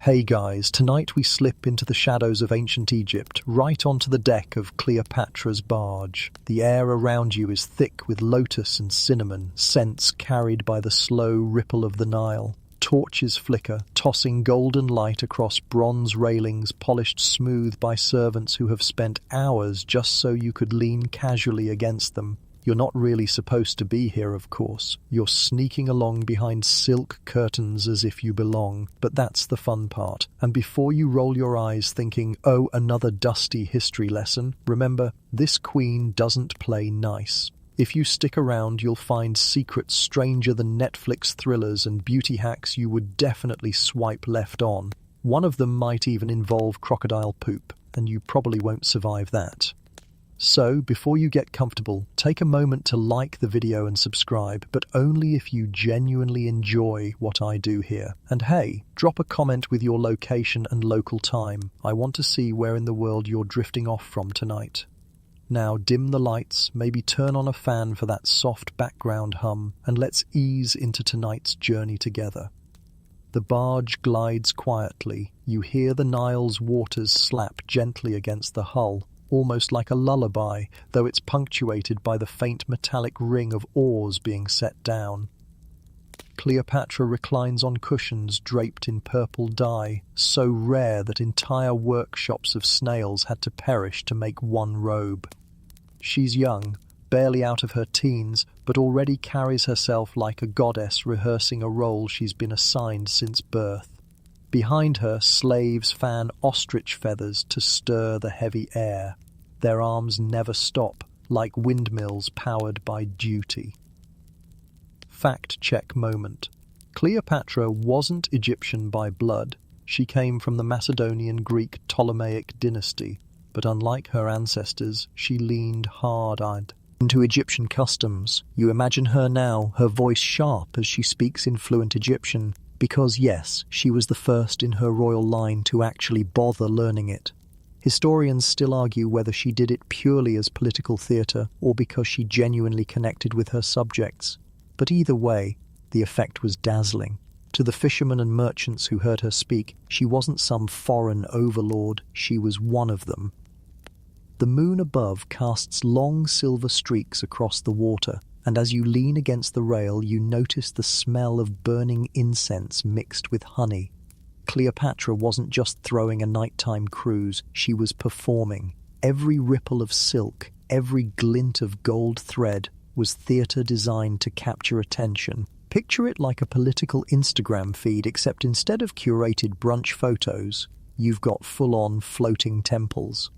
Hey guys, tonight we slip into the shadows of ancient Egypt, right onto the deck of Cleopatra's barge. The air around you is thick with lotus and cinnamon, scents carried by the slow ripple of the Nile. Torches flicker, tossing golden light across bronze railings polished smooth by servants who have spent hours just so you could lean casually against them. You're not really supposed to be here, of course. You're sneaking along behind silk curtains as if you belong, but that's the fun part. And before you roll your eyes thinking, oh, another dusty history lesson, remember, this queen doesn't play nice. If you stick around, you'll find secrets stranger than Netflix thrillers and beauty hacks you would definitely swipe left on. One of them might even involve crocodile poop, and you probably won't survive that. So, before you get comfortable, take a moment to like the video and subscribe, but only if you genuinely enjoy what I do here. And hey, drop a comment with your location and local time. I want to see where in the world you're drifting off from tonight. Now dim the lights, maybe turn on a fan for that soft background hum, and let's ease into tonight's journey together. The barge glides quietly. You hear the Nile's waters slap gently against the hull, almost like a lullaby, though it's punctuated by the faint metallic ring of oars being set down. Cleopatra reclines on cushions draped in purple dye, so rare that entire workshops of snails had to perish to make one robe. She's young, barely out of her teens, but already carries herself like a goddess rehearsing a role she's been assigned since birth. Behind her, slaves fan ostrich feathers to stir the heavy air. Their arms never stop, like windmills powered by duty. Fact check moment. Cleopatra wasn't Egyptian by blood. She came from the Macedonian Greek Ptolemaic dynasty, but unlike her ancestors, she leaned hard-eyed into Egyptian customs. You imagine her now, her voice sharp as she speaks in fluent Egyptian, because yes, she was the first in her royal line to actually bother learning it. Historians still argue whether she did it purely as political theatre or because she genuinely connected with her subjects. But either way, the effect was dazzling. To the fishermen and merchants who heard her speak, she wasn't some foreign overlord, she was one of them. The moon above casts long silver streaks across the water, and as you lean against the rail, you notice the smell of burning incense mixed with honey. Cleopatra wasn't just throwing a nighttime cruise, she was performing. Every ripple of silk, every glint of gold thread was theatre designed to capture attention. Picture it like a political Instagram feed, except instead of curated brunch photos, you've got full-on floating temples.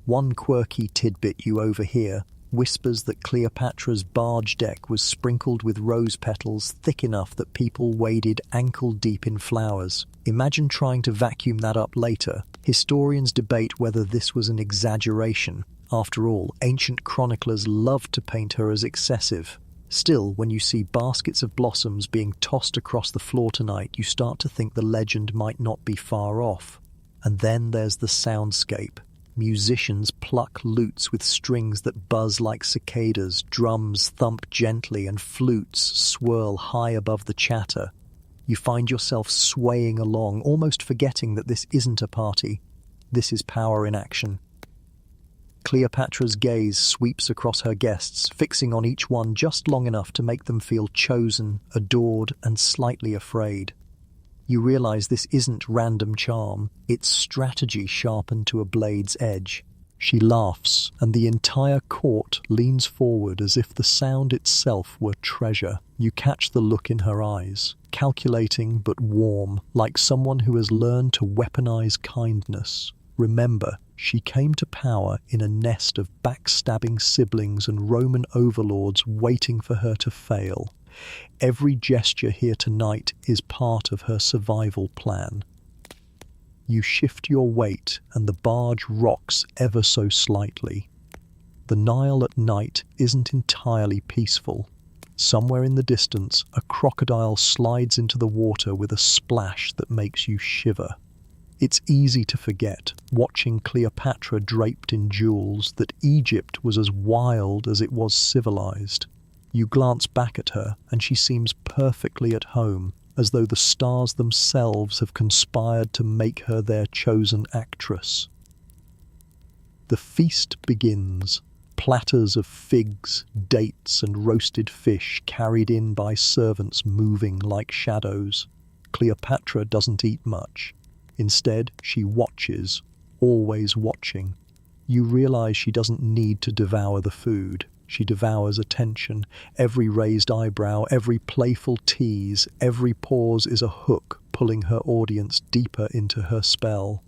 One quirky tidbit you overhear whispers that Cleopatra's barge deck was sprinkled with rose petals thick enough that people waded ankle-deep in flowers. Imagine trying to vacuum that up later. Historians debate whether this was an exaggeration. After all, ancient chroniclers loved to paint her as excessive. Still, when you see baskets of blossoms being tossed across the floor tonight, you start to think the legend might not be far off. And then there's the soundscape. Musicians pluck lutes with strings that buzz like cicadas, drums thump gently, and flutes swirl high above the chatter. You find yourself swaying along, almost forgetting that this isn't a party. This is power in action. Cleopatra's gaze sweeps across her guests, fixing on each one just long enough to make them feel chosen, adored, and slightly afraid. You realize this isn't random charm, it's strategy sharpened to a blade's edge. She laughs, and the entire court leans forward as if the sound itself were treasure. You catch the look in her eyes, calculating but warm, like someone who has learned to weaponize kindness. Remember, she came to power in a nest of backstabbing siblings and Roman overlords waiting for her to fail. Every gesture here tonight is part of her survival plan. You shift your weight and the barge rocks ever so slightly. The Nile at night isn't entirely peaceful. Somewhere in the distance, a crocodile slides into the water with a splash that makes you shiver. It's easy to forget, watching Cleopatra draped in jewels, that Egypt was as wild as it was civilized. You glance back at her, and she seems perfectly at home. as though the stars themselves have conspired to make her their chosen actress. The feast begins. Platters of figs, dates, and roasted fish carried in by servants moving like shadows. Cleopatra doesn't eat much. Instead, she watches, always watching. You realize she doesn't need to devour the food. She devours attention. Every raised eyebrow, every playful tease, every pause is a hook pulling her audience deeper into her spell.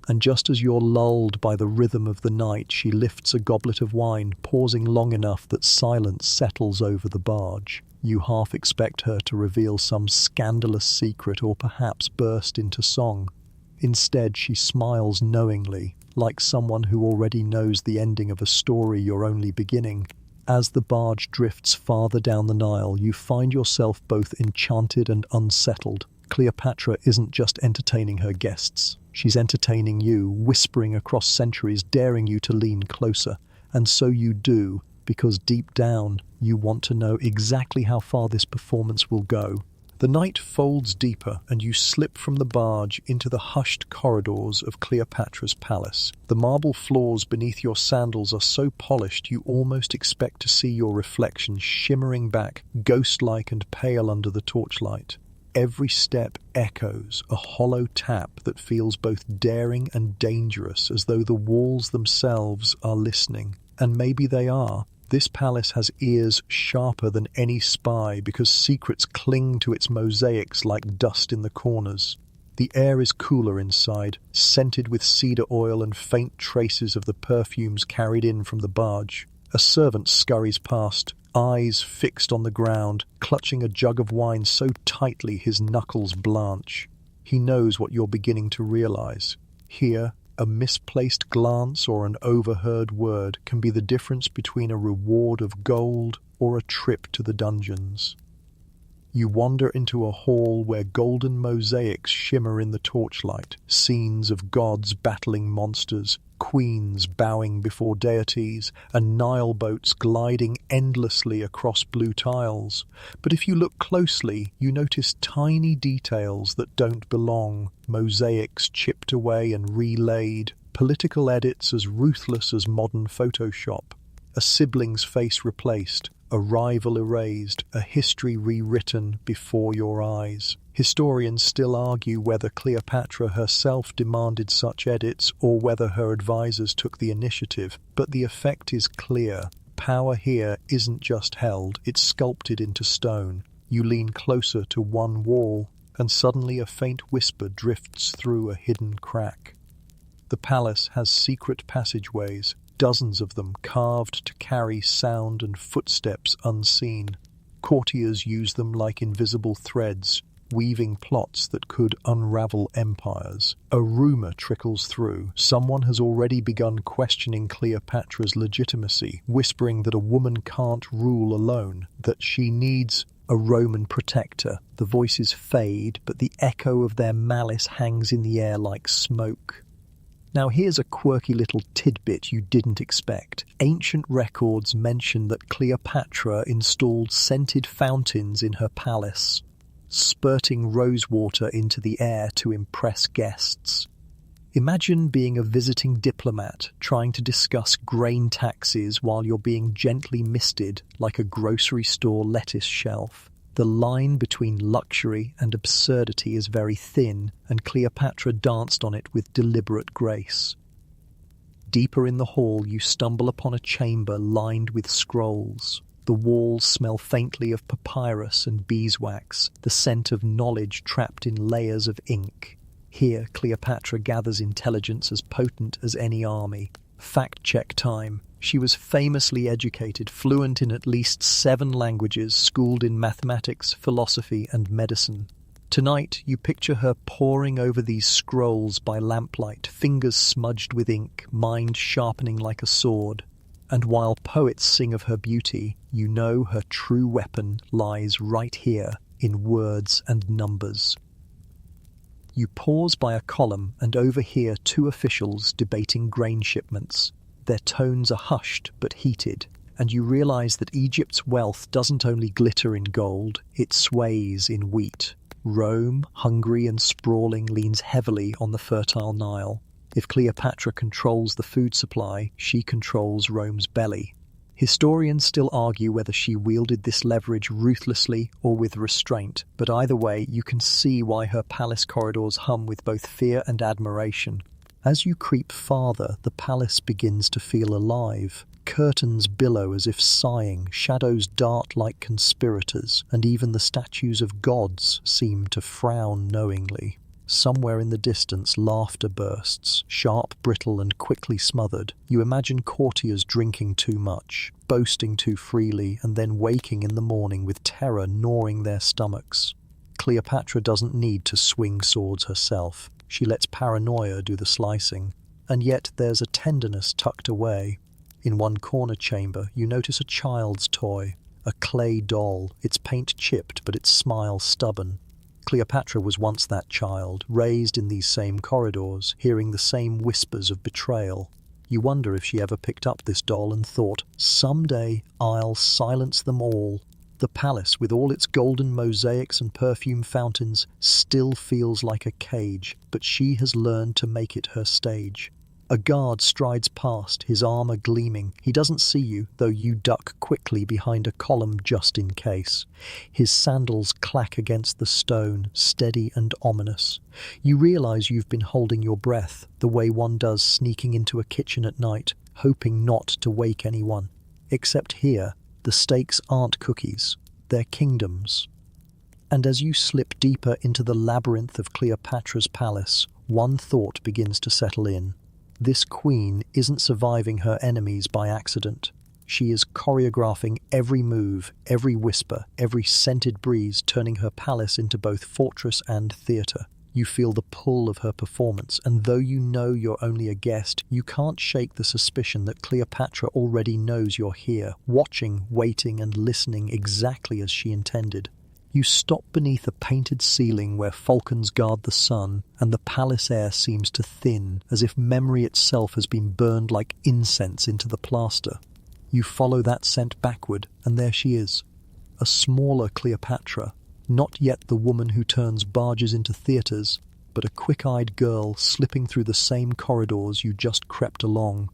And just as you're lulled by the rhythm of the night, she lifts a goblet of wine, pausing long enough that silence settles over the barge. You half expect her to reveal some scandalous secret or perhaps burst into song. Instead, she smiles knowingly, like someone who already knows the ending of a story you're only beginning. As the barge drifts farther down the Nile, you find yourself both enchanted and unsettled. Cleopatra isn't just entertaining her guests. She's entertaining you, whispering across centuries, daring you to lean closer. And so you do, because deep down, you want to know exactly how far this performance will go. The night folds deeper, and you slip from the barge into the hushed corridors of Cleopatra's palace. The marble floors beneath your sandals are so polished you almost expect to see your reflection shimmering back, ghost-like and pale under the torchlight. Every step echoes, a hollow tap that feels both daring and dangerous, as though the walls themselves are listening. And maybe they are. This palace has ears sharper than any spy because secrets cling to its mosaics like dust in the corners. The air is cooler inside, scented with cedar oil and faint traces of the perfumes carried in from the barge. A servant scurries past, eyes fixed on the ground, clutching a jug of wine so tightly his knuckles blanch. He knows what you're beginning to realize. Here, a misplaced glance or an overheard word can be the difference between a reward of gold or a trip to the dungeons. You wander into a hall where golden mosaics shimmer in the torchlight, scenes of gods battling monsters, queens bowing before deities, and Nile boats gliding endlessly across blue tiles. But if you look closely, you notice tiny details that don't belong, mosaics chipped away and relaid, political edits as ruthless as modern Photoshop, a sibling's face replaced, a rival erased, a history rewritten before your eyes. Historians still argue whether Cleopatra herself demanded such edits or whether her advisors took the initiative, but the effect is clear. Power here isn't just held, it's sculpted into stone. You lean closer to one wall, and suddenly a faint whisper drifts through a hidden crack. The palace has secret passageways, dozens of them carved to carry sound and footsteps unseen. Courtiers use them like invisible threads, weaving plots that could unravel empires. A rumor trickles through. Someone has already begun questioning Cleopatra's legitimacy, whispering that a woman can't rule alone, that she needs a Roman protector. The voices fade, but the echo of their malice hangs in the air like smoke. Now here's a quirky little tidbit you didn't expect. Ancient records mention that Cleopatra installed scented fountains in her palace, spurting rosewater into the air to impress guests. Imagine being a visiting diplomat trying to discuss grain taxes while you're being gently misted like a grocery store lettuce shelf. The line between luxury and absurdity is very thin, and Cleopatra danced on it with deliberate grace. Deeper in the hall, you stumble upon a chamber lined with scrolls. The walls smell faintly of papyrus and beeswax, the scent of knowledge trapped in layers of ink. Here, Cleopatra gathers intelligence as potent as any army. Fact-check time. She was famously educated, fluent in at least 7 languages, schooled in mathematics, philosophy, and medicine. Tonight, you picture her poring over these scrolls by lamplight, fingers smudged with ink, mind sharpening like a sword. And while poets sing of her beauty, you know her true weapon lies right here in words and numbers. You pause by a column and overhear 2 officials debating grain shipments. Their tones are hushed but heated, and you realize that Egypt's wealth doesn't only glitter in gold, it sways in wheat. Rome, hungry and sprawling, leans heavily on the fertile Nile. If Cleopatra controls the food supply, she controls Rome's belly. Historians still argue whether she wielded this leverage ruthlessly or with restraint, but either way, you can see why her palace corridors hum with both fear and admiration. As you creep farther, the palace begins to feel alive. Curtains billow as if sighing, shadows dart like conspirators, and even the statues of gods seem to frown knowingly. Somewhere in the distance, laughter bursts, sharp, brittle, and quickly smothered. You imagine courtiers drinking too much, boasting too freely, and then waking in the morning with terror gnawing their stomachs. Cleopatra doesn't need to swing swords herself. She lets paranoia do the slicing. And yet there's a tenderness tucked away. In one corner chamber, you notice a child's toy, a clay doll, its paint chipped but its smile stubborn. Cleopatra was once that child, raised in these same corridors, hearing the same whispers of betrayal. You wonder if she ever picked up this doll and thought, "Someday I'll silence them all." The palace, with all its golden mosaics and perfume fountains, still feels like a cage, but she has learned to make it her stage. A guard strides past, his armor gleaming. He doesn't see you, though you duck quickly behind a column just in case. His sandals clack against the stone, steady and ominous. You realize you've been holding your breath, the way one does sneaking into a kitchen at night, hoping not to wake anyone. Except here, the stakes aren't cookies, they're kingdoms. And as you slip deeper into the labyrinth of Cleopatra's palace, one thought begins to settle in. This queen isn't surviving her enemies by accident. She is choreographing every move, every whisper, every scented breeze, turning her palace into both fortress and theatre. You feel the pull of her performance, and though you know you're only a guest, you can't shake the suspicion that Cleopatra already knows you're here, watching, waiting, and listening exactly as she intended. You stop beneath a painted ceiling where falcons guard the sun, and the palace air seems to thin, as if memory itself has been burned like incense into the plaster. You follow that scent backward, and there she is. A smaller Cleopatra, not yet the woman who turns barges into theatres, but a quick-eyed girl slipping through the same corridors you just crept along.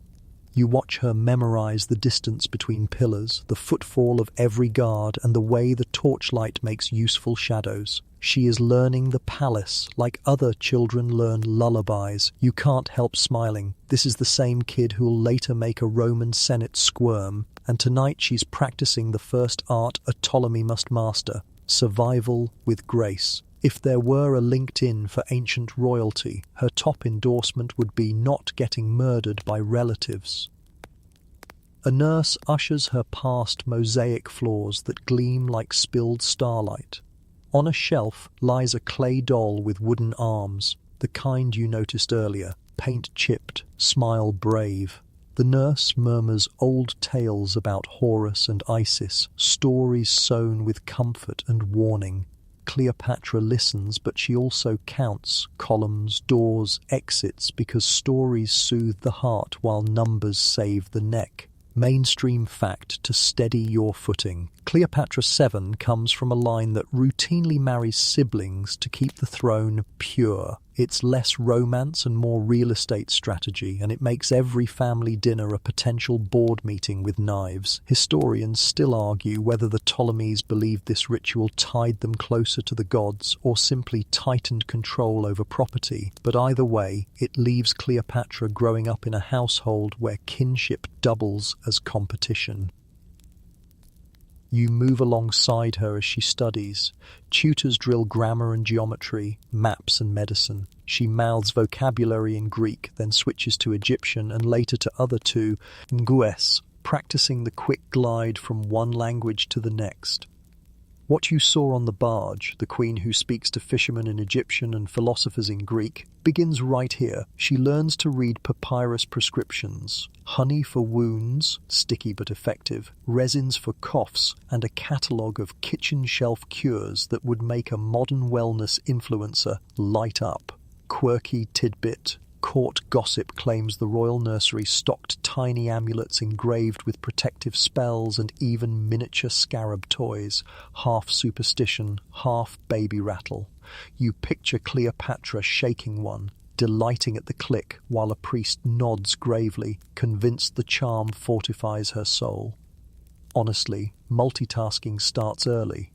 You watch her memorize the distance between pillars, the footfall of every guard, and the way the torchlight makes useful shadows. She is learning the palace like other children learn lullabies. You can't help smiling. This is the same kid who'll later make a Roman Senate squirm, and tonight she's practicing the first art a Ptolemy must master, survival with grace. If there were a LinkedIn for ancient royalty, her top endorsement would be not getting murdered by relatives. A nurse ushers her past mosaic floors that gleam like spilled starlight. On a shelf lies a clay doll with wooden arms, the kind you noticed earlier, paint-chipped, smile brave. The nurse murmurs old tales about Horus and Isis, stories sown with comfort and warning. Cleopatra listens, but she also counts columns, doors, exits, because stories soothe the heart while numbers save the neck. Mainstream fact to steady your footing. Cleopatra 7 comes from a line that routinely marries siblings to keep the throne pure. It's less romance and more real estate strategy, and it makes every family dinner a potential board meeting with knives. Historians still argue whether the Ptolemies believed this ritual tied them closer to the gods or simply tightened control over property, but either way, it leaves Cleopatra growing up in a household where kinship doubles as competition. You move alongside her as she studies. Tutors drill grammar and geometry, maps and medicine. She mouths vocabulary in Greek, then switches to Egyptian and later to other two, Ngues, practicing the quick glide from one language to the next. What you saw on the barge, the queen who speaks to fishermen in Egyptian and philosophers in Greek, begins right here. She learns to read papyrus prescriptions, honey for wounds, sticky but effective, resins for coughs, and a catalogue of kitchen shelf cures that would make a modern wellness influencer light up. Quirky tidbit. Court gossip claims the royal nursery stocked tiny amulets engraved with protective spells and even miniature scarab toys, half superstition, half baby rattle. You picture Cleopatra shaking one, delighting at the click, while a priest nods gravely, convinced the charm fortifies her soul. Honestly, multitasking starts early.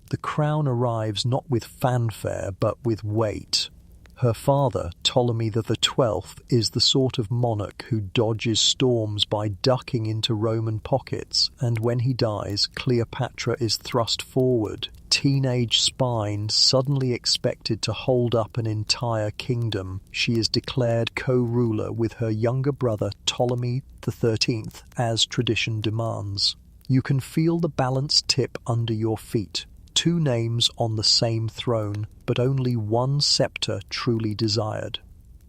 The crown arrives not with fanfare, but with weight. Her father, Ptolemy the XII, is the sort of monarch who dodges storms by ducking into Roman pockets, and when he dies, Cleopatra is thrust forward, teenage spine suddenly expected to hold up an entire kingdom. She is declared co-ruler with her younger brother Ptolemy the XIII, as tradition demands. You can feel the balance tip under your feet. Two names on the same throne, but only one scepter truly desired.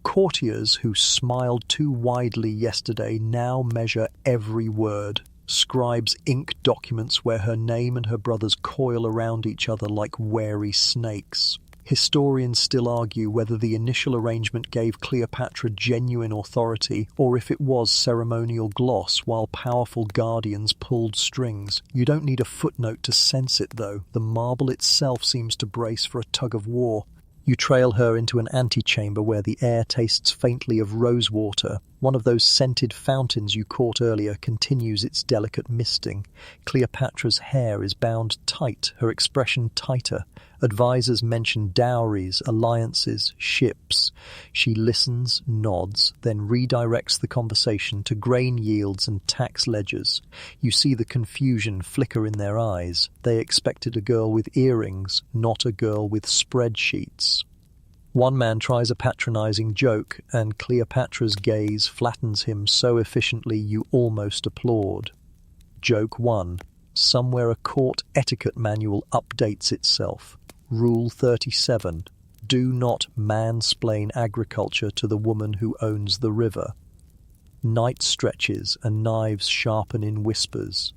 Courtiers who smiled too widely yesterday now measure every word. Scribes ink documents where her name and her brother's coil around each other like wary snakes. Historians still argue whether the initial arrangement gave Cleopatra genuine authority or if it was ceremonial gloss while powerful guardians pulled strings. You don't need a footnote to sense it, though. The marble itself seems to brace for a tug of war. You trail her into an antechamber where the air tastes faintly of rosewater. One of those scented fountains you caught earlier continues its delicate misting. Cleopatra's hair is bound tight, her expression tighter. Advisors mention dowries, alliances, ships. She listens, nods, then redirects the conversation to grain yields and tax ledgers. You see the confusion flicker in their eyes. They expected a girl with earrings, not a girl with spreadsheets. One man tries a patronizing joke, and Cleopatra's gaze flattens him so efficiently you almost applaud. Joke 1. Somewhere a court etiquette manual updates itself. Rule 37. Do not mansplain agriculture to the woman who owns the river. Night stretches and knives sharpen in whispers.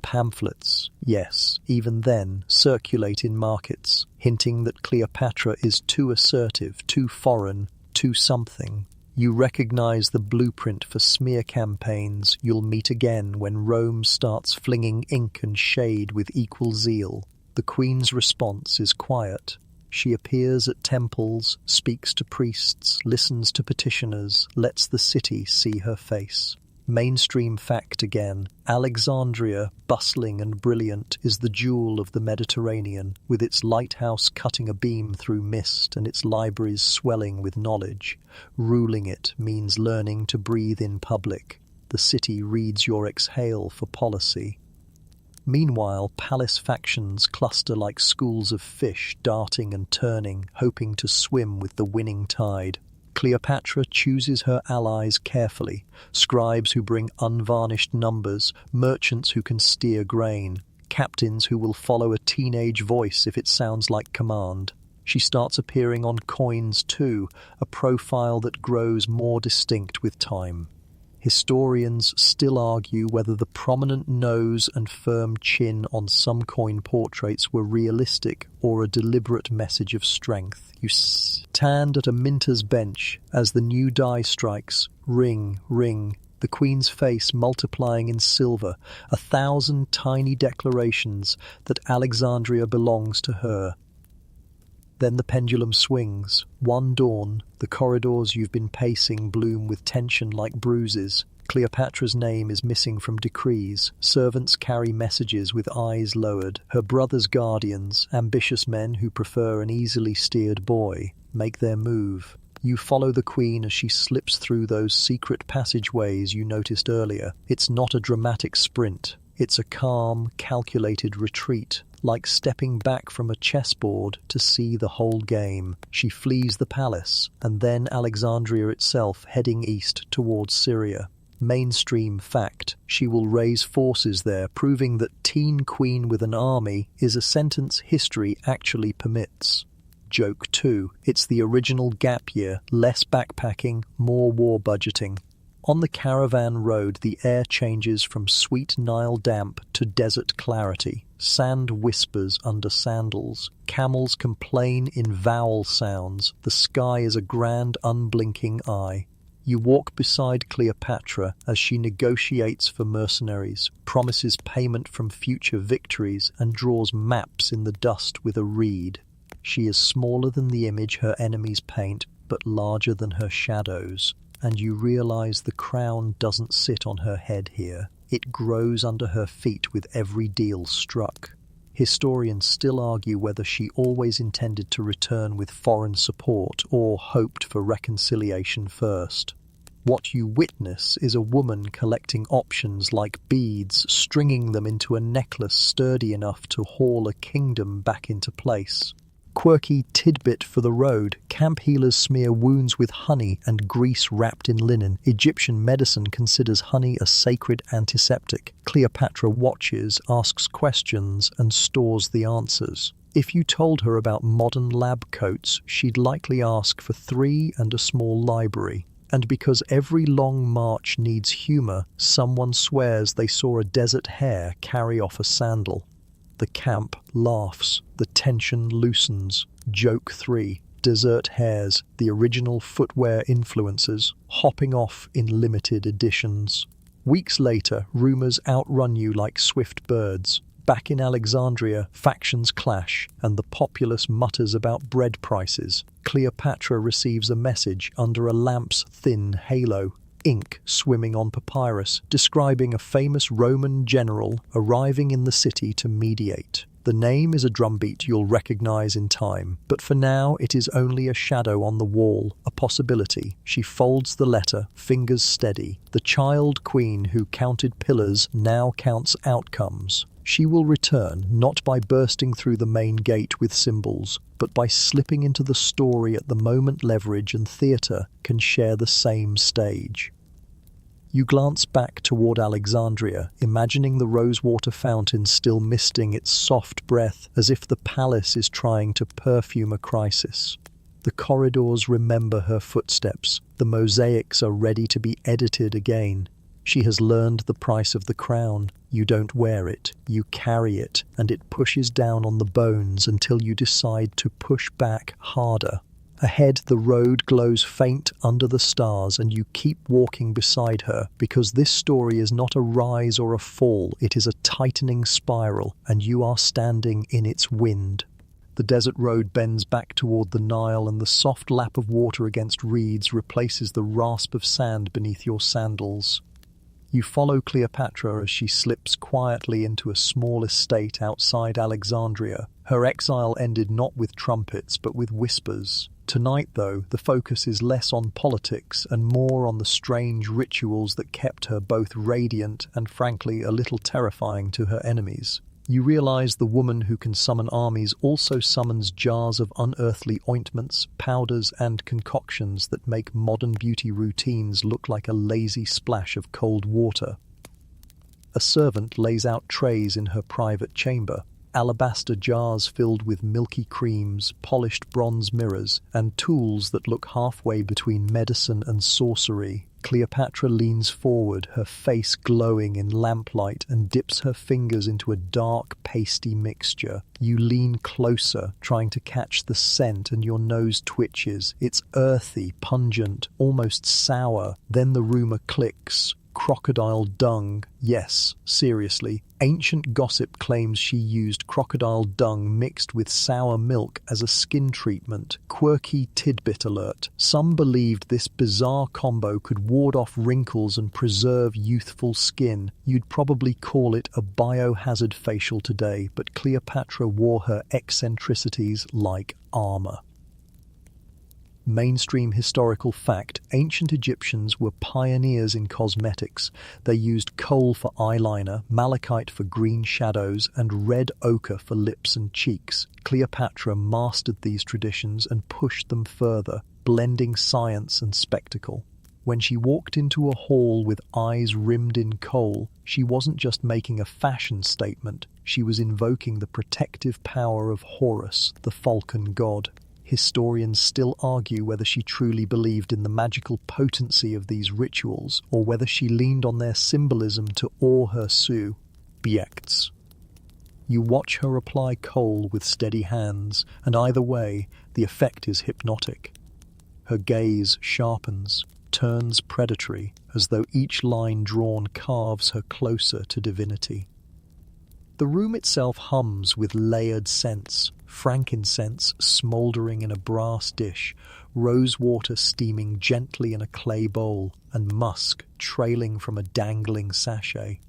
Pamphlets, yes, even then, circulate in markets, hinting that Cleopatra is too assertive, too foreign, too something. You recognize the blueprint for smear campaigns you'll meet again when Rome starts flinging ink and shade with equal zeal. The Queen's response is quiet. She appears at temples, speaks to priests, listens to petitioners, lets the city see her face. Mainstream fact again. Alexandria, bustling and brilliant, is the jewel of the Mediterranean, with its lighthouse cutting a beam through mist and its libraries swelling with knowledge. Ruling it means learning to breathe in public. The city reads your exhale for policy. Meanwhile, palace factions cluster like schools of fish darting and turning, hoping to swim with the winning tide. Cleopatra chooses her allies carefully, scribes who bring unvarnished numbers, merchants who can steer grain, captains who will follow a teenage voice if it sounds like command. She starts appearing on coins too, a profile that grows more distinct with time. Historians still argue whether the prominent nose and firm chin on some coin portraits were realistic or a deliberate message of strength. You stand at a minter's bench as the new die strikes. Ring, ring. The Queen's face multiplying in silver, 1,000 tiny declarations that Alexandria belongs to her. Then the pendulum swings. One dawn, the corridors you've been pacing bloom with tension like bruises. Cleopatra's name is missing from decrees. Servants carry messages with eyes lowered. Her brother's guardians, ambitious men who prefer an easily steered boy, make their move. You follow the Queen as she slips through those secret passageways you noticed earlier. It's not a dramatic sprint. It's a calm, calculated retreat, like stepping back from a chessboard to see the whole game. She flees the palace, and then Alexandria itself, heading east towards Syria. Mainstream fact, she will raise forces there, proving that teen queen with an army is a sentence history actually permits. Joke 2. It's the original gap year, less backpacking, more war budgeting. On the caravan road, the air changes from sweet Nile damp to desert clarity. Sand whispers under sandals. Camels complain in vowel sounds. The sky is a grand, unblinking eye. You walk beside Cleopatra as she negotiates for mercenaries, promises payment from future victories, and draws maps in the dust with a reed. She is smaller than the image her enemies paint, but larger than her shadows. And you realize the crown doesn't sit on her head here. It grows under her feet with every deal struck. Historians still argue whether she always intended to return with foreign support or hoped for reconciliation first. What you witness is a woman collecting options like beads, stringing them into a necklace sturdy enough to haul a kingdom back into place. Quirky tidbit for the road: camp healers smear wounds with honey and grease wrapped in linen. Egyptian medicine considers honey a sacred antiseptic. Cleopatra watches, asks questions, and stores the answers. If you told her about modern lab coats, she'd likely ask for 3 and a small library. And because every long march needs humor, someone swears they saw a desert hare carry off a sandal. The camp laughs. The tension loosens. Joke 3. Desert hares, the original footwear influencers, hopping off in limited editions. Weeks later, rumors outrun you like swift birds. Back in Alexandria, factions clash, and the populace mutters about bread prices. Cleopatra receives a message under a lamp's thin halo. Ink swimming on papyrus, describing a famous Roman general arriving in the city to mediate. The name is a drumbeat you'll recognize in time, but for now it is only a shadow on the wall, a possibility. She folds the letter, fingers steady. The child queen who counted pillars now counts outcomes. She will return, not by bursting through the main gate with symbols, but by slipping into the story at the moment leverage and theatre can share the same stage. You glance back toward Alexandria, imagining the rosewater fountain still misting its soft breath as if the palace is trying to perfume a crisis. The corridors remember her footsteps. The mosaics are ready to be edited again. She has learned the price of the crown. You don't wear it, you carry it, and it pushes down on the bones until you decide to push back harder. Ahead, the road glows faint under the stars, and you keep walking beside her, because this story is not a rise or a fall, it is a tightening spiral, and you are standing in its wind. The desert road bends back toward the Nile, and the soft lap of water against reeds replaces the rasp of sand beneath your sandals. You follow Cleopatra as she slips quietly into a small estate outside Alexandria. Her exile ended not with trumpets, but with whispers. Tonight, though, the focus is less on politics and more on the strange rituals that kept her both radiant and, frankly, a little terrifying to her enemies. You realize the woman who can summon armies also summons jars of unearthly ointments, powders, and concoctions that make modern beauty routines look like a lazy splash of cold water. A servant lays out trays in her private chamber, alabaster jars filled with milky creams, polished bronze mirrors, and tools that look halfway between medicine and sorcery. Cleopatra leans forward, her face glowing in lamplight, and dips her fingers into a dark, pasty mixture. You lean closer, trying to catch the scent, and your nose twitches. It's earthy, pungent, almost sour. Then the rumor clicks. Crocodile dung. Yes, seriously. Ancient gossip claims she used crocodile dung mixed with sour milk as a skin treatment. Quirky tidbit alert. Some believed this bizarre combo could ward off wrinkles and preserve youthful skin. You'd probably call it a biohazard facial today, but Cleopatra wore her eccentricities like armor. Mainstream historical fact: ancient Egyptians were pioneers in cosmetics. They used kohl for eyeliner, malachite for green shadows, and red ochre for lips and cheeks. Cleopatra mastered these traditions and pushed them further, blending science and spectacle. When she walked into a hall with eyes rimmed in kohl, she wasn't just making a fashion statement, she was invoking the protective power of Horus, the falcon god. Historians still argue whether she truly believed in the magical potency of these rituals or whether she leaned on their symbolism to awe her subjects. You watch her apply kohl with steady hands, and either way, the effect is hypnotic. Her gaze sharpens, turns predatory, as though each line drawn carves her closer to divinity. The room itself hums with layered scents, frankincense smouldering in a brass dish, rose water steaming gently in a clay bowl, and musk trailing from a dangling sachet.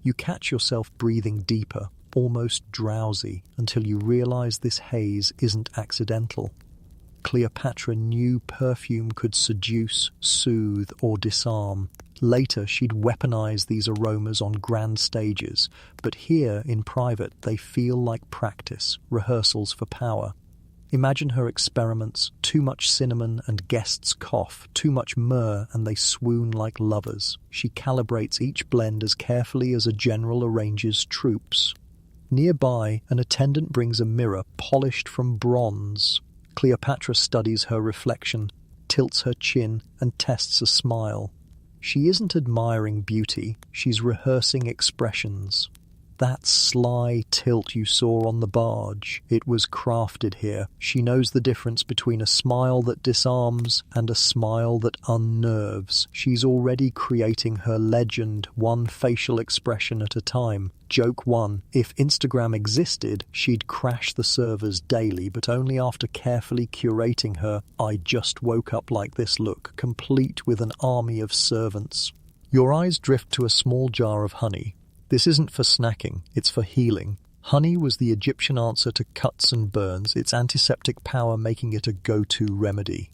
You catch yourself breathing deeper, almost drowsy, until you realize this haze isn't accidental. Cleopatra knew perfume could seduce, soothe, or disarm. Later, she'd weaponize these aromas on grand stages, but here, in private, they feel like practice, rehearsals for power. Imagine her experiments: too much cinnamon and guests cough, too much myrrh and they swoon like lovers. She calibrates each blend as carefully as a general arranges troops. Nearby, an attendant brings a mirror polished from bronze. Cleopatra studies her reflection, tilts her chin, and tests a smile. She isn't admiring beauty, she's rehearsing expressions. That sly tilt you saw on the barge, it was crafted here. She knows the difference between a smile that disarms and a smile that unnerves. She's already creating her legend, one facial expression at a time. Joke 1. If Instagram existed, she'd crash the servers daily, but only after carefully curating her "I just woke up like this" look, complete with an army of servants. Your eyes drift to a small jar of honey. This isn't for snacking, it's for healing. Honey was the Egyptian answer to cuts and burns, its antiseptic power making it a go-to remedy.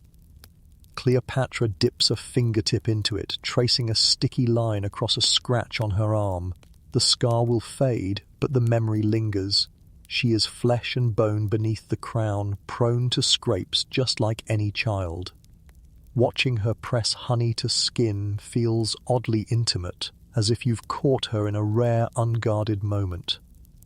Cleopatra dips a fingertip into it, tracing a sticky line across a scratch on her arm. The scar will fade, but the memory lingers. She is flesh and bone beneath the crown, prone to scrapes just like any child. Watching her press honey to skin feels oddly intimate, as if you've caught her in a rare, unguarded moment.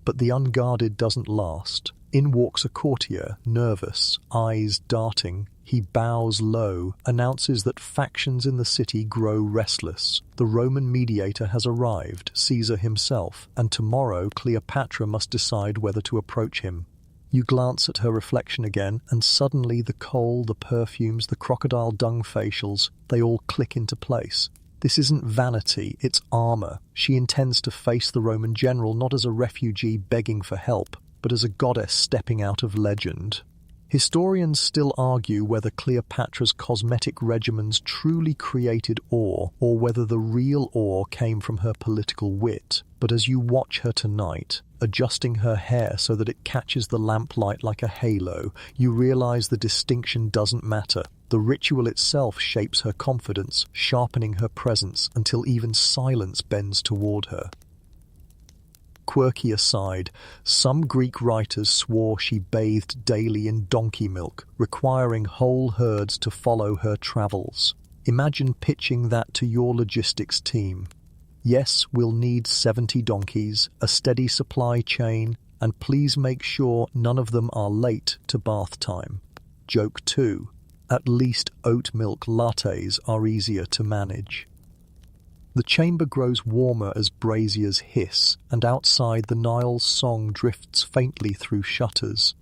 But the unguarded doesn't last. In walks a courtier, nervous, eyes darting. He bows low, announces that factions in the city grow restless. The Roman mediator has arrived, Caesar himself, and tomorrow Cleopatra must decide whether to approach him. You glance at her reflection again, and suddenly the kohl, the perfumes, the crocodile dung facials, they all click into place. This isn't vanity, it's armor. She intends to face the Roman general not as a refugee begging for help, but as a goddess stepping out of legend. Historians still argue whether Cleopatra's cosmetic regimens truly created awe, or whether the real awe came from her political wit. But as you watch her tonight, adjusting her hair so that it catches the lamplight like a halo, you realize the distinction doesn't matter. The ritual itself shapes her confidence, sharpening her presence until even silence bends toward her. Quirky aside, some Greek writers swore she bathed daily in donkey milk, requiring whole herds to follow her travels. Imagine pitching that to your logistics team. Yes, we'll need 70 donkeys, a steady supply chain, and please make sure none of them are late to bath time. Joke 2. At least oat milk lattes are easier to manage. The chamber grows warmer as braziers hiss, and outside the Nile's song drifts faintly through shutters.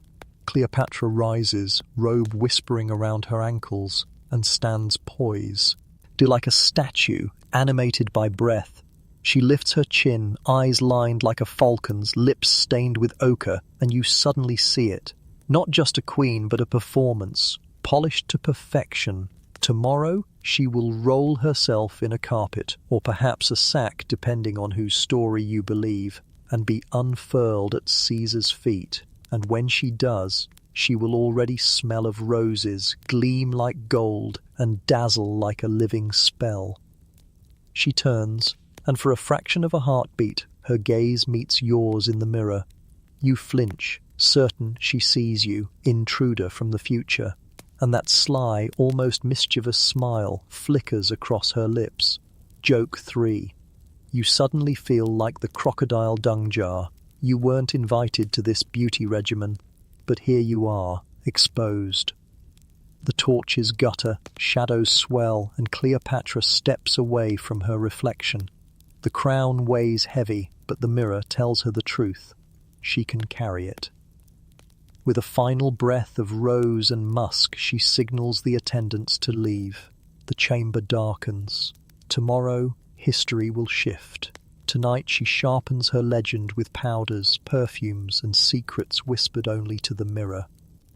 Cleopatra rises, robe whispering around her ankles, and stands poised, like a statue, animated by breath. She lifts her chin, eyes lined like a falcon's, lips stained with ochre, and you suddenly see it. Not just a queen, but a performance, polished to perfection. Tomorrow, she will roll herself in a carpet, or perhaps a sack, depending on whose story you believe, and be unfurled at Caesar's feet. And when she does, she will already smell of roses, gleam like gold, and dazzle like a living spell. She turns, and for a fraction of a heartbeat, her gaze meets yours in the mirror. You flinch, certain she sees you, intruder from the future, and that sly, almost mischievous smile flickers across her lips. Joke 3. You suddenly feel like the crocodile dung jar. You weren't invited to this beauty regimen, but here you are, exposed. The torches gutter, shadows swell, and Cleopatra steps away from her reflection. The crown weighs heavy, but the mirror tells her the truth. She can carry it. With a final breath of rose and musk, she signals the attendants to leave. The chamber darkens. Tomorrow, history will shift. Tonight she sharpens her legend with powders, perfumes, and secrets whispered only to the mirror.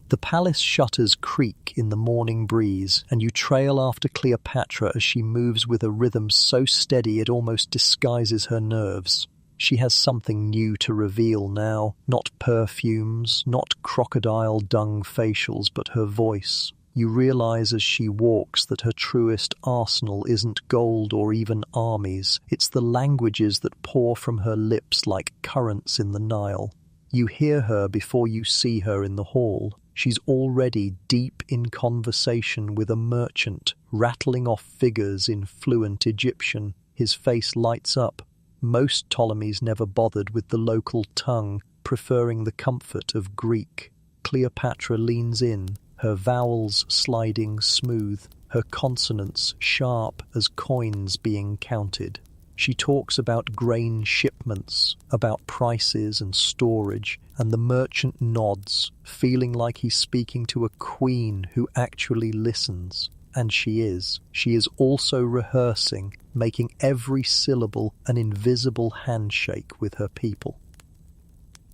The palace shutters creak in the morning breeze, and you trail after Cleopatra as she moves with a rhythm so steady it almost disguises her nerves. She has something new to reveal now, not perfumes, not crocodile dung facials, but her voice. You realize as she walks that her truest arsenal isn't gold or even armies. It's the languages that pour from her lips like currents in the Nile. You hear her before you see her in the hall. She's already deep in conversation with a merchant, rattling off figures in fluent Egyptian. His face lights up. Most Ptolemies never bothered with the local tongue, preferring the comfort of Greek. Cleopatra leans in, her vowels sliding smooth, her consonants sharp as coins being counted. She talks about grain shipments, about prices and storage, and the merchant nods, feeling like he's speaking to a queen who actually listens. And she is. She is also rehearsing, making every syllable an invisible handshake with her people.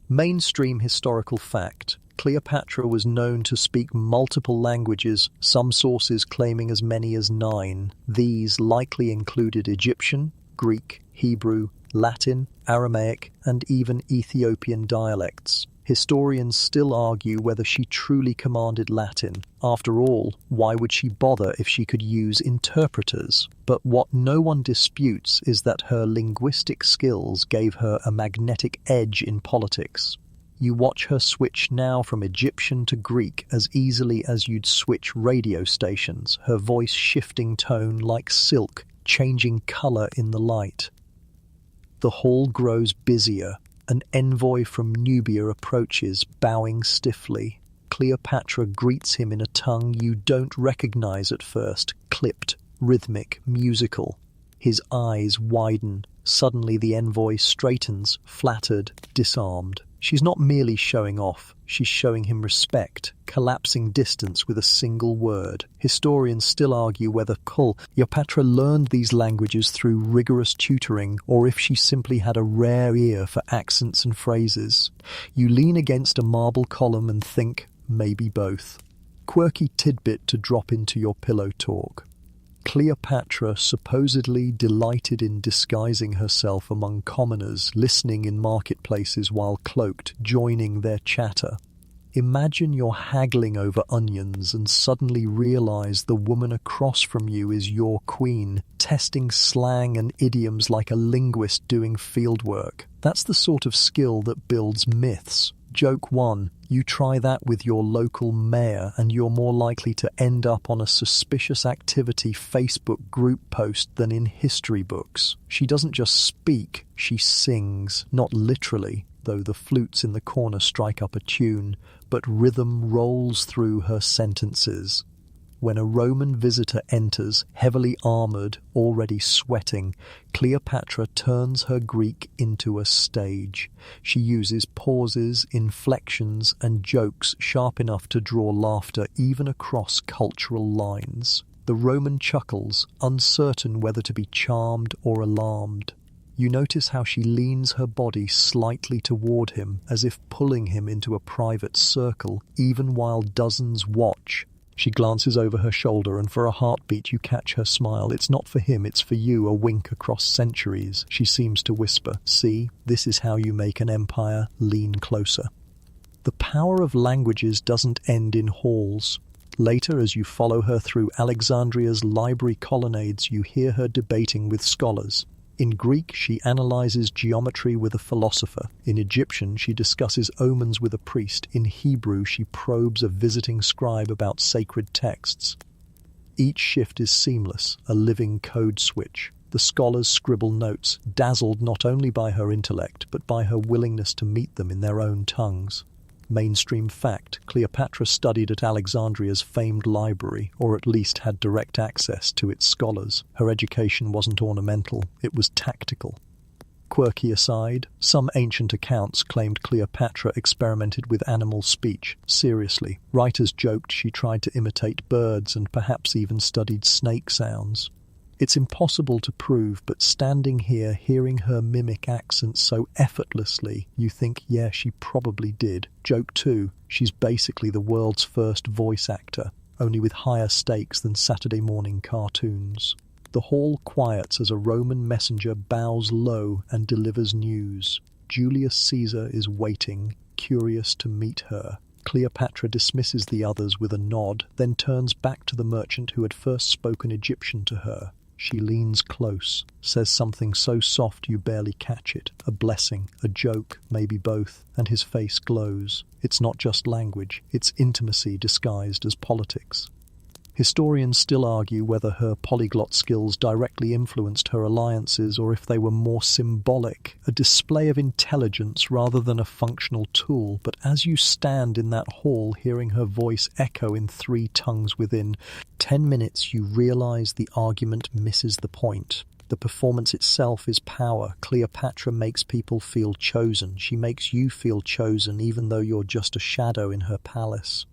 Mainstream historical fact: Cleopatra was known to speak multiple languages, some sources claiming as many as 9. These likely included Egyptian, Greek, Hebrew, Latin, Aramaic, and even Ethiopian dialects. Historians still argue whether she truly commanded Latin. After all, why would she bother if she could use interpreters? But what no one disputes is that her linguistic skills gave her a magnetic edge in politics. You watch her switch now from Egyptian to Greek as easily as you'd switch radio stations, her voice shifting tone like silk, changing color in the light. The hall grows busier. An envoy from Nubia approaches, bowing stiffly. Cleopatra greets him in a tongue you don't recognize at first, clipped, rhythmic, musical. His eyes widen. Suddenly the envoy straightens, flattered, disarmed. She's not merely showing off, she's showing him respect, collapsing distance with a single word. Historians still argue whether Cleopatra learned these languages through rigorous tutoring or if she simply had a rare ear for accents and phrases. You lean against a marble column and think, maybe both. Quirky tidbit to drop into your pillow talk. Cleopatra supposedly delighted in disguising herself among commoners, listening in marketplaces while cloaked, joining their chatter. Imagine you're haggling over onions and suddenly realize the woman across from you is your queen, testing slang and idioms like a linguist doing fieldwork. That's the sort of skill that builds myths. Joke 1. You try that with your local mayor and you're more likely to end up on a suspicious activity Facebook group post than in history books. She doesn't just speak, she sings, not literally, though the flutes in the corner strike up a tune, but rhythm rolls through her sentences. When a Roman visitor enters, heavily armored, already sweating, Cleopatra turns her Greek into a stage. She uses pauses, inflections, and jokes sharp enough to draw laughter even across cultural lines. The Roman chuckles, uncertain whether to be charmed or alarmed. You notice how she leans her body slightly toward him, as if pulling him into a private circle, even while dozens watch. She glances over her shoulder, and for a heartbeat you catch her smile. It's not for him, it's for you, a wink across centuries. She seems to whisper, "See, this is how you make an empire. Lean closer." The power of languages doesn't end in halls. Later, as you follow her through Alexandria's library colonnades, you hear her debating with scholars. In Greek, she analyzes geometry with a philosopher. In Egyptian, she discusses omens with a priest. In Hebrew, she probes a visiting scribe about sacred texts. Each shift is seamless, a living code switch. The scholars scribble notes, dazzled not only by her intellect, but by her willingness to meet them in their own tongues. Mainstream fact: Cleopatra studied at Alexandria's famed library, or at least had direct access to its scholars. Her education wasn't ornamental, it was tactical. Quirky aside, some ancient accounts claimed Cleopatra experimented with animal speech. Seriously, writers joked she tried to imitate birds and perhaps even studied snake sounds. It's impossible to prove, but standing here hearing her mimic accents so effortlessly, you think, yeah, she probably did. Joke 2, she's basically the world's first voice actor, only with higher stakes than Saturday morning cartoons. The hall quiets as a Roman messenger bows low and delivers news. Julius Caesar is waiting, curious to meet her. Cleopatra dismisses the others with a nod, then turns back to the merchant who had first spoken Egyptian to her. She leans close, says something so soft you barely catch it. A blessing, a joke, maybe both, and his face glows. It's not just language, it's intimacy disguised as politics. Historians still argue whether her polyglot skills directly influenced her alliances or if they were more symbolic, a display of intelligence rather than a functional tool. But as you stand in that hall hearing her voice echo in 3 tongues within 10 minutes, you realize the argument misses the point. The performance itself is power. Cleopatra makes people feel chosen. She makes you feel chosen even though you're just a shadow in her palace.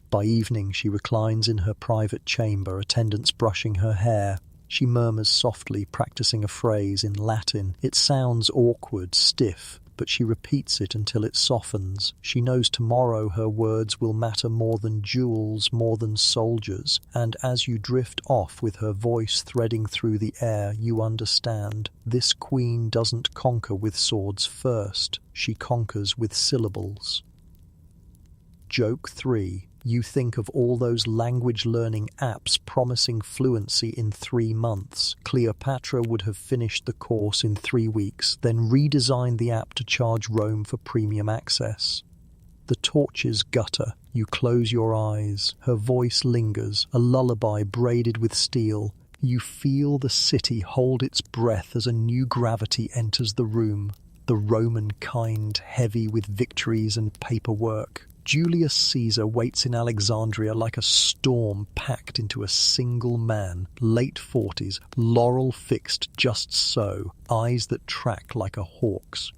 By evening, she reclines in her private chamber, attendants brushing her hair. She murmurs softly, practicing a phrase in Latin. It sounds awkward, stiff, but she repeats it until it softens. She knows tomorrow her words will matter more than jewels, more than soldiers. And as you drift off with her voice threading through the air, you understand. This queen doesn't conquer with swords first. She conquers with syllables. Joke 3. You think of all those language learning apps promising fluency in 3 months. Cleopatra would have finished the course in 3 weeks, then redesigned the app to charge Rome for premium access. The torches gutter. You close your eyes. Her voice lingers, a lullaby braided with steel. You feel the city hold its breath as a new gravity enters the room. The Roman kind, heavy with victories and paperwork. Julius Caesar waits in Alexandria like a storm packed into a single man, late 40s, laurel fixed just so, eyes that track like a hawk's.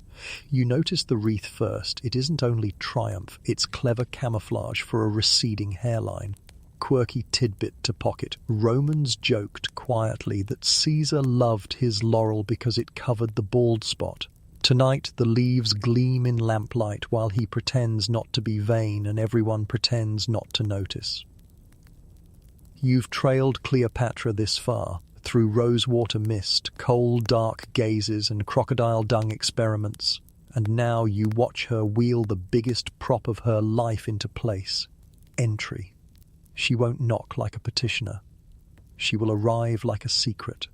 You notice the wreath first. It isn't only triumph, it's clever camouflage for a receding hairline. Quirky tidbit to pocket. Romans joked quietly that Caesar loved his laurel because it covered the bald spot. Tonight the leaves gleam in lamplight while he pretends not to be vain and everyone pretends not to notice. You've trailed Cleopatra this far, through rosewater mist, cold dark gazes and crocodile dung experiments, and now you watch her wheel the biggest prop of her life into place. Entry. She won't knock like a petitioner. She will arrive like a secret.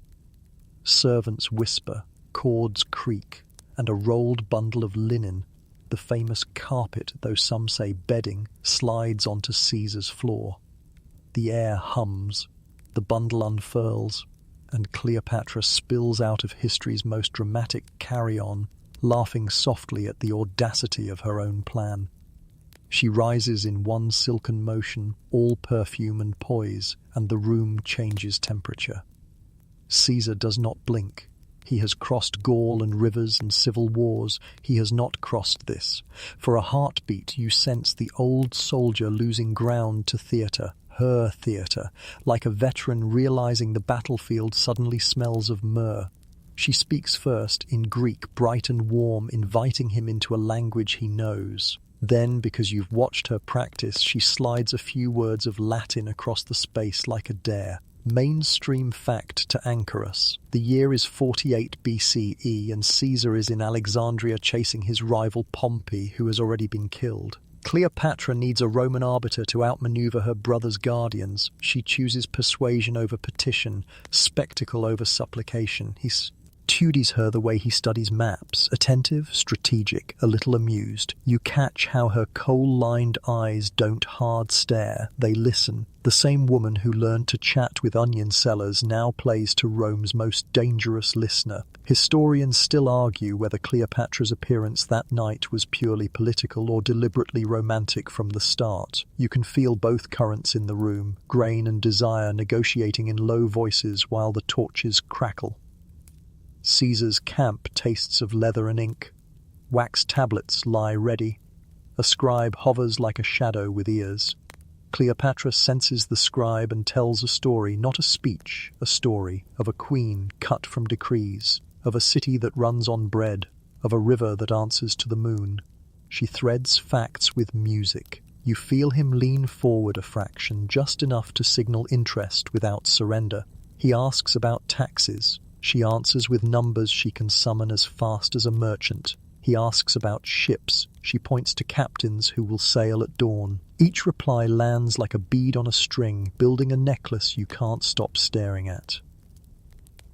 Servants whisper, cords creak, and a rolled bundle of linen, the famous carpet, though some say bedding, slides onto Caesar's floor. The air hums, the bundle unfurls, and Cleopatra spills out of history's most dramatic carry-on, laughing softly at the audacity of her own plan. She rises in one silken motion, all perfume and poise, and the room changes temperature. Caesar does not blink. He has crossed Gaul and rivers and civil wars. He has not crossed this. For a heartbeat you sense the old soldier losing ground to theatre, her theatre, like a veteran realizing the battlefield suddenly smells of myrrh. She speaks first, in Greek, bright and warm, inviting him into a language he knows. Then, because you've watched her practice, she slides a few words of Latin across the space like a dare. Mainstream fact to anchor us. The year is 48 BCE and Caesar is in Alexandria chasing his rival Pompey, who has already been killed. Cleopatra needs a Roman arbiter to outmaneuver her brother's guardians. She chooses persuasion over petition, spectacle over supplication. tudies her the way he studies maps, attentive, strategic, a little amused. You catch how her coal-lined eyes don't hard stare, they listen. The same woman who learned to chat with onion sellers now plays to Rome's most dangerous listener. Historians still argue whether Cleopatra's appearance that night was purely political or deliberately romantic from the start. You can feel both currents in the room, grain and desire negotiating in low voices while the torches crackle. Caesar's camp tastes of leather and ink. Wax tablets lie ready. A scribe hovers like a shadow with ears. Cleopatra senses the scribe and tells a story, not a speech, a story of a queen cut from decrees, of a city that runs on bread, of a river that answers to the moon. She threads facts with music. You feel him lean forward a fraction, just enough to signal interest without surrender. He asks about taxes. She answers with numbers she can summon as fast as a merchant. He asks about ships. She points to captains who will sail at dawn. Each reply lands like a bead on a string, building a necklace you can't stop staring at.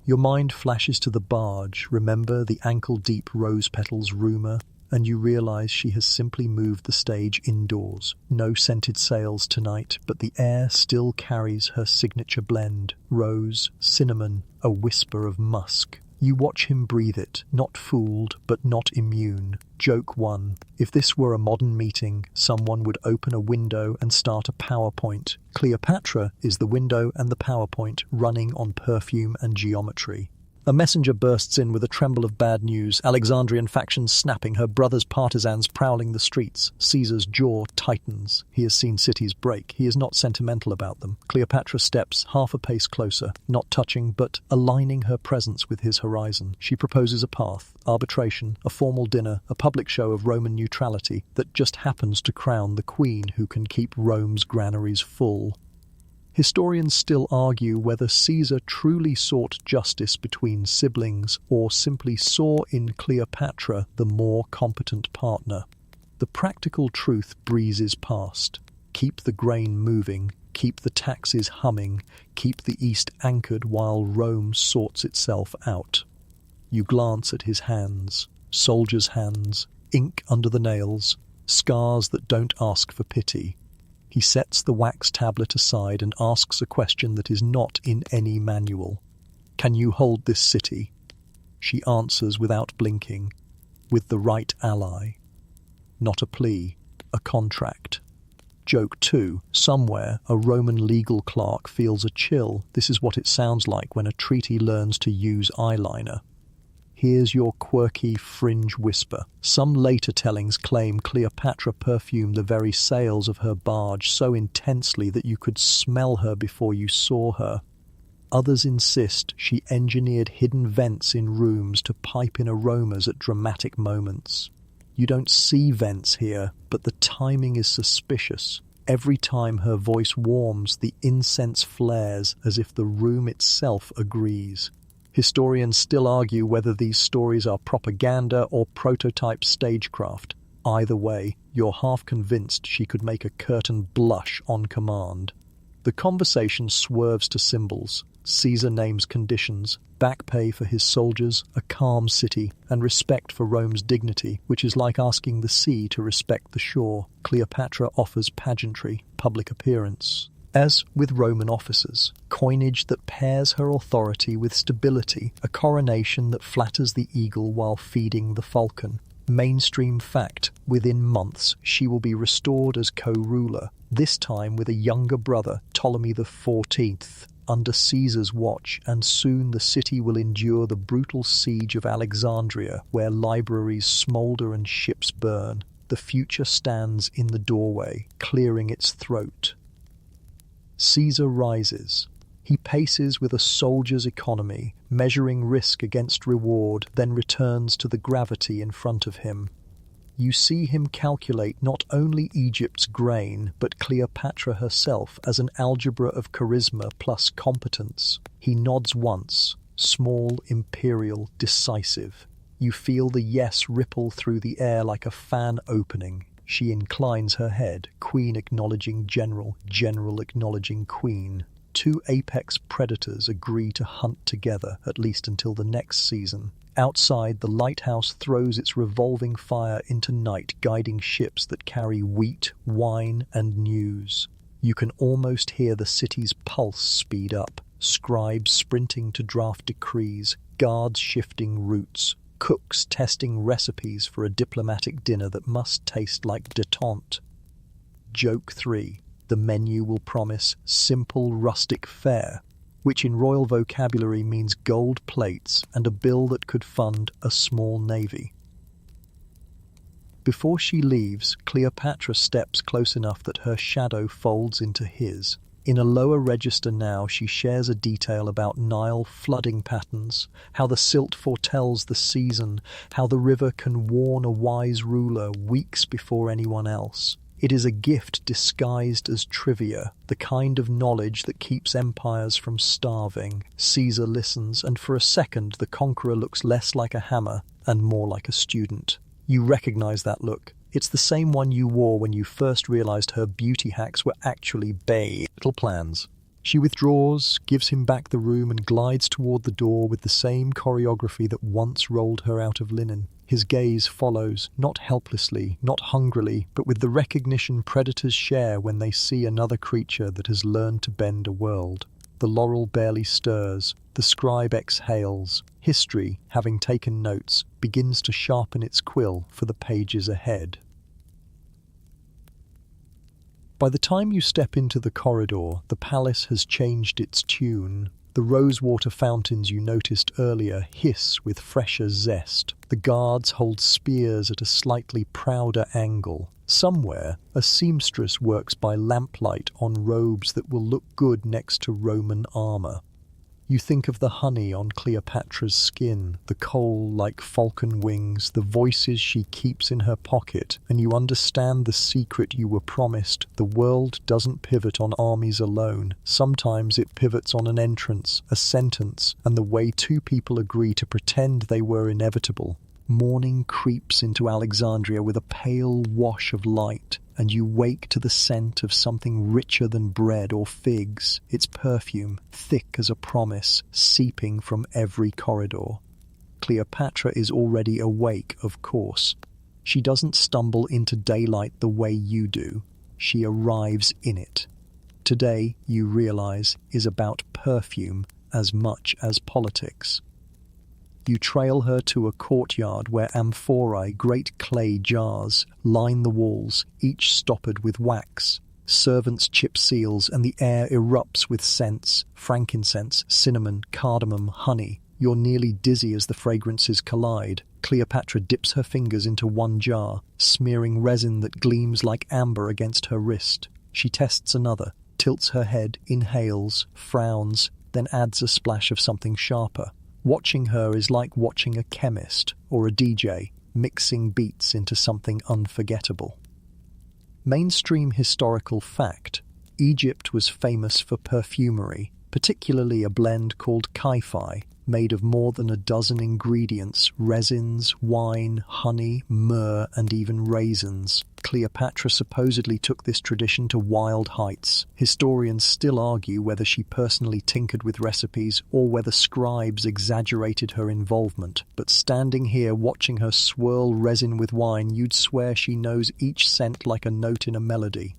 Your mind flashes to the barge, remember the ankle-deep rose petals rumour, and you realise she has simply moved the stage indoors. No scented sails tonight, but the air still carries her signature blend. Rose, cinnamon, a whisper of musk. You watch him breathe it, not fooled, but not immune. Joke 1. If this were a modern meeting, someone would open a window and start a PowerPoint. Cleopatra is the window and the PowerPoint running on perfume and geometry. A messenger bursts in with a tremble of bad news. Alexandrian factions snapping, her brother's partisans prowling the streets. Caesar's jaw tightens. He has seen cities break. He is not sentimental about them. Cleopatra steps half a pace closer, not touching, but aligning her presence with his horizon. She proposes a path, arbitration, a formal dinner, a public show of Roman neutrality that just happens to crown the queen who can keep Rome's granaries full. Historians still argue whether Caesar truly sought justice between siblings or simply saw in Cleopatra the more competent partner. The practical truth breezes past. Keep the grain moving, keep the taxes humming, keep the East anchored while Rome sorts itself out. You glance at his hands, soldiers' hands, ink under the nails, scars that don't ask for pity. He sets the wax tablet aside and asks a question that is not in any manual. Can you hold this city? She answers without blinking, with the right ally. Not a plea, a contract. Joke 2. Somewhere, a Roman legal clerk feels a chill. This is what it sounds like when a treaty learns to use eyeliner. Here's your quirky fringe whisper. Some later tellings claim Cleopatra perfumed the very sails of her barge so intensely that you could smell her before you saw her. Others insist she engineered hidden vents in rooms to pipe in aromas at dramatic moments. You don't see vents here, but the timing is suspicious. Every time her voice warms, the incense flares as if the room itself agrees. Historians still argue whether these stories are propaganda or prototype stagecraft. Either way, you're half convinced she could make a curtain blush on command. The conversation swerves to symbols. Caesar names conditions, back pay for his soldiers, a calm city, and respect for Rome's dignity, which is like asking the sea to respect the shore. Cleopatra offers pageantry, public appearance. As with Roman officers, coinage that pairs her authority with stability, a coronation that flatters the eagle while feeding the falcon. Mainstream fact, within months she will be restored as co-ruler, this time with a younger brother, Ptolemy XIV, under Caesar's watch, and soon the city will endure the brutal siege of Alexandria, where libraries smoulder and ships burn. The future stands in the doorway, clearing its throat. Caesar rises. He paces with a soldier's economy, measuring risk against reward, then returns to the gravity in front of him. You see him calculate not only Egypt's grain, but Cleopatra herself as an algebra of charisma plus competence. He nods once, small, imperial, decisive. You feel the yes ripple through the air like a fan opening. She inclines her head, queen acknowledging general, general acknowledging queen. Two apex predators agree to hunt together, at least until the next season. Outside, the lighthouse throws its revolving fire into night, guiding ships that carry wheat, wine, and news. You can almost hear the city's pulse speed up, scribes sprinting to draft decrees, guards shifting routes, cooks testing recipes for a diplomatic dinner that must taste like détente. Joke 3. The menu will promise simple rustic fare, which in royal vocabulary means gold plates and a bill that could fund a small navy. Before she leaves, Cleopatra steps close enough that her shadow folds into his. In a lower register now, she shares a detail about Nile flooding patterns, how the silt foretells the season, how the river can warn a wise ruler weeks before anyone else. It is a gift disguised as trivia, the kind of knowledge that keeps empires from starving. Caesar listens, and for a second the conqueror looks less like a hammer and more like a student. You recognize that look. It's the same one you wore when you first realized her beauty hacks were actually little plans. She withdraws, gives him back the room, and glides toward the door with the same choreography that once rolled her out of linen. His gaze follows, not helplessly, not hungrily, but with the recognition predators share when they see another creature that has learned to bend a world. The laurel barely stirs, the scribe exhales. History, having taken notes, begins to sharpen its quill for the pages ahead. By the time you step into the corridor, the palace has changed its tune. The rosewater fountains you noticed earlier hiss with fresher zest. The guards hold spears at a slightly prouder angle. Somewhere, a seamstress works by lamplight on robes that will look good next to Roman armor. You think of the honey on Cleopatra's skin, the coal like falcon wings, the voices she keeps in her pocket, and you understand the secret you were promised. The world doesn't pivot on armies alone. Sometimes it pivots on an entrance, a sentence, and the way two people agree to pretend they were inevitable. Morning creeps into Alexandria with a pale wash of light, and you wake to the scent of something richer than bread or figs, its perfume, thick as a promise, seeping from every corridor. Cleopatra is already awake, of course. She doesn't stumble into daylight the way you do. She arrives in it. Today, you realize, is about perfume as much as politics. You trail her to a courtyard where amphorae, great clay jars, line the walls, each stoppered with wax. Servants chip seals, and the air erupts with scents: frankincense, cinnamon, cardamom, honey. You're nearly dizzy as the fragrances collide. Cleopatra dips her fingers into one jar, smearing resin that gleams like amber against her wrist. She tests another, tilts her head, inhales, frowns, then adds a splash of something sharper. Watching her is like watching a chemist or a DJ mixing beats into something unforgettable. Mainstream historical fact: Egypt was famous for perfumery, particularly a blend called kaifi, made of more than a dozen ingredients: resins, wine, honey, myrrh, and even raisins. Cleopatra supposedly took this tradition to wild heights. Historians still argue whether she personally tinkered with recipes or whether scribes exaggerated her involvement. But standing here watching her swirl resin with wine, you'd swear she knows each scent like a note in a melody.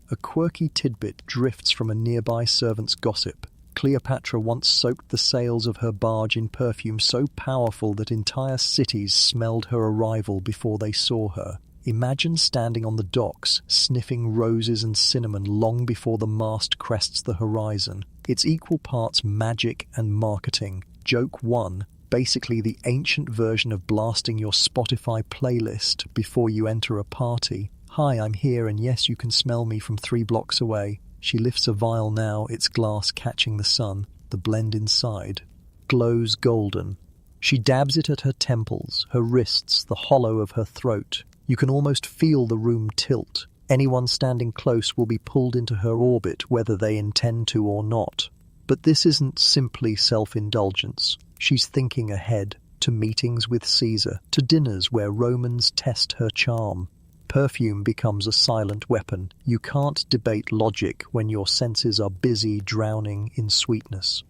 A quirky tidbit drifts from a nearby servant's gossip. Cleopatra once soaked the sails of her barge in perfume so powerful that entire cities smelled her arrival before they saw her. Imagine standing on the docks, sniffing roses and cinnamon long before the mast crests the horizon. It's equal parts magic and marketing. Joke 1, basically the ancient version of blasting your Spotify playlist before you enter a party. Hi, I'm here, and yes, you can smell me from 3 blocks away. She lifts a vial now, its glass catching the sun. The blend inside glows golden. She dabs it at her temples, her wrists, the hollow of her throat. You can almost feel the room tilt. Anyone standing close will be pulled into her orbit, whether they intend to or not. But this isn't simply self-indulgence. She's thinking ahead, to meetings with Caesar, to dinners where Romans test her charm. Perfume becomes a silent weapon. You can't debate logic when your senses are busy drowning in sweetness.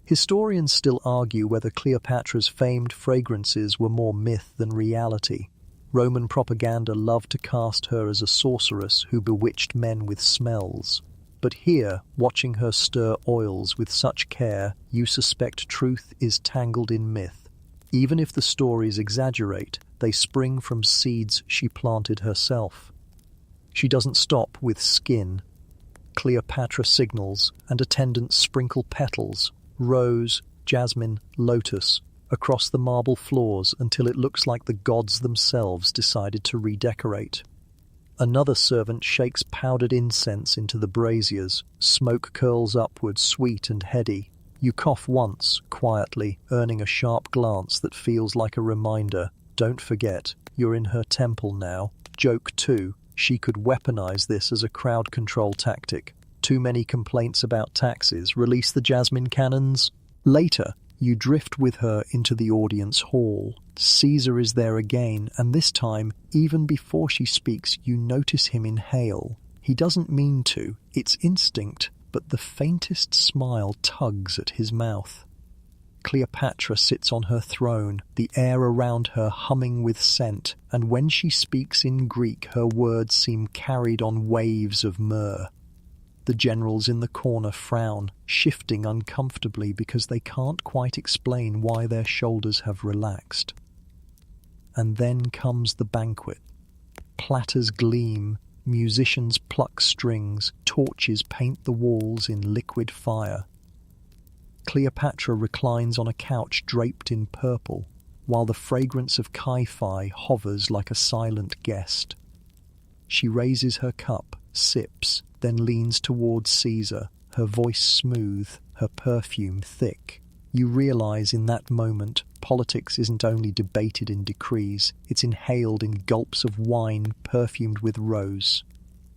Historians still argue whether Cleopatra's famed fragrances were more myth than reality. Roman propaganda loved to cast her as a sorceress who bewitched men with smells. But here, watching her stir oils with such care, you suspect truth is tangled in myth. Even if the stories exaggerate, they spring from seeds she planted herself. She doesn't stop with skin. Cleopatra signals, and attendants sprinkle petals, rose, jasmine, lotus, across the marble floors until it looks like the gods themselves decided to redecorate. Another servant shakes powdered incense into the braziers. Smoke curls upward, sweet and heady. You cough once, quietly, earning a sharp glance that feels like a reminder. Don't forget, you're in her temple now. Joke 2. She could weaponize this as a crowd control tactic. Too many complaints about taxes. Release the jasmine cannons. Later, you drift with her into the audience hall. Caesar is there again, and this time, even before she speaks, you notice him inhale. He doesn't mean to, it's instinct, but the faintest smile tugs at his mouth. Cleopatra sits on her throne, the air around her humming with scent, and when she speaks in Greek, her words seem carried on waves of myrrh. The generals in the corner frown, shifting uncomfortably because they can't quite explain why their shoulders have relaxed. And then comes the banquet. Platters gleam, musicians pluck strings, torches paint the walls in liquid fire. Cleopatra reclines on a couch draped in purple, while the fragrance of Chi-Fi hovers like a silent guest. She raises her cup, sips, then leans towards Caesar, her voice smooth, her perfume thick. You realize in that moment, politics isn't only debated in decrees, it's inhaled in gulps of wine perfumed with rose.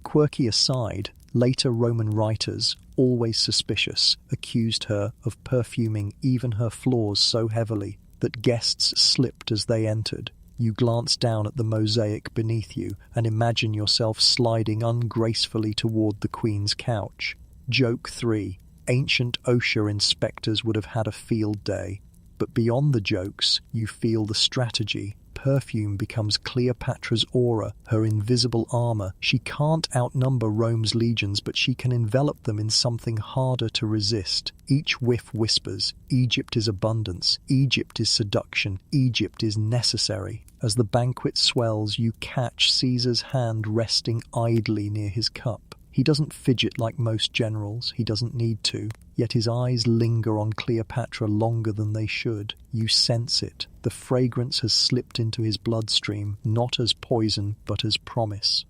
Quirky aside, later Roman writers, always suspicious, accused her of perfuming even her floors so heavily that guests slipped as they entered. You glance down at the mosaic beneath you and imagine yourself sliding ungracefully toward the Queen's couch. Joke 3. Ancient OSHA inspectors would have had a field day. But beyond the jokes, you feel the strategy. Perfume becomes Cleopatra's aura, her invisible armor. She can't outnumber Rome's legions, but she can envelop them in something harder to resist. Each whiff whispers, Egypt is abundance, Egypt is seduction, Egypt is necessary. As the banquet swells, you catch Caesar's hand resting idly near his cup. He doesn't fidget like most generals, he doesn't need to, yet his eyes linger on Cleopatra longer than they should. You sense it. The fragrance has slipped into his bloodstream, not as poison, but as promise.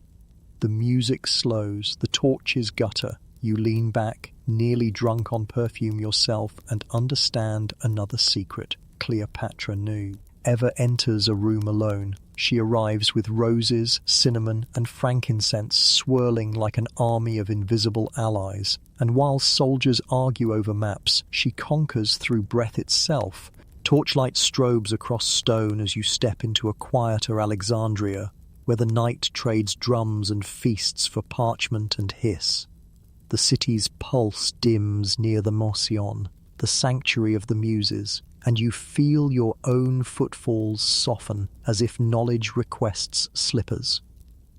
The music slows, the torches gutter. You lean back, nearly drunk on perfume yourself, and understand another secret Cleopatra knew. Ever enters a room alone. She arrives with roses, cinnamon, and frankincense swirling like an army of invisible allies. And while soldiers argue over maps, she conquers through breath itself. Torchlight strobes across stone as you step into a quieter Alexandria, where the night trades drums and feasts for parchment and hiss. The city's pulse dims near the Motion, the sanctuary of the Muses, and you feel your own footfalls soften as if knowledge requests slippers.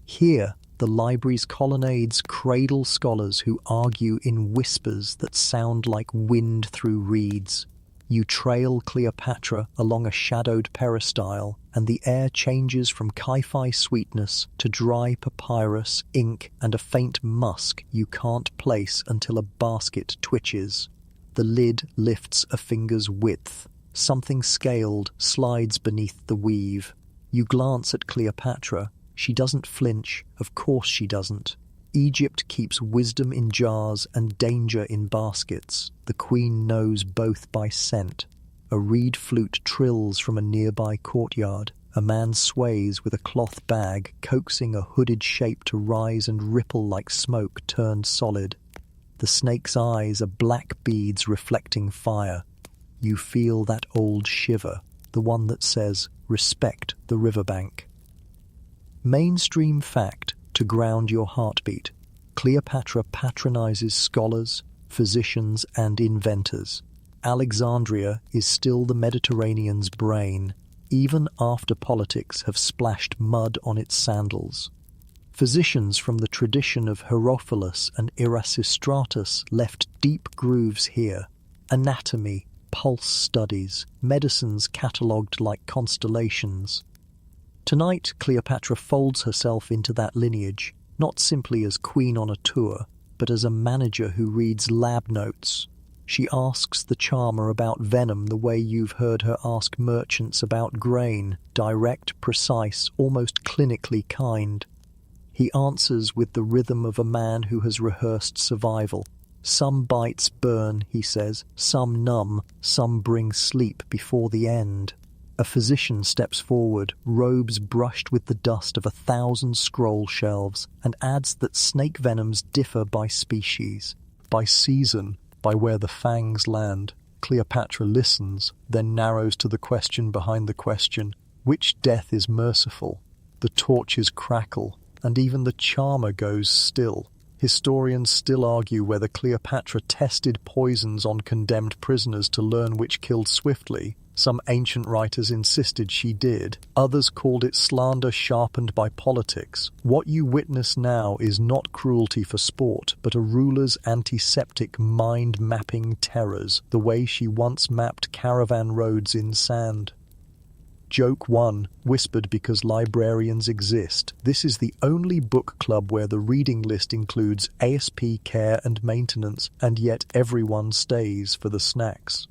Here, the library's colonnades cradle scholars who argue in whispers that sound like wind through reeds. You trail Cleopatra along a shadowed peristyle, and the air changes from Chi-Fi sweetness to dry papyrus, ink, and a faint musk you can't place until a basket twitches. The lid lifts a finger's width. Something scaled slides beneath the weave. You glance at Cleopatra. She doesn't flinch. Of course she doesn't. Egypt keeps wisdom in jars and danger in baskets. The queen knows both by scent. A reed flute trills from a nearby courtyard. A man sways with a cloth bag, coaxing a hooded shape to rise and ripple like smoke turned solid. The snake's eyes are black beads reflecting fire. You feel that old shiver, the one that says, respect the riverbank. Mainstream fact to ground your heartbeat. Cleopatra patronizes scholars, physicians, and inventors. Alexandria is still the Mediterranean's brain, even after politics have splashed mud on its sandals. Physicians from the tradition of Herophilus and Erasistratus left deep grooves here. Anatomy, pulse studies, medicines catalogued like constellations. Tonight, Cleopatra folds herself into that lineage, not simply as queen on a tour, but as a manager who reads lab notes. She asks the charmer about venom the way you've heard her ask merchants about grain, direct, precise, almost clinically kind. He answers with the rhythm of a man who has rehearsed survival. Some bites burn, he says, some numb, some bring sleep before the end. A physician steps forward, robes brushed with the dust of 1,000 scroll shelves, and adds that snake venoms differ by species, by season, by where the fangs land. Cleopatra listens, then narrows to the question behind the question. Which death is merciful? The torches crackle, and even the charmer goes still. Historians still argue whether Cleopatra tested poisons on condemned prisoners to learn which killed swiftly. Some ancient writers insisted she did. Others called it slander sharpened by politics. What you witness now is not cruelty for sport, but a ruler's antiseptic mind-mapping terrors, the way she once mapped caravan roads in sand. Joke 1, whispered because librarians exist. This is the only book club where the reading list includes ASP care and maintenance, and yet everyone stays for the snacks.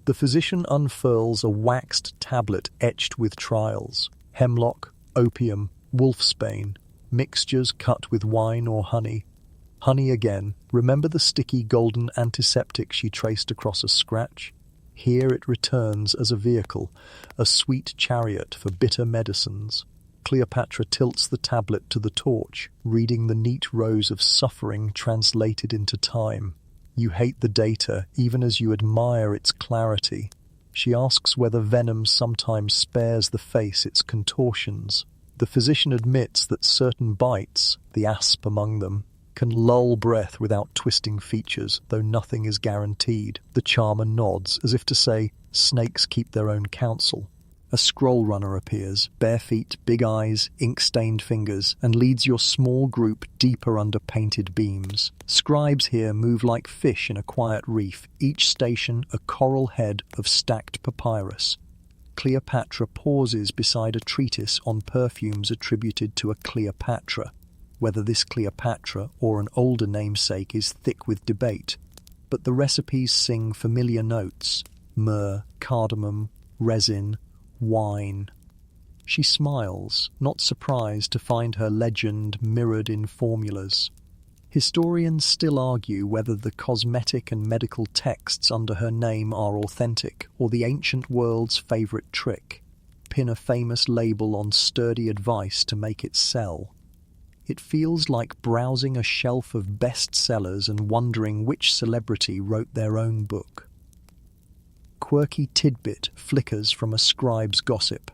The physician unfurls a waxed tablet etched with trials. Hemlock, opium, wolfsbane, mixtures cut with wine or honey. Honey again. Remember the sticky golden antiseptic she traced across a scratch? Here it returns as a vehicle, a sweet chariot for bitter medicines. Cleopatra tilts the tablet to the torch, reading the neat rows of suffering translated into time. You hate the data, even as you admire its clarity. She asks whether venom sometimes spares the face its contortions. The physician admits that certain bites, the asp among them, can lull breath without twisting features, though nothing is guaranteed. The charmer nods, as if to say, snakes keep their own counsel. A scroll runner appears, bare feet, big eyes, ink-stained fingers, and leads your small group deeper under painted beams. Scribes here move like fish in a quiet reef, each station a coral head of stacked papyrus. Cleopatra pauses beside a treatise on perfumes attributed to a Cleopatra. Whether this Cleopatra or an older namesake is thick with debate, but the recipes sing familiar notes: myrrh, cardamom, resin, wine. She smiles, not surprised to find her legend mirrored in formulas. Historians still argue whether the cosmetic and medical texts under her name are authentic, or the ancient world's favourite trick: pin a famous label on sturdy advice to make it sell. It feels like browsing a shelf of bestsellers and wondering which celebrity wrote their own book. Quirky tidbit flickers from a scribe's gossip.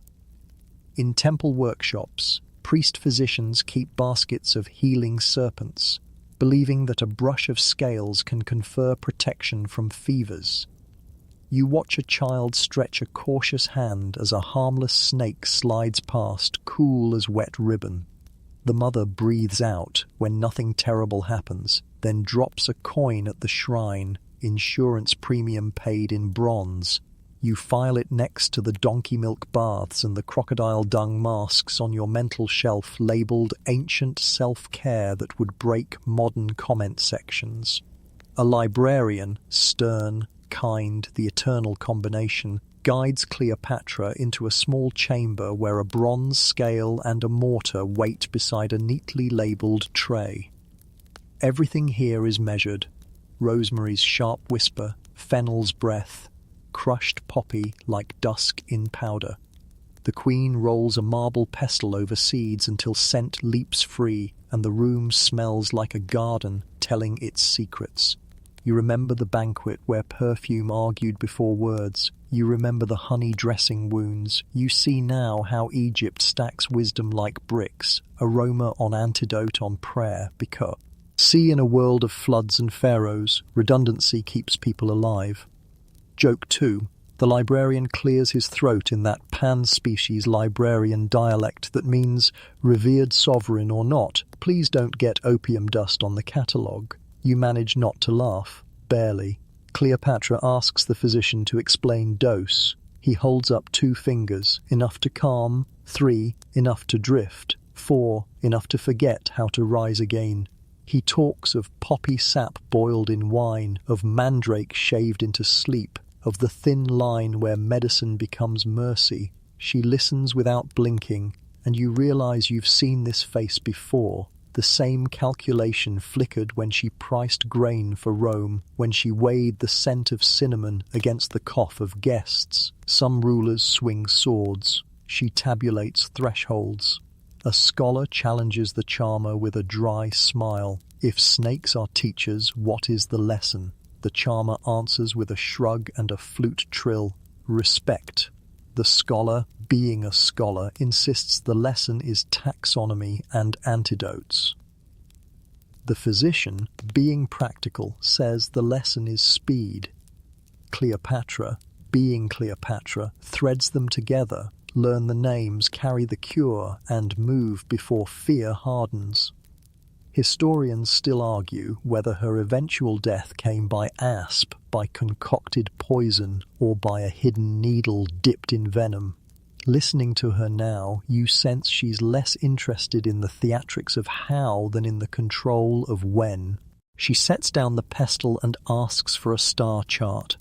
In temple workshops, priest-physicians keep baskets of healing serpents, believing that a brush of scales can confer protection from fevers. You watch a child stretch a cautious hand as a harmless snake slides past, cool as wet ribbon. The mother breathes out when nothing terrible happens, then drops a coin at the shrine, insurance premium paid in bronze. You file it next to the donkey milk baths and the crocodile dung masks on your mental shelf labelled ancient self-care that would break modern comment sections. A librarian, stern, kind, the eternal combination, guides Cleopatra into a small chamber where a bronze scale and a mortar wait beside a neatly labelled tray. Everything here is measured: rosemary's sharp whisper, fennel's breath, crushed poppy like dusk in powder. The queen rolls a marble pestle over seeds until scent leaps free and the room smells like a garden telling its secrets. You remember the banquet where perfume argued before words. You remember the honey dressing wounds. You see now how Egypt stacks wisdom like bricks, aroma on antidote on prayer, because see, in a world of floods and pharaohs, redundancy keeps people alive. Joke 2. The librarian clears his throat in that pan-species librarian dialect that means, revered sovereign or not, please don't get opium dust on the catalogue. You manage not to laugh. Barely. Cleopatra asks the physician to explain dose. He holds up 2 fingers, enough to calm, 3, enough to drift, 4, enough to forget how to rise again. He talks of poppy sap boiled in wine, of mandrake shaved into sleep, of the thin line where medicine becomes mercy. She listens without blinking, and you realize you've seen this face before. The same calculation flickered when she priced grain for Rome, when she weighed the scent of cinnamon against the cough of guests. Some rulers swing swords. She tabulates thresholds. A scholar challenges the charmer with a dry smile. If snakes are teachers, what is the lesson? The charmer answers with a shrug and a flute trill. Respect. The scholar, being a scholar, insists the lesson is taxonomy and antidotes. The physician, being practical, says the lesson is speed. Cleopatra, being Cleopatra, threads them together, learn the names, carry the cure, and move before fear hardens. Historians still argue whether her eventual death came by asp, by concocted poison, or by a hidden needle dipped in venom. Listening to her now, you sense she's less interested in the theatrics of how than in the control of when. She sets down the pestle and asks for a star chart.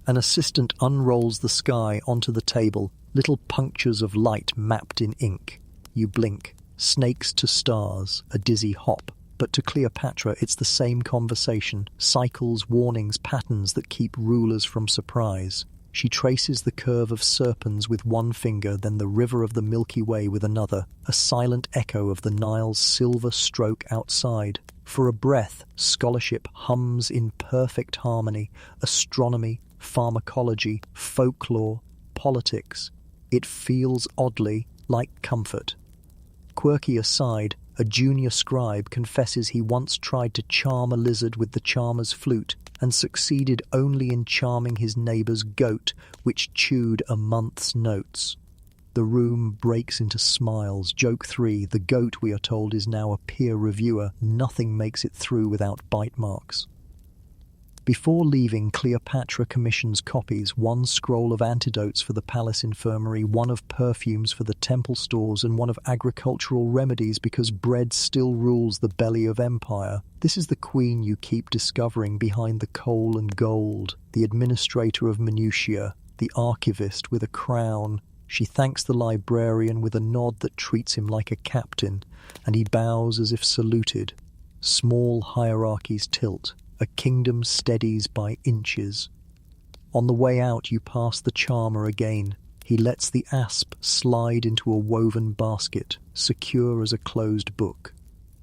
An assistant unrolls the sky onto the table, little punctures of light mapped in ink. You blink. Snakes to stars, a dizzy hop. But to Cleopatra it's the same conversation, cycles, warnings, patterns that keep rulers from surprise. She traces the curve of serpents with one finger, then the river of the Milky Way with another, a silent echo of the Nile's silver stroke outside. For a breath, scholarship hums in perfect harmony, astronomy, pharmacology, folklore, politics. It feels oddly like comfort. Quirky aside, a junior scribe confesses he once tried to charm a lizard with the charmer's flute and succeeded only in charming his neighbour's goat, which chewed a month's notes. The room breaks into smiles. Joke 3, the goat, we are told, is now a peer reviewer. Nothing makes it through without bite marks. Before leaving, Cleopatra commissions copies, 1 scroll of antidotes for the palace infirmary, 1 of perfumes for the temple stores, and 1 of agricultural remedies because bread still rules the belly of empire. This is the queen you keep discovering behind the coal and gold, the administrator of minutiae, the archivist with a crown. She thanks the librarian with a nod that treats him like a captain, and he bows as if saluted. Small hierarchies tilt. A kingdom steadies by inches. On the way out you pass the charmer again. He lets the asp slide into a woven basket, secure as a closed book.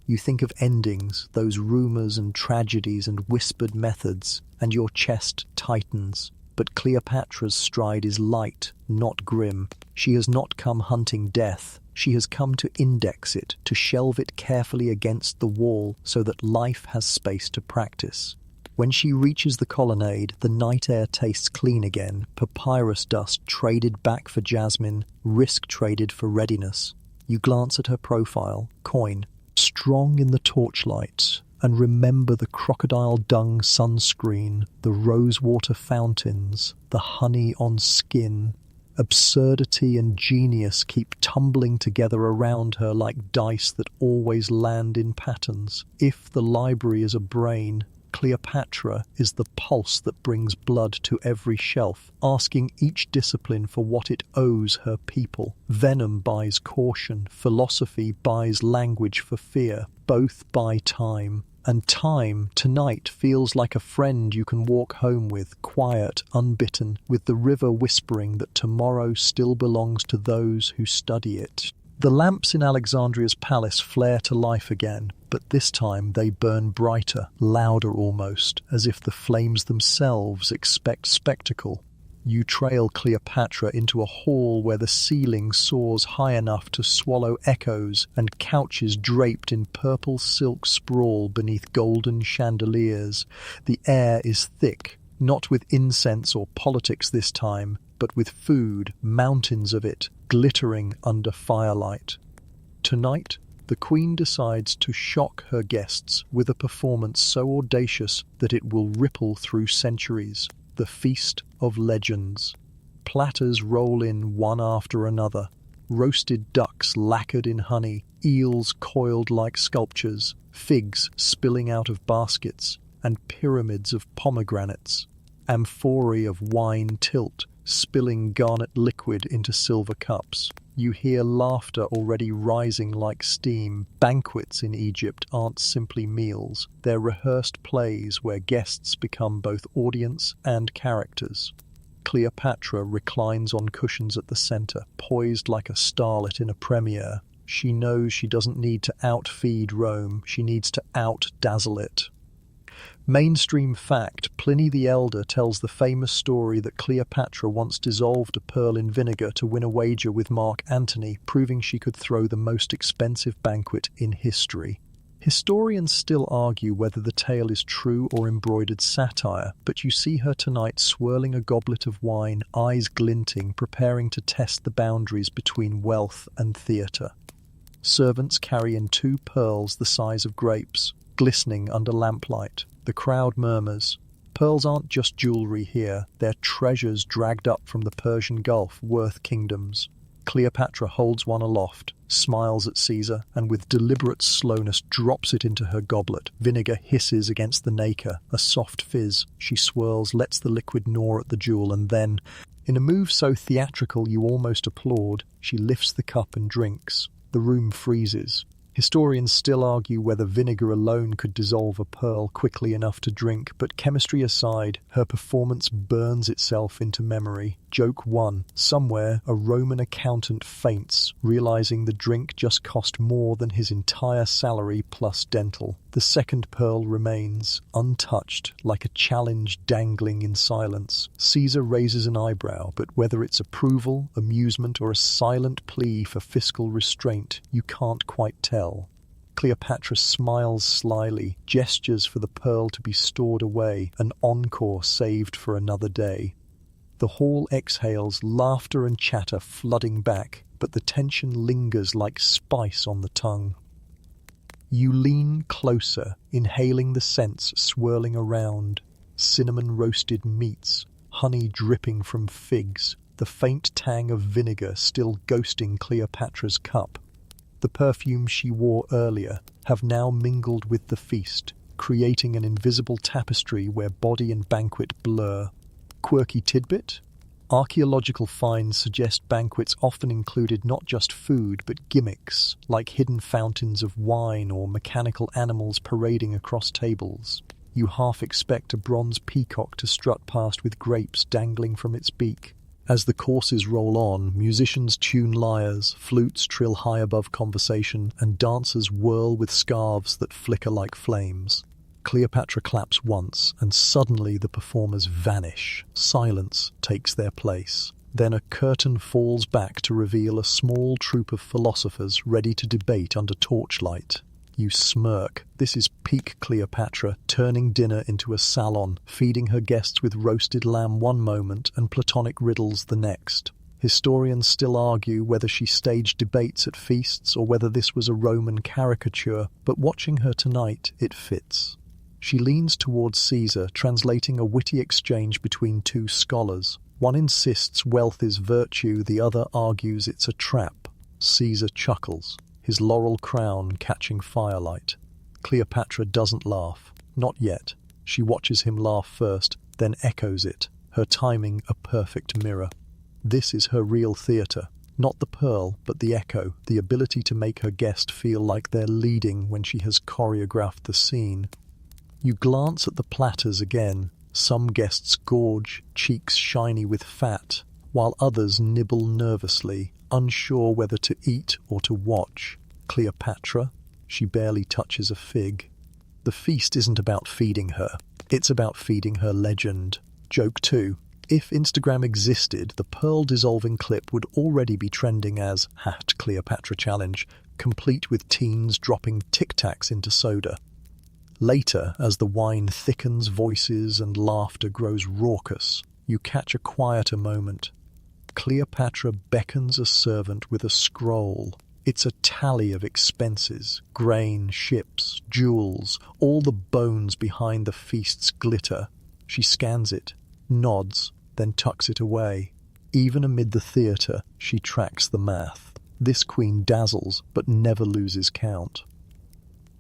You think of endings, those rumours and tragedies and whispered methods, and your chest tightens. But Cleopatra's stride is light, not grim. She has not come hunting death. She has come to index it, to shelve it carefully against the wall so that life has space to practice. When she reaches the colonnade, the night air tastes clean again, papyrus dust traded back for jasmine, risk traded for readiness. You glance at her profile, coin, strong in the torchlight, and remember the crocodile dung sunscreen, the rosewater fountains, the honey on skin. Absurdity and genius keep tumbling together around her like dice that always land in patterns. If the library is a brain, Cleopatra is the pulse that brings blood to every shelf, asking each discipline for what it owes her people. Venom buys caution, philosophy buys language for fear. Both buy time. And time, tonight, feels like a friend you can walk home with, quiet, unbitten, with the river whispering that tomorrow still belongs to those who study it. The lamps in Alexandria's palace flare to life again, but this time they burn brighter, louder almost, as if the flames themselves expect spectacle. You trail Cleopatra into a hall where the ceiling soars high enough to swallow echoes, and couches draped in purple silk sprawl beneath golden chandeliers. The air is thick, not with incense or politics this time, but with food, mountains of it, glittering under firelight. Tonight, the Queen decides to shock her guests with a performance so audacious that it will ripple through centuries. The Feast of Legends. Platters roll in one after another. Roasted ducks lacquered in honey, eels coiled like sculptures, figs spilling out of baskets, and pyramids of pomegranates. Amphorae of wine tilt, spilling garnet liquid into silver cups. You hear laughter already rising like steam. Banquets in Egypt aren't simply meals. They're rehearsed plays where guests become both audience and characters. Cleopatra reclines on cushions at the center, poised like a starlet in a premiere. She knows she doesn't need to outfeed Rome, she needs to outdazzle it. Mainstream fact, Pliny the Elder tells the famous story that Cleopatra once dissolved a pearl in vinegar to win a wager with Mark Antony, proving she could throw the most expensive banquet in history. Historians still argue whether the tale is true or embroidered satire, but you see her tonight swirling a goblet of wine, eyes glinting, preparing to test the boundaries between wealth and theatre. Servants carry in 2 pearls the size of grapes, glistening under lamplight. The crowd murmurs. Pearls aren't just jewelry here, they're treasures dragged up from the Persian Gulf, worth kingdoms. Cleopatra holds one aloft, smiles at Caesar, and with deliberate slowness drops it into her goblet. Vinegar hisses against the nacre, a soft fizz. She swirls, lets the liquid gnaw at the jewel, and then, in a move so theatrical you almost applaud, she lifts the cup and drinks. The room freezes. Historians still argue whether vinegar alone could dissolve a pearl quickly enough to drink, but chemistry aside, her performance burns itself into memory. Joke 1. Somewhere, a Roman accountant faints, realizing the drink just cost more than his entire salary plus dental. The second pearl remains, untouched, like a challenge dangling in silence. Caesar raises an eyebrow, but whether it's approval, amusement, or a silent plea for fiscal restraint, you can't quite tell. Cleopatra smiles slyly, gestures for the pearl to be stored away, an encore saved for another day. The hall exhales, laughter and chatter flooding back, but the tension lingers like spice on the tongue. You lean closer, inhaling the scents swirling around. Cinnamon-roasted meats, honey dripping from figs, the faint tang of vinegar still ghosting Cleopatra's cup. The perfumes she wore earlier have now mingled with the feast, creating an invisible tapestry where body and banquet blur. Quirky tidbit? Archaeological finds suggest banquets often included not just food but gimmicks, like hidden fountains of wine or mechanical animals parading across tables. You half expect a bronze peacock to strut past with grapes dangling from its beak. As the courses roll on, musicians tune lyres, flutes trill high above conversation, and dancers whirl with scarves that flicker like flames. Cleopatra claps once, and suddenly the performers vanish. Silence takes their place. Then a curtain falls back to reveal a small troop of philosophers ready to debate under torchlight. You smirk. This is peak Cleopatra, turning dinner into a salon, feeding her guests with roasted lamb one moment and Platonic riddles the next. Historians still argue whether she staged debates at feasts or whether this was a Roman caricature, but watching her tonight, it fits. She leans towards Caesar, translating a witty exchange between 2 scholars. One insists wealth is virtue, the other argues it's a trap. Caesar chuckles, his laurel crown catching firelight. Cleopatra doesn't laugh. Not yet. She watches him laugh first, then echoes it, her timing a perfect mirror. This is her real theatre. Not the pearl, but the echo, the ability to make her guest feel like they're leading when she has choreographed the scene. You glance at the platters again. Some guests gorge, cheeks shiny with fat. while others nibble nervously, unsure whether to eat or to watch. Cleopatra? She barely touches a fig. The feast isn't about feeding her. It's about feeding her legend. Joke 2. If Instagram existed, the pearl dissolving clip would already be trending as #Cleopatra Challenge, complete with teens dropping Tic Tacs into soda. Later, as the wine thickens, voices and laughter grows raucous, you catch a quieter moment. Cleopatra beckons a servant with a scroll. It's a tally of expenses, grain, ships, jewels, all the bones behind the feast's glitter. She scans it, nods, then tucks it away. Even amid the theatre, she tracks the math. This queen dazzles, but never loses count.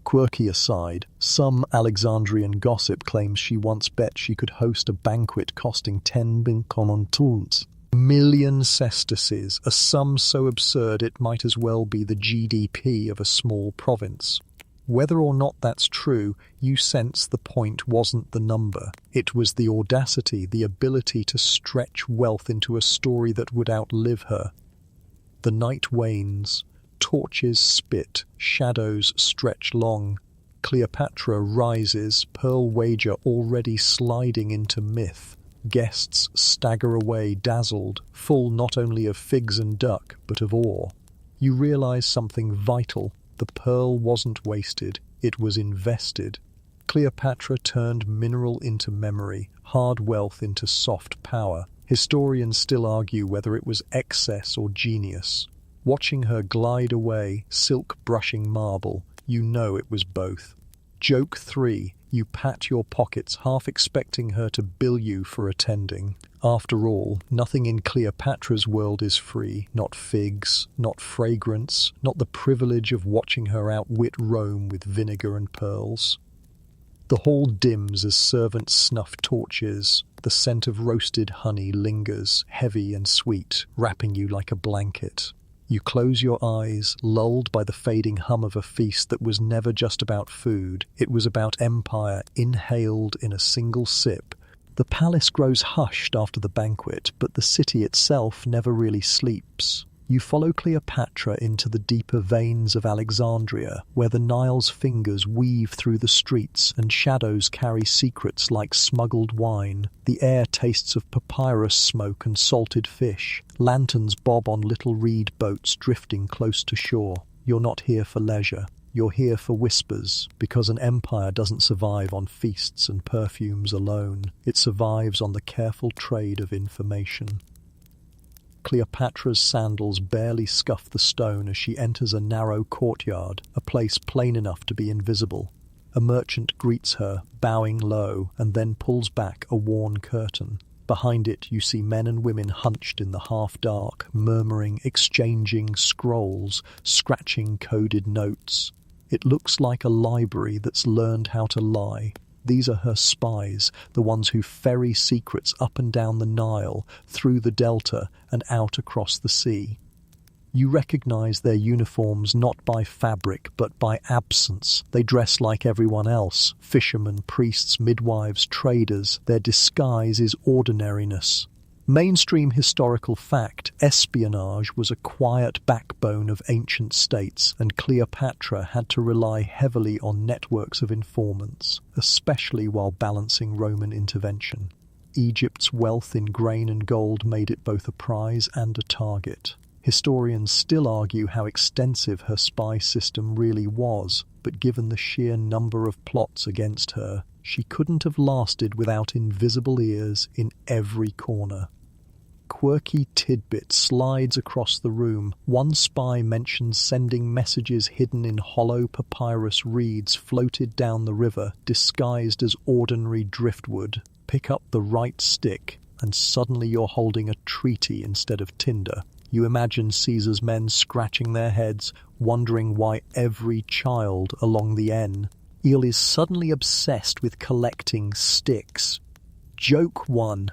Quirky aside, some Alexandrian gossip claims she once bet she could host a banquet costing 10 million sesterces, a sum so absurd it might as well be the GDP of a small province. Whether or not that's true, you sense the point wasn't the number. It was the audacity, the ability to stretch wealth into a story that would outlive her. The night wanes. Torches spit, shadows stretch long. Cleopatra rises, pearl wager already sliding into myth. Guests stagger away dazzled, full not only of figs and duck, but of awe. You realize something vital. The pearl wasn't wasted, it was invested. Cleopatra turned mineral into memory, hard wealth into soft power. Historians still argue whether it was excess or genius. Watching her glide away, silk brushing marble, you know it was both. Joke 3. You pat your pockets, half expecting her to bill you for attending. After all, nothing in Cleopatra's world is free. Not figs, not fragrance, not the privilege of watching her outwit Rome with vinegar and pearls. The hall dims as servants snuff torches. The scent of roasted honey lingers, heavy and sweet, wrapping you like a blanket. You close your eyes, lulled by the fading hum of a feast that was never just about food. It was about empire, inhaled in a single sip. The palace grows hushed after the banquet, but the city itself never really sleeps. You follow Cleopatra into the deeper veins of Alexandria, where the Nile's fingers weave through the streets and shadows carry secrets like smuggled wine. The air tastes of papyrus smoke and salted fish. Lanterns bob on little reed boats drifting close to shore. You're not here for leisure. You're here for whispers, because an empire doesn't survive on feasts and perfumes alone. It survives on the careful trade of information. Cleopatra's sandals barely scuff the stone as she enters a narrow courtyard, a place plain enough to be invisible. A merchant greets her, bowing low, and then pulls back a worn curtain. Behind it you see men and women hunched in the half-dark, murmuring, exchanging scrolls, scratching coded notes. It looks like a library that's learned how to lie. These are her spies, the ones who ferry secrets up and down the Nile, through the delta, and out across the sea. You recognize their uniforms not by fabric, but by absence. They dress like everyone else, fishermen, priests, midwives, traders. Their disguise is ordinariness. Mainstream historical fact, espionage was a quiet backbone of ancient states, and Cleopatra had to rely heavily on networks of informants, especially while balancing Roman intervention. Egypt's wealth in grain and gold made it both a prize and a target. Historians still argue how extensive her spy system really was, but given the sheer number of plots against her, she couldn't have lasted without invisible ears in every corner. Quirky tidbit slides across the room. One spy mentions sending messages hidden in hollow papyrus reeds floated down the river, disguised as ordinary driftwood. Pick up the right stick, and suddenly you're holding a treaty instead of tinder. You imagine Caesar's men scratching their heads, wondering why every child along the N. Eel is suddenly obsessed with collecting sticks. Joke 1.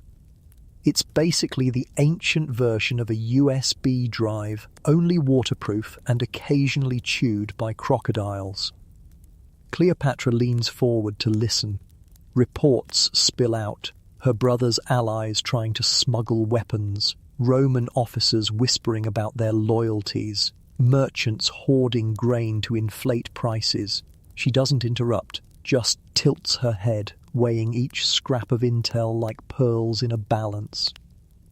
It's basically the ancient version of a USB drive, only waterproof and occasionally chewed by crocodiles. Cleopatra leans forward to listen. Reports spill out. Her brother's allies trying to smuggle weapons. Roman officers whispering about their loyalties, merchants hoarding grain to inflate prices. She doesn't interrupt, just tilts her head, weighing each scrap of intel like pearls in a balance.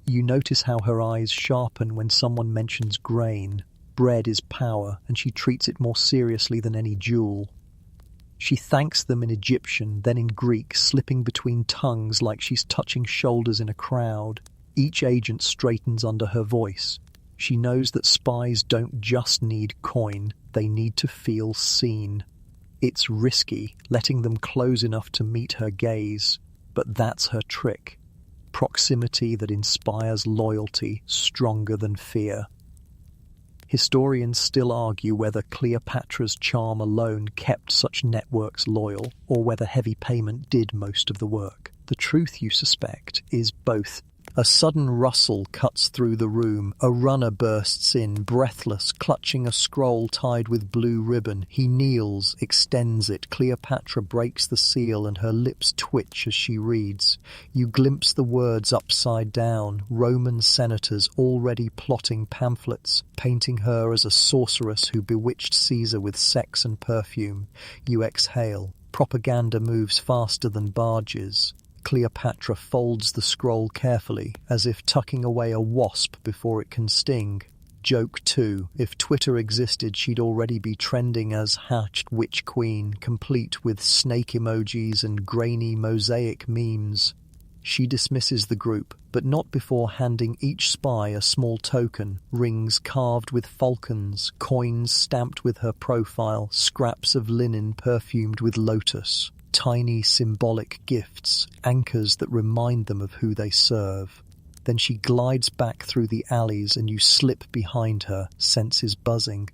You notice how her eyes sharpen when someone mentions grain. Bread is power, and she treats it more seriously than any jewel. She thanks them in Egyptian, then in Greek, slipping between tongues like she's touching shoulders in a crowd. Each agent straightens under her voice. She knows that spies don't just need coin, they need to feel seen. It's risky, letting them close enough to meet her gaze, but that's her trick. Proximity that inspires loyalty stronger than fear. Historians still argue whether Cleopatra's charm alone kept such networks loyal, or whether heavy payment did most of the work. The truth, you suspect, is both. A sudden rustle cuts through the room. A runner bursts in, breathless, clutching a scroll tied with blue ribbon. He kneels, extends it. Cleopatra breaks the seal and her lips twitch as she reads. You glimpse the words upside down, Roman senators already plotting pamphlets, painting her as a sorceress who bewitched Caesar with sex and perfume. You exhale. Propaganda moves faster than barges. Cleopatra folds the scroll carefully, as if tucking away a wasp before it can sting. Joke 2. If Twitter existed, she'd already be trending as #witch queen, complete with snake emojis and grainy mosaic memes. She dismisses the group, but not before handing each spy a small token, rings carved with falcons, coins stamped with her profile, scraps of linen perfumed with lotus. Tiny symbolic gifts, anchors that remind them of who they serve. Then she glides back through the alleys and you slip behind her, senses buzzing.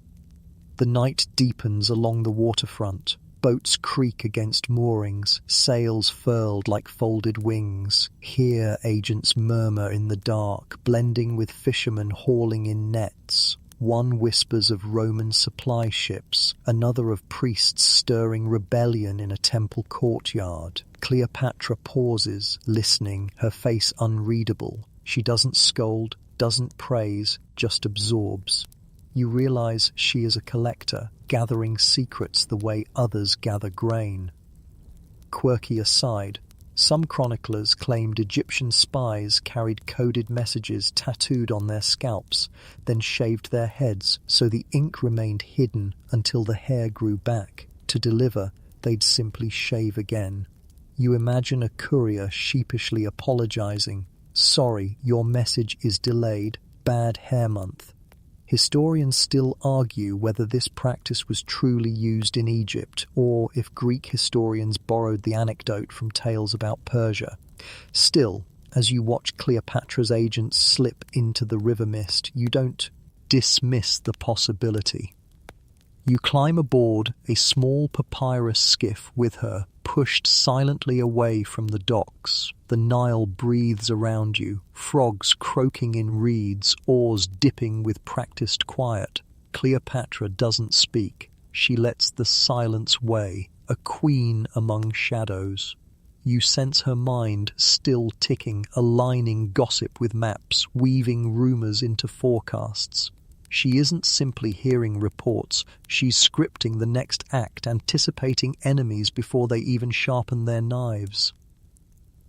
The night deepens along the waterfront. Boats creak against moorings, sails furled like folded wings. Here agents murmur in the dark, blending with fishermen hauling in nets. One whispers of Roman supply ships, another of priests stirring rebellion in a temple courtyard. Cleopatra pauses, listening, her face unreadable. She doesn't scold, doesn't praise, just absorbs. You realize she is a collector, gathering secrets the way others gather grain. Quirky aside, some chroniclers claimed Egyptian spies carried coded messages tattooed on their scalps, then shaved their heads so the ink remained hidden until the hair grew back. To deliver, they'd simply shave again. You imagine a courier sheepishly apologizing. Sorry, your message is delayed. Bad hair month. Historians still argue whether this practice was truly used in Egypt, or if Greek historians borrowed the anecdote from tales about Persia. Still, as you watch Cleopatra's agents slip into the river mist, you don't dismiss the possibility. You climb aboard a small papyrus skiff with her, pushed silently away from the docks. The Nile breathes around you, frogs croaking in reeds, oars dipping with practiced quiet. Cleopatra doesn't speak. She lets the silence weigh, a queen among shadows. You sense her mind still ticking, aligning gossip with maps, weaving rumors into forecasts. She isn't simply hearing reports, she's scripting the next act, anticipating enemies before they even sharpen their knives.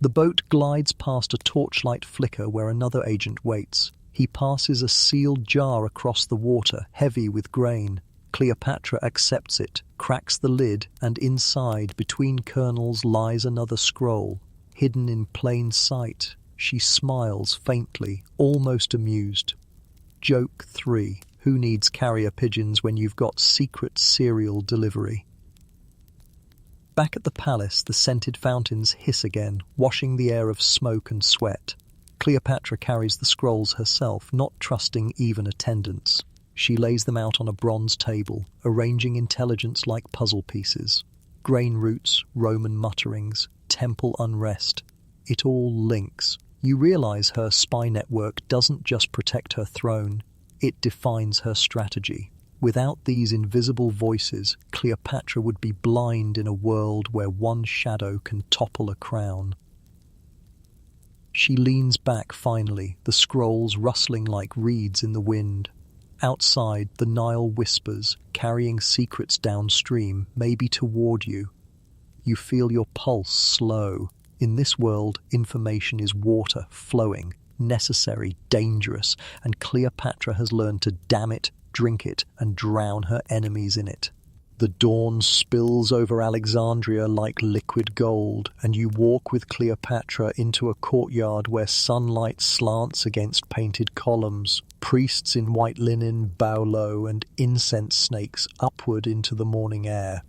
The boat glides past a torchlight flicker where another agent waits. He passes a sealed jar across the water, heavy with grain. Cleopatra accepts it, cracks the lid, and inside, between kernels, lies another scroll. Hidden in plain sight, she smiles faintly, almost amused. Joke 3. Who needs carrier pigeons when you've got secret cereal delivery? Back at the palace, the scented fountains hiss again, washing the air of smoke and sweat. Cleopatra carries the scrolls herself, not trusting even attendants. She lays them out on a bronze table, arranging intelligence like puzzle pieces. Grain routes, Roman mutterings, temple unrest. It all links. You realize her spy network doesn't just protect her throne, it defines her strategy. Without these invisible voices, Cleopatra would be blind in a world where one shadow can topple a crown. She leans back finally, the scrolls rustling like reeds in the wind. Outside, the Nile whispers, carrying secrets downstream, maybe toward you. You feel your pulse slow. In this world, information is water, flowing, necessary, dangerous, and Cleopatra has learned to dam it, drink it, and drown her enemies in it. The dawn spills over Alexandria like liquid gold, and you walk with Cleopatra into a courtyard where sunlight slants against painted columns. Priests in white linen bow low, and incense snakes upward into the morning air.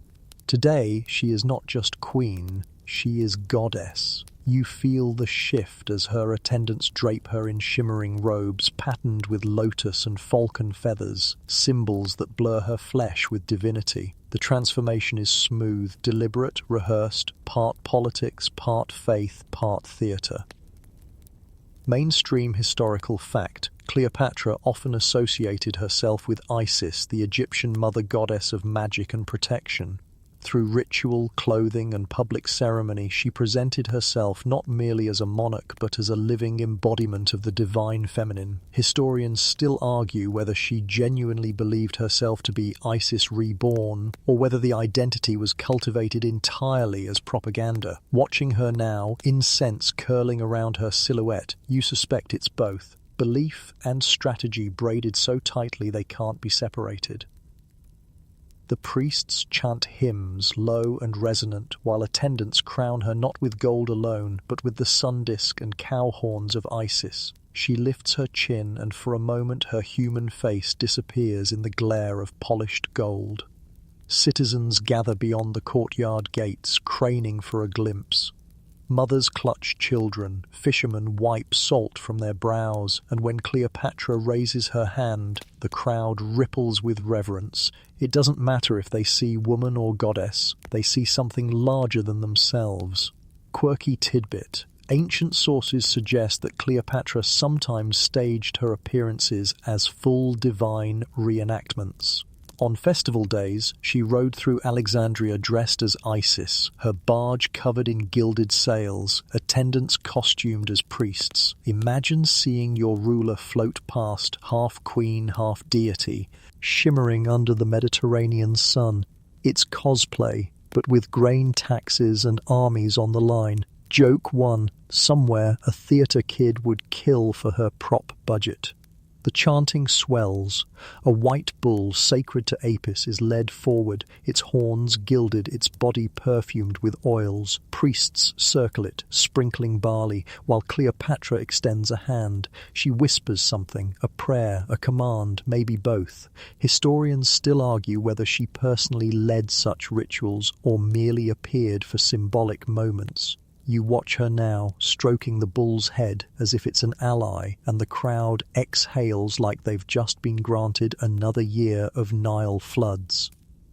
Today, she is not just queen, she is goddess. You feel the shift as her attendants drape her in shimmering robes patterned with lotus and falcon feathers, symbols that blur her flesh with divinity. The transformation is smooth, deliberate, rehearsed, part politics, part faith, part theatre. Mainstream historical fact: Cleopatra often associated herself with Isis, the Egyptian mother goddess of magic and protection. Through ritual, clothing, and public ceremony, she presented herself not merely as a monarch but as a living embodiment of the divine feminine. Historians still argue whether she genuinely believed herself to be Isis reborn, or whether the identity was cultivated entirely as propaganda. Watching her now, incense curling around her silhouette, you suspect it's both. Belief and strategy braided so tightly they can't be separated. The priests chant hymns, low and resonant, while attendants crown her not with gold alone, but with the sun disk and cow horns of Isis. She lifts her chin, and for a moment her human face disappears in the glare of polished gold. Citizens gather beyond the courtyard gates, craning for a glimpse. Mothers clutch children, fishermen wipe salt from their brows, and when Cleopatra raises her hand, the crowd ripples with reverence. It doesn't matter if they see woman or goddess, they see something larger than themselves. Quirky tidbit: ancient sources suggest that Cleopatra sometimes staged her appearances as full divine reenactments. On festival days, she rode through Alexandria dressed as Isis, her barge covered in gilded sails, attendants costumed as priests. Imagine seeing your ruler float past, half queen, half deity, shimmering under the Mediterranean sun. It's cosplay, but with grain taxes and armies on the line. Joke 1. Somewhere a theatre kid would kill for her prop budget. The chanting swells. A white bull sacred to Apis is led forward, its horns gilded, its body perfumed with oils. Priests circle it, sprinkling barley, while Cleopatra extends a hand. She whispers something, a prayer, a command, maybe both. Historians still argue whether she personally led such rituals or merely appeared for symbolic moments. You watch her now, stroking the bull's head as if it's an ally, and the crowd exhales like they've just been granted another year of Nile floods.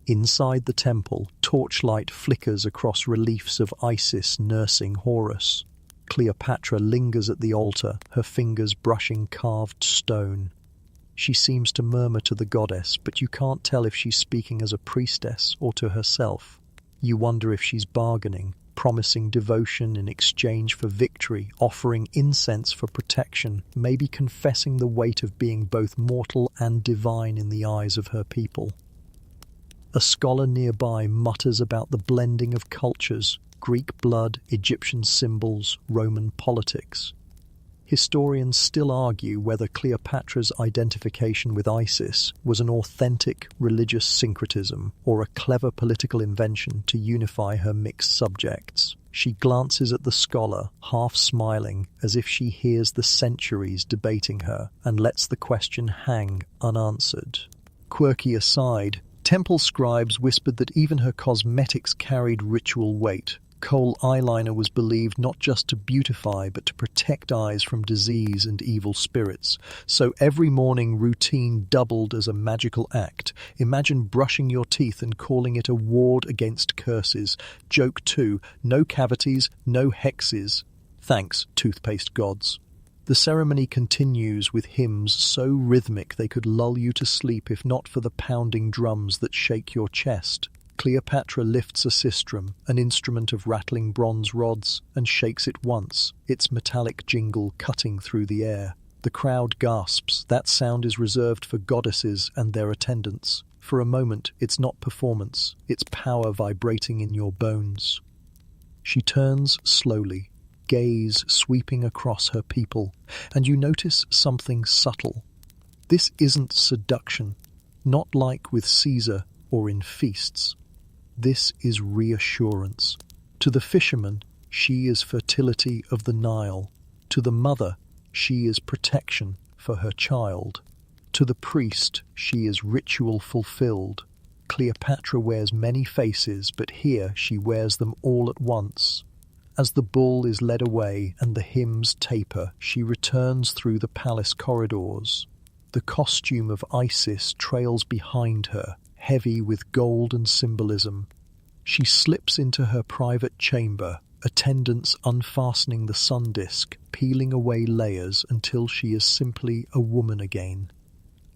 Inside the temple, torchlight flickers across reliefs of Isis nursing Horus. Cleopatra lingers at the altar, her fingers brushing carved stone. She seems to murmur to the goddess, but you can't tell if she's speaking as a priestess or to herself. You wonder if she's bargaining, promising devotion in exchange for victory, offering incense for protection, maybe confessing the weight of being both mortal and divine in the eyes of her people. A scholar nearby mutters about the blending of cultures: Greek blood, Egyptian symbols, Roman politics. Historians still argue whether Cleopatra's identification with Isis was an authentic religious syncretism or a clever political invention to unify her mixed subjects. She glances at the scholar, half smiling, as if she hears the centuries debating her, and lets the question hang unanswered. Quirky aside, temple scribes whispered that even her cosmetics carried ritual weight. Kohl eyeliner was believed not just to beautify but to protect eyes from disease and evil spirits. So every morning routine doubled as a magical act. Imagine brushing your teeth and calling it a ward against curses. Joke 2. No cavities, no hexes. Thanks, toothpaste gods. The ceremony continues with hymns so rhythmic they could lull you to sleep if not for the pounding drums that shake your chest. Cleopatra lifts a sistrum, an instrument of rattling bronze rods, and shakes it once, its metallic jingle cutting through the air. The crowd gasps. That sound is reserved for goddesses and their attendants. For a moment, it's not performance, it's power vibrating in your bones. She turns slowly, gaze sweeping across her people, and you notice something subtle. This isn't seduction, not like with Caesar or in feasts. This is reassurance. To the fisherman, she is fertility of the Nile. To the mother, she is protection for her child. To the priest, she is ritual fulfilled. Cleopatra wears many faces, but here she wears them all at once. As the bull is led away and the hymns taper, she returns through the palace corridors. The costume of Isis trails behind her, heavy with golden symbolism. She slips into her private chamber, attendants unfastening the sun disk, peeling away layers until she is simply a woman again.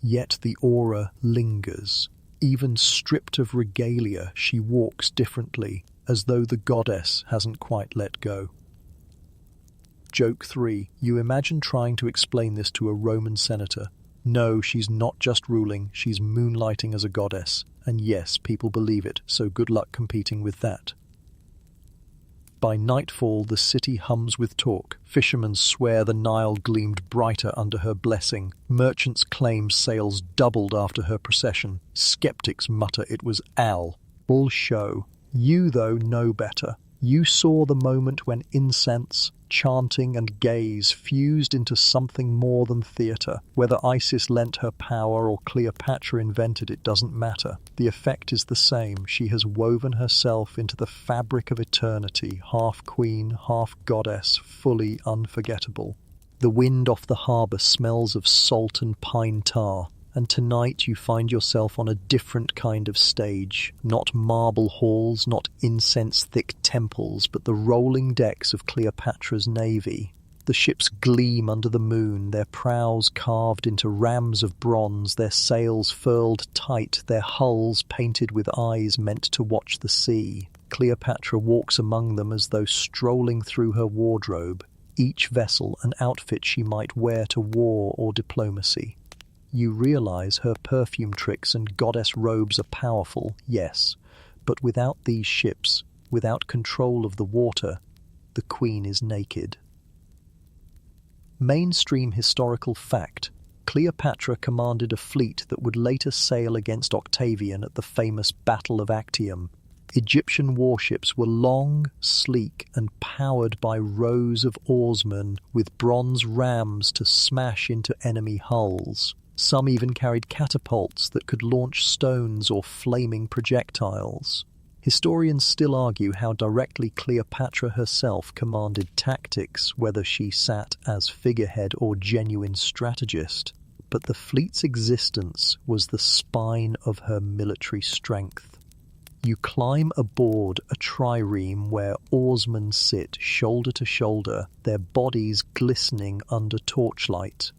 Yet the aura lingers. Even stripped of regalia, she walks differently, as though the goddess hasn't quite let go. Joke 3. You imagine trying to explain this to a Roman senator. No, she's not just ruling, she's moonlighting as a goddess. And yes, people believe it, so good luck competing with that. By nightfall, the city hums with talk. Fishermen swear the Nile gleamed brighter under her blessing. Merchants claim sales doubled after her procession. Skeptics mutter it was Al. All show. You, though, know better. You saw the moment when incense, chanting and gaze fused into something more than theatre. Whether Isis lent her power or Cleopatra invented it doesn't matter. The effect is the same. She has woven herself into the fabric of eternity, half queen, half goddess, fully unforgettable. The wind off the harbour smells of salt and pine tar. And tonight you find yourself on a different kind of stage. Not marble halls, not incense-thick temples, but the rolling decks of Cleopatra's navy. The ships gleam under the moon, their prows carved into rams of bronze, their sails furled tight, their hulls painted with eyes meant to watch the sea. Cleopatra walks among them as though strolling through her wardrobe, each vessel an outfit she might wear to war or diplomacy. You realize her perfume tricks and goddess robes are powerful, yes, but without these ships, without control of the water, the queen is naked. Mainstream historical fact: Cleopatra commanded a fleet that would later sail against Octavian at the famous Battle of Actium. Egyptian warships were long, sleek, and powered by rows of oarsmen with bronze rams to smash into enemy hulls. Some even carried catapults that could launch stones or flaming projectiles. Historians still argue how directly Cleopatra herself commanded tactics, whether she sat as figurehead or genuine strategist. But the fleet's existence was the spine of her military strength. You climb aboard a trireme where oarsmen sit shoulder to shoulder, their bodies glistening under torchlight.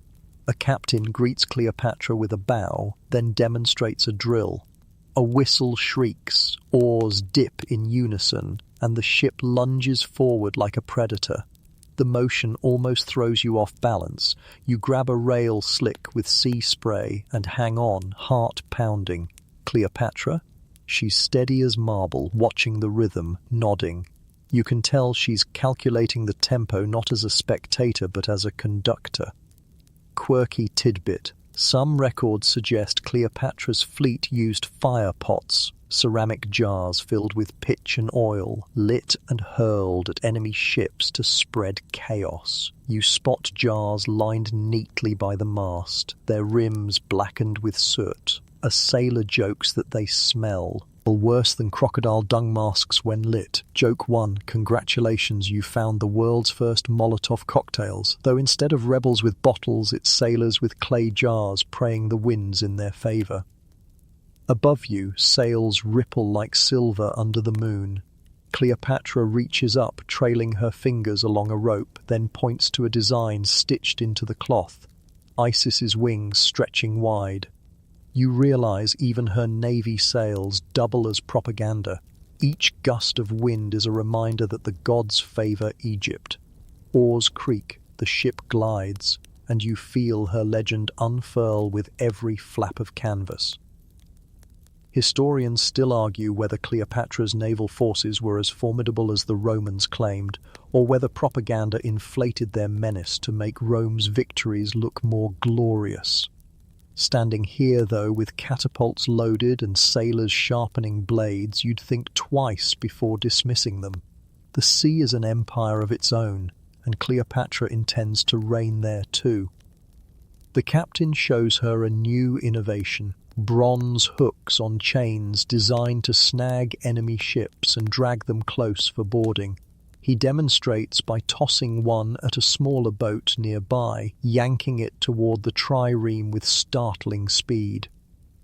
A captain greets Cleopatra with a bow, then demonstrates a drill. A whistle shrieks, oars dip in unison, and the ship lunges forward like a predator. The motion almost throws you off balance. You grab a rail slick with sea spray and hang on, heart pounding. Cleopatra? She's steady as marble, watching the rhythm, nodding. You can tell she's calculating the tempo not as a spectator but as a conductor. Quirky tidbit: some records suggest Cleopatra's fleet used fire pots, ceramic jars filled with pitch and oil, lit and hurled at enemy ships to spread chaos. You spot jars lined neatly by the mast, their rims blackened with soot. A sailor jokes that they smell, or worse than crocodile dung masks when lit. Joke 1, congratulations, you found the world's first Molotov cocktails, though instead of rebels with bottles, it's sailors with clay jars praying the winds in their favour. Above you, sails ripple like silver under the moon. Cleopatra reaches up, trailing her fingers along a rope, then points to a design stitched into the cloth. Isis's wings stretching wide. You realize even her navy sails double as propaganda. Each gust of wind is a reminder that the gods favor Egypt. Oars creak, the ship glides, and you feel her legend unfurl with every flap of canvas. Historians still argue whether Cleopatra's naval forces were as formidable as the Romans claimed, or whether propaganda inflated their menace to make Rome's victories look more glorious. Standing here, though, with catapults loaded and sailors sharpening blades, you'd think twice before dismissing them. The sea is an empire of its own, and Cleopatra intends to reign there too. The captain shows her a new innovation: bronze hooks on chains designed to snag enemy ships and drag them close for boarding. He demonstrates by tossing one at a smaller boat nearby, yanking it toward the trireme with startling speed.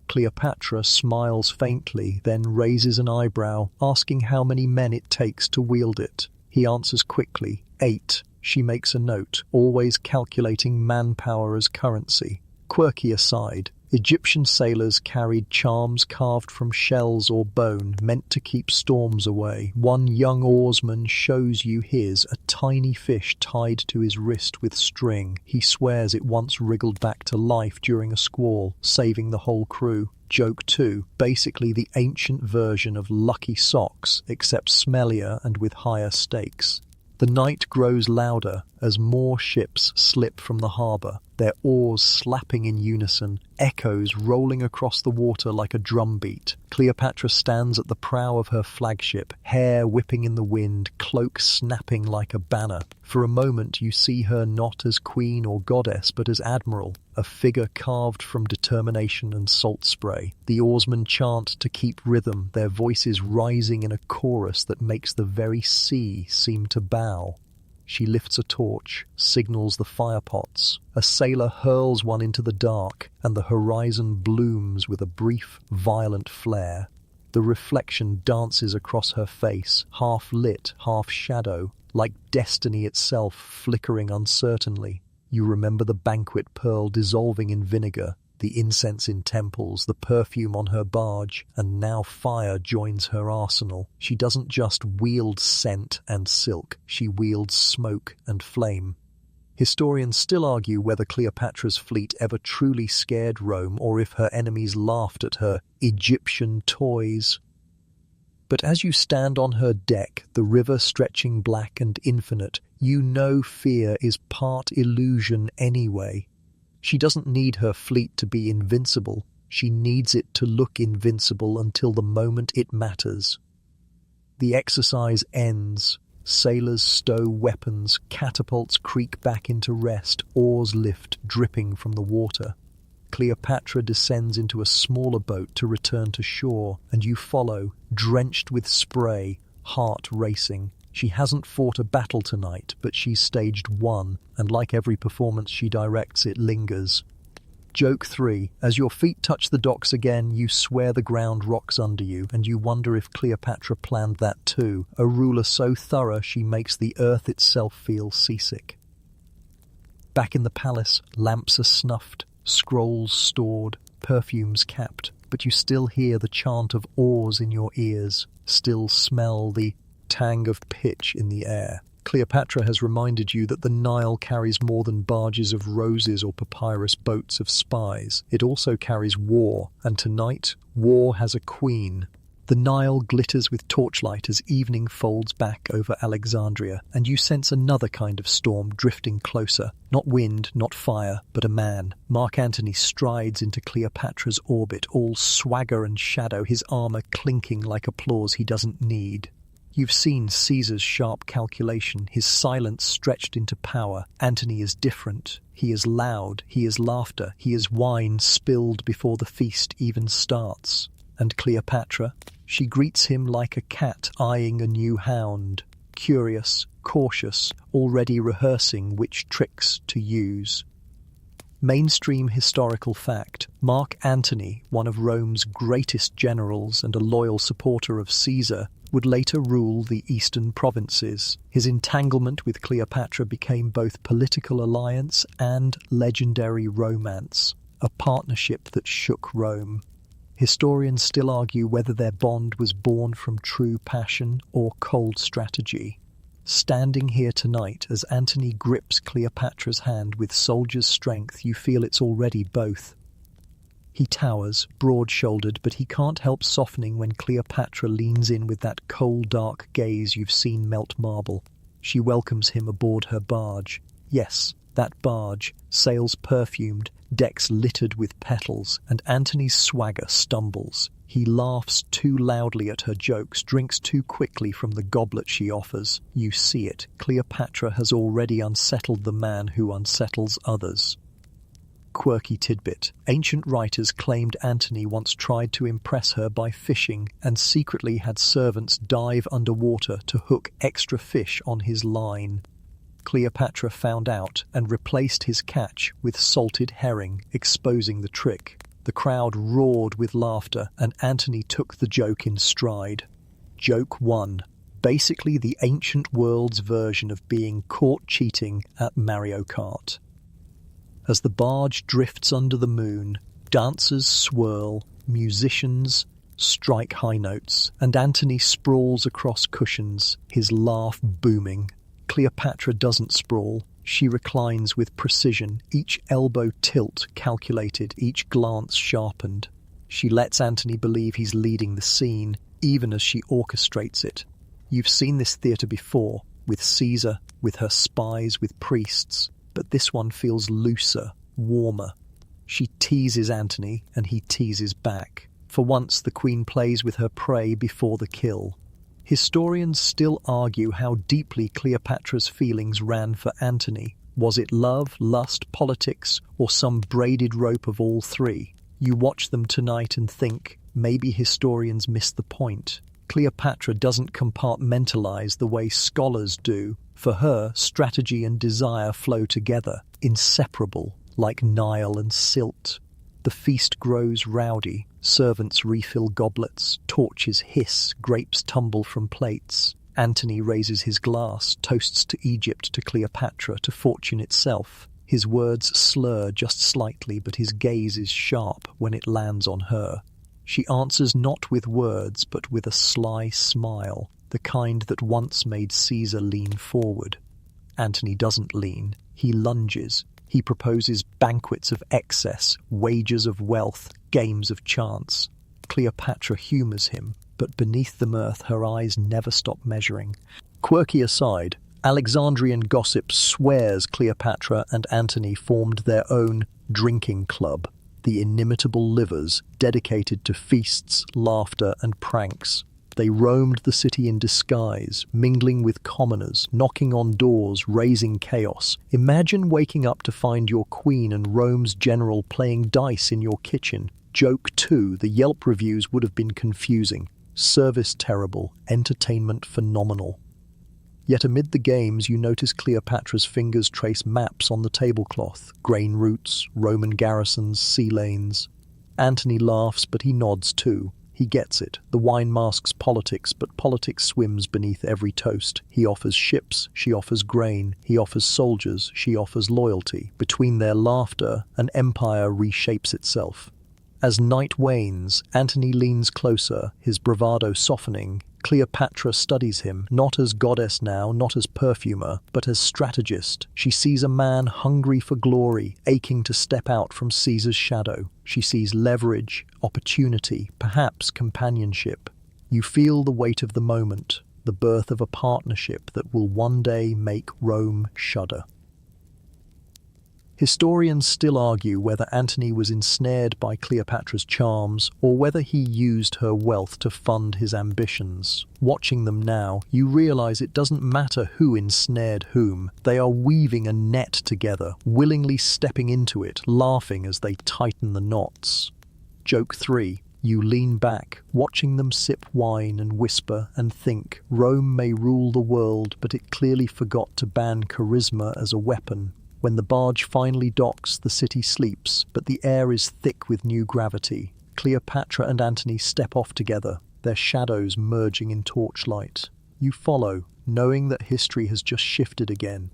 Cleopatra smiles faintly, then raises an eyebrow, asking how many men it takes to wield it. He answers quickly, 8. She makes a note, always calculating manpower as currency. Quirky aside, Egyptian sailors carried charms carved from shells or bone, meant to keep storms away. One young oarsman shows you his, a tiny fish tied to his wrist with string. He swears it once wriggled back to life during a squall, saving the whole crew. Joke 2, basically the ancient version of lucky socks, except smellier and with higher stakes. The night grows louder as more ships slip from the harbour, their oars slapping in unison, echoes rolling across the water like a drumbeat. Cleopatra stands at the prow of her flagship, hair whipping in the wind, cloak snapping like a banner. For a moment you see her not as queen or goddess, but as admiral, a figure carved from determination and salt spray. The oarsmen chant to keep rhythm, their voices rising in a chorus that makes the very sea seem to bow. She lifts a torch, signals the firepots. A sailor hurls one into the dark, and the horizon blooms with a brief, violent flare. The reflection dances across her face, half lit, half shadow, like destiny itself flickering uncertainly. You remember the banquet pearl dissolving in vinegar, the incense in temples, the perfume on her barge, and now fire joins her arsenal. She doesn't just wield scent and silk, she wields smoke and flame. Historians still argue whether Cleopatra's fleet ever truly scared Rome or if her enemies laughed at her Egyptian toys. But as you stand on her deck, the river stretching black and infinite, you know fear is part illusion anyway. She doesn't need her fleet to be invincible. She needs it to look invincible until the moment it matters. The exercise ends. Sailors stow weapons, catapults creak back into rest, oars lift, dripping from the water. Cleopatra descends into a smaller boat to return to shore, and you follow, drenched with spray, heart racing. She hasn't fought a battle tonight, but she's staged one, and like every performance she directs, it lingers. Joke 3. As your feet touch the docks again, you swear the ground rocks under you, and you wonder if Cleopatra planned that too, a ruler so thorough she makes the earth itself feel seasick. Back in the palace, lamps are snuffed, scrolls stored, perfumes capped, but you still hear the chant of oars in your ears, still smell the tang of pitch in the air. Cleopatra has reminded you that the Nile carries more than barges of roses or papyrus boats of spies. It also carries war, and tonight, war has a queen. The Nile glitters with torchlight as evening folds back over Alexandria, and you sense another kind of storm drifting closer. Not wind, not fire, but a man. Mark Antony strides into Cleopatra's orbit, all swagger and shadow, his armor clinking like applause he doesn't need. You've seen Caesar's sharp calculation, his silence stretched into power. Antony is different. He is loud, he is laughter, he is wine spilled before the feast even starts. And Cleopatra? She greets him like a cat eyeing a new hound, curious, cautious, already rehearsing which tricks to use. Mainstream historical fact: Mark Antony, one of Rome's greatest generals and a loyal supporter of Caesar, would later rule the eastern provinces. His entanglement with Cleopatra became both political alliance and legendary romance. a partnership that shook Rome. Historians still argue whether their bond was born from true passion or cold strategy. Standing here tonight, as Antony grips Cleopatra's hand with soldier's strength, you feel it's already both. He towers, broad-shouldered, but he can't help softening when Cleopatra leans in with that cold, dark gaze you've seen melt marble. She welcomes him aboard her barge. Yes, that barge, sails perfumed, decks littered with petals, and Antony's swagger stumbles. He laughs too loudly at her jokes, drinks too quickly from the goblet she offers. You see it. Cleopatra has already unsettled the man who unsettles others. Quirky tidbit. Ancient writers claimed Antony once tried to impress her by fishing and secretly had servants dive underwater to hook extra fish on his line. Cleopatra found out and replaced his catch with salted herring, exposing the trick. The crowd roared with laughter, and Antony took the joke in stride. Joke 1. Basically the ancient world's version of being caught cheating at Mario Kart. As the barge drifts under the moon, dancers swirl, musicians strike high notes, and Antony sprawls across cushions, his laugh booming. Cleopatra doesn't sprawl. She reclines with precision, each elbow tilt calculated, each glance sharpened. She lets Antony believe he's leading the scene, even as she orchestrates it. You've seen this theatre before, with Caesar, with her spies, with priests, but this one feels looser, warmer. She teases Antony, and he teases back. For once, the queen plays with her prey before the kill. Historians still argue how deeply Cleopatra's feelings ran for Antony. Was it love, lust, politics, or some braided rope of all three? You watch them tonight and think, maybe historians missed the point. Cleopatra doesn't compartmentalize the way scholars do. For her, strategy and desire flow together, inseparable, like Nile and silt. The feast grows rowdy. Servants refill goblets, torches hiss, grapes tumble from plates. Antony raises his glass, toasts to Egypt, to Cleopatra, to fortune itself. His words slur just slightly, but his gaze is sharp when it lands on her. She answers not with words, but with a sly smile, the kind that once made Caesar lean forward. Antony doesn't lean. He lunges. He proposes banquets of excess, wagers of wealth, games of chance. Cleopatra humours him, but beneath the mirth her eyes never stop measuring. Quirky aside, Alexandrian gossip swears Cleopatra and Antony formed their own drinking club, the Inimitable Livers, dedicated to feasts, laughter and pranks. They roamed the city in disguise, mingling with commoners, knocking on doors, raising chaos. Imagine waking up to find your queen and Rome's general playing dice in your kitchen. Joke 2, the Yelp reviews would have been confusing. Service terrible, entertainment phenomenal. Yet amid the games you notice Cleopatra's fingers trace maps on the tablecloth, grain routes, Roman garrisons, sea lanes. Antony laughs, but he nods too. He gets it. The wine masks politics, but politics swims beneath every toast. He offers ships, she offers grain. He offers soldiers, she offers loyalty. Between their laughter, an empire reshapes itself. As night wanes, Antony leans closer, his bravado softening. Cleopatra studies him, not as goddess now, not as perfumer, but as strategist. She sees a man hungry for glory, aching to step out from Caesar's shadow. She sees leverage, opportunity, perhaps companionship. You feel the weight of the moment, the birth of a partnership that will one day make Rome shudder. Historians still argue whether Antony was ensnared by Cleopatra's charms or whether he used her wealth to fund his ambitions. Watching them now, you realize it doesn't matter who ensnared whom. They are weaving a net together, willingly stepping into it, laughing as they tighten the knots. Joke 3. You lean back, watching them sip wine and whisper and think, Rome may rule the world, but it clearly forgot to ban charisma as a weapon. When the barge finally docks, the city sleeps, but the air is thick with new gravity. Cleopatra and Antony step off together, their shadows merging in torchlight. You follow, knowing that history has just shifted again.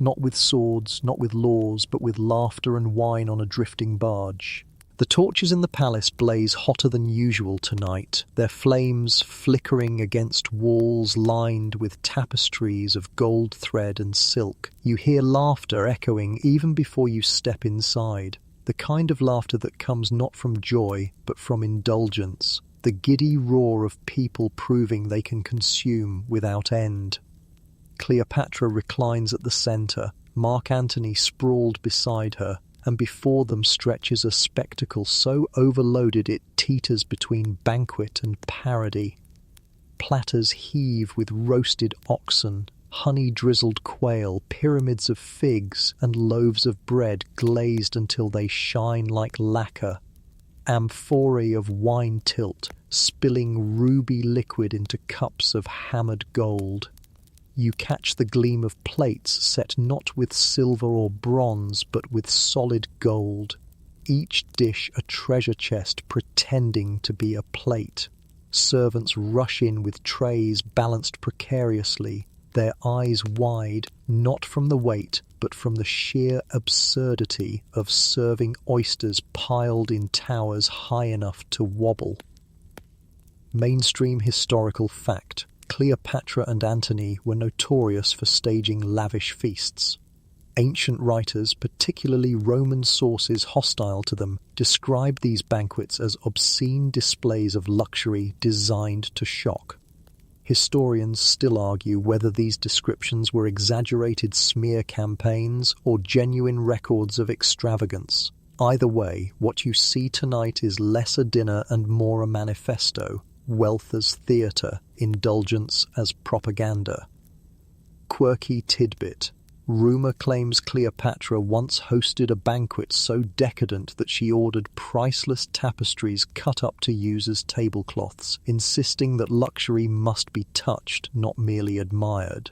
Not with swords, not with laws, but with laughter and wine on a drifting barge. The torches in the palace blaze hotter than usual tonight, their flames flickering against walls lined with tapestries of gold thread and silk. You hear laughter echoing even before you step inside, the kind of laughter that comes not from joy, but from indulgence, the giddy roar of people proving they can consume without end. Cleopatra reclines at the center, Mark Antony sprawled beside her, and before them stretches a spectacle so overloaded it teeters between banquet and parody. Platters heave with roasted oxen, honey-drizzled quail, pyramids of figs, and loaves of bread glazed until they shine like lacquer. Amphorae of wine tilt, spilling ruby liquid into cups of hammered gold. You catch the gleam of plates set not with silver or bronze, but with solid gold. Each dish a treasure chest pretending to be a plate. Servants rush in with trays balanced precariously, their eyes wide, not from the weight, but from the sheer absurdity of serving oysters piled in towers high enough to wobble. Mainstream historical fact. Cleopatra and Antony were notorious for staging lavish feasts. Ancient writers, particularly Roman sources hostile to them, describe these banquets as obscene displays of luxury designed to shock. Historians still argue whether these descriptions were exaggerated smear campaigns or genuine records of extravagance. Either way, what you see tonight is less a dinner and more a manifesto. Wealth as theatre, indulgence as propaganda. Quirky tidbit. Rumour claims Cleopatra once hosted a banquet so decadent that she ordered priceless tapestries cut up to use as tablecloths, insisting that luxury must be touched, not merely admired.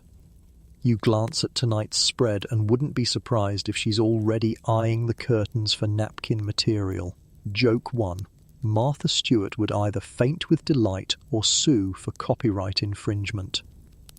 You glance at tonight's spread and wouldn't be surprised if she's already eyeing the curtains for napkin material. Joke 1. Martha Stewart would either faint with delight or sue for copyright infringement.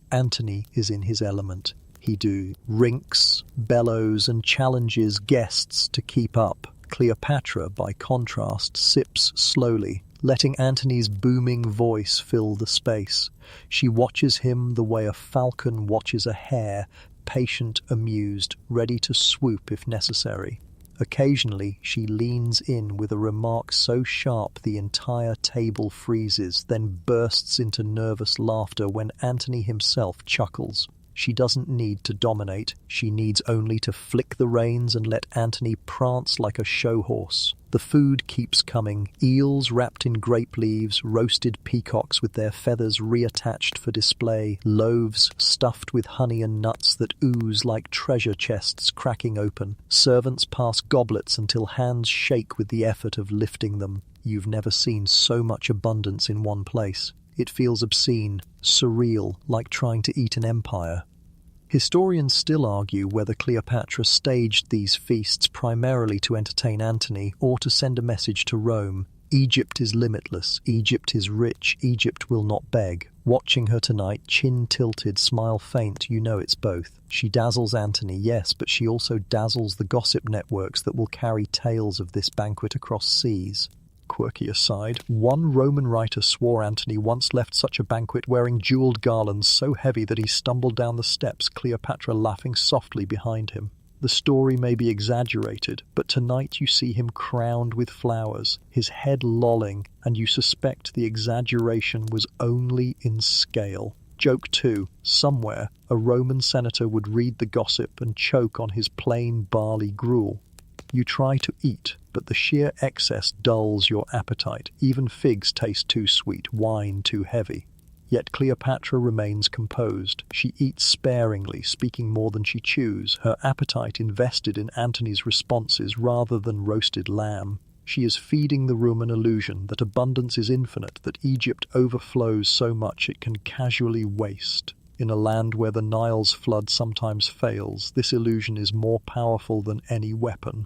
Antony is in his element. He rinks, bellows, and challenges guests to keep up. Cleopatra, by contrast, sips slowly, letting Antony's booming voice fill the space. She watches him the way a falcon watches a hare, patient, amused, ready to swoop if necessary. Occasionally, she leans in with a remark so sharp the entire table freezes, then bursts into nervous laughter when Antony himself chuckles. She doesn't need to dominate, she needs only to flick the reins and let Antony prance like a show horse. The food keeps coming, eels wrapped in grape leaves, roasted peacocks with their feathers reattached for display, loaves stuffed with honey and nuts that ooze like treasure chests cracking open. Servants pass goblets until hands shake with the effort of lifting them. You've never seen so much abundance in one place. It feels obscene, surreal, like trying to eat an empire. Historians still argue whether Cleopatra staged these feasts primarily to entertain Antony or to send a message to Rome. Egypt is limitless, Egypt is rich, Egypt will not beg. Watching her tonight, chin tilted, smile faint, you know it's both. She dazzles Antony, yes, but she also dazzles the gossip networks that will carry tales of this banquet across seas. Quirky aside, one Roman writer swore Antony once left such a banquet wearing jeweled garlands so heavy that he stumbled down the steps, Cleopatra laughing softly behind him. The story may be exaggerated, but tonight you see him crowned with flowers, his head lolling, and you suspect the exaggeration was only in scale. Joke 2. Somewhere, a Roman senator would read the gossip and choke on his plain barley gruel. You try to eat, but the sheer excess dulls your appetite. Even figs taste too sweet, wine too heavy. Yet Cleopatra remains composed. She eats sparingly, speaking more than she chews, her appetite invested in Antony's responses rather than roasted lamb. She is feeding the room an illusion that abundance is infinite, that Egypt overflows so much it can casually waste. In a land where the Nile's flood sometimes fails, this illusion is more powerful than any weapon.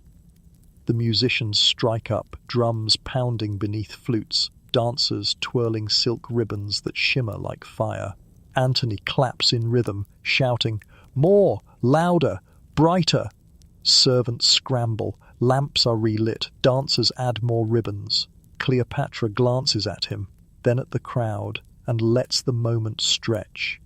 The musicians strike up, drums pounding beneath flutes, dancers twirling silk ribbons that shimmer like fire. Antony claps in rhythm, shouting, "More! Louder! Brighter! Servants scramble, lamps are relit, dancers add more ribbons. Cleopatra glances at him, then at the crowd, and lets the moment stretch.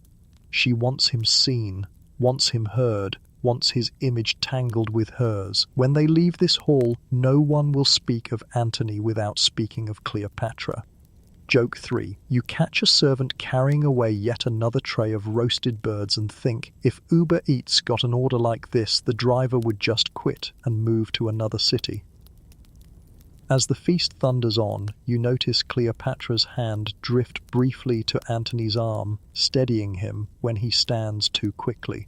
She wants him seen, wants him heard, wants his image tangled with hers. When they leave this hall, no one will speak of Antony without speaking of Cleopatra. Joke 3. You catch a servant carrying away yet another tray of roasted birds and think, if Uber Eats got an order like this, the driver would just quit and move to another city. As the feast thunders on, you notice Cleopatra's hand drift briefly to Antony's arm, steadying him when he stands too quickly.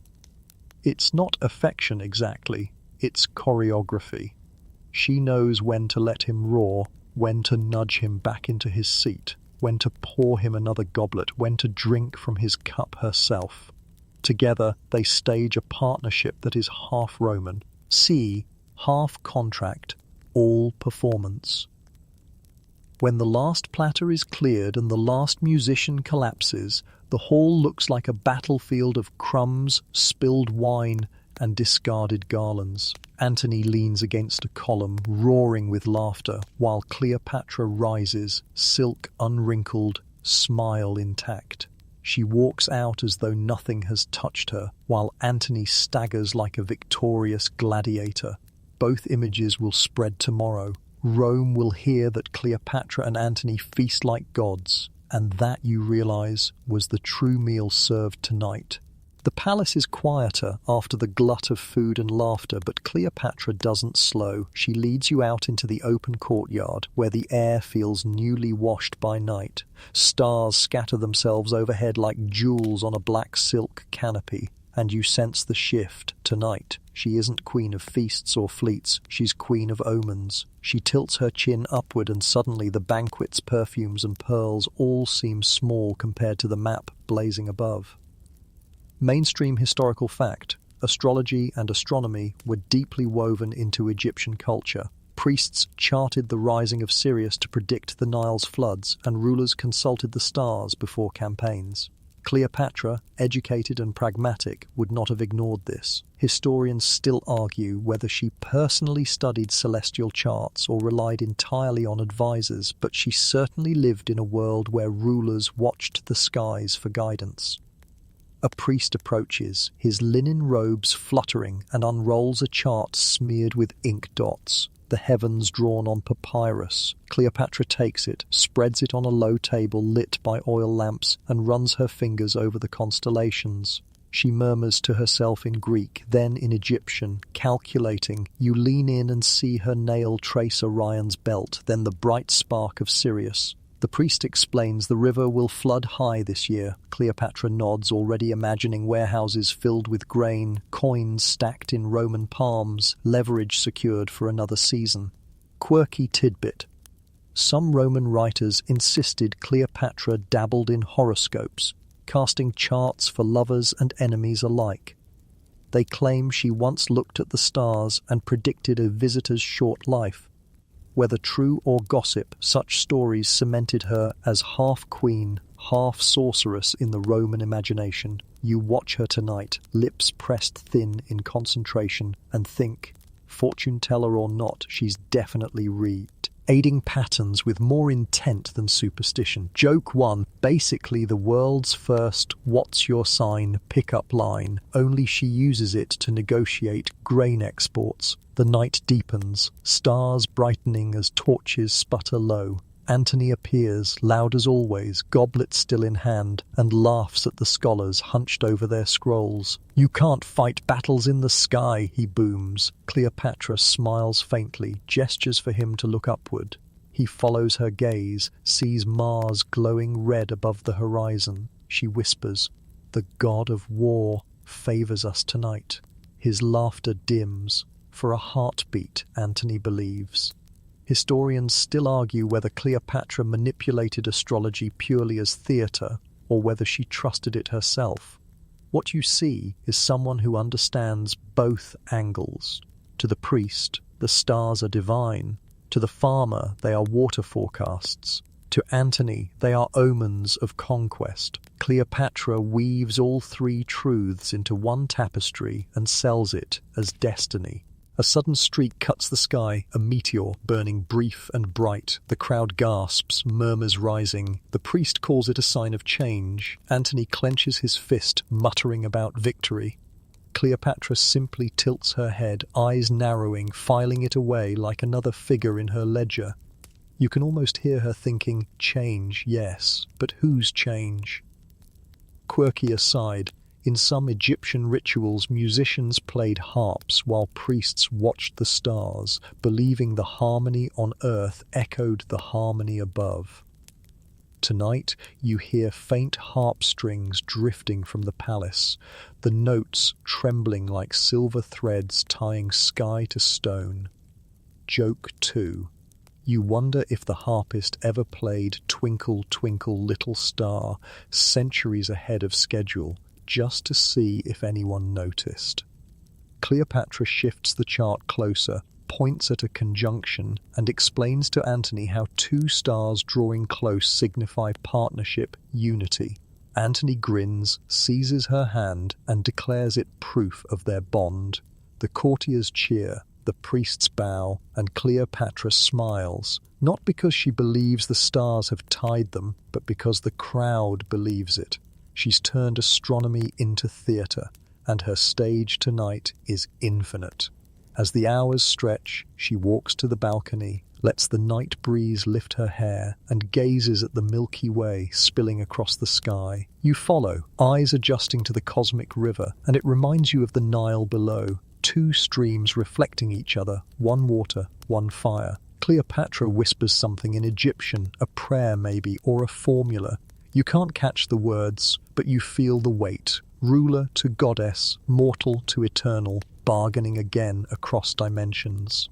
It's not affection exactly, it's choreography. She knows when to let him roar, when to nudge him back into his seat, when to pour him another goblet, when to drink from his cup herself. Together, they stage a partnership that is half Roman, half contract, all performance. When the last platter is cleared and the last musician collapses, the hall looks like a battlefield of crumbs, spilled wine, and discarded garlands. Antony leans against a column, roaring with laughter, while Cleopatra rises, silk unwrinkled, smile intact. She walks out as though nothing has touched her, while Antony staggers like a victorious gladiator. Both images will spread tomorrow. Rome will hear that Cleopatra and Antony feast like gods, and that, you realize, was the true meal served tonight. The palace is quieter after the glut of food and laughter, but Cleopatra doesn't slow. She leads you out into the open courtyard, where the air feels newly washed by night. Stars scatter themselves overhead like jewels on a black silk canopy, and you sense the shift tonight. She isn't queen of feasts or fleets, she's queen of omens. She tilts her chin upward, and suddenly the banquets, perfumes, and pearls all seem small compared to the map blazing above. Mainstream historical fact: astrology and astronomy were deeply woven into Egyptian culture. Priests charted the rising of Sirius to predict the Nile's floods, and rulers consulted the stars before campaigns. Cleopatra, educated and pragmatic, would not have ignored this. Historians still argue whether she personally studied celestial charts or relied entirely on advisors, but she certainly lived in a world where rulers watched the skies for guidance. A priest approaches, his linen robes fluttering, and unrolls a chart smeared with ink dots, the heavens drawn on papyrus. Cleopatra takes it, spreads it on a low table lit by oil lamps, and runs her fingers over the constellations. She murmurs to herself in Greek, then in Egyptian, calculating. You lean in and see her nail trace Orion's belt, then the bright spark of Sirius. The priest explains the river will flood high this year. Cleopatra nods, already imagining warehouses filled with grain, coins stacked in Roman palms, leverage secured for another season. Quirky tidbit: some Roman writers insisted Cleopatra dabbled in horoscopes, casting charts for lovers and enemies alike. They claim she once looked at the stars and predicted a visitor's short life. Whether true or gossip, such stories cemented her as half queen, half sorceress in the Roman imagination. You watch her tonight, lips pressed thin in concentration, and think, fortune teller or not, she's definitely read. Aiding patterns with more intent than superstition. Joke 1, basically the world's first "what's your sign" pickup line, only she uses it to negotiate grain exports. The night deepens, stars brightening as torches sputter low. Antony appears, loud as always, goblet still in hand, and laughs at the scholars hunched over their scrolls. You can't fight battles in the sky, he booms. Cleopatra smiles faintly, gestures for him to look upward. He follows her gaze, sees Mars glowing red above the horizon. She whispers, "The god of war favors us tonight." His laughter dims. For a heartbeat, Antony believes. Historians still argue whether Cleopatra manipulated astrology purely as theatre, or whether she trusted it herself. What you see is someone who understands both angles. To the priest, the stars are divine. To the farmer, they are water forecasts. To Antony, they are omens of conquest. Cleopatra weaves all three truths into one tapestry and sells it as destiny. A sudden streak cuts the sky, a meteor burning brief and bright. The crowd gasps, murmurs rising. The priest calls it a sign of change. Antony clenches his fist, muttering about victory. Cleopatra simply tilts her head, eyes narrowing, filing it away like another figure in her ledger. You can almost hear her thinking, change, yes, but whose change? Quirky aside, in some Egyptian rituals, musicians played harps while priests watched the stars, believing the harmony on earth echoed the harmony above. Tonight, you hear faint harp strings drifting from the palace, the notes trembling like silver threads tying sky to stone. Joke 2. You wonder if the harpist ever played Twinkle, Twinkle, Little Star centuries ahead of schedule, just to see if anyone noticed. Cleopatra shifts the chart closer, points at a conjunction, and explains to Antony how two stars drawing close signify partnership, unity. Antony grins, seizes her hand, and declares it proof of their bond. The courtiers cheer, the priests bow, and Cleopatra smiles, not because she believes the stars have tied them, but because the crowd believes it. She's turned astronomy into theatre, and her stage tonight is infinite. As the hours stretch, she walks to the balcony, lets the night breeze lift her hair, and gazes at the Milky Way spilling across the sky. You follow, eyes adjusting to the cosmic river, and it reminds you of the Nile below, two streams reflecting each other, one water, one fire. Cleopatra whispers something in Egyptian, a prayer maybe, or a formula. You can't catch the words, but you feel the weight. Ruler to goddess, mortal to eternal, bargaining again across dimensions.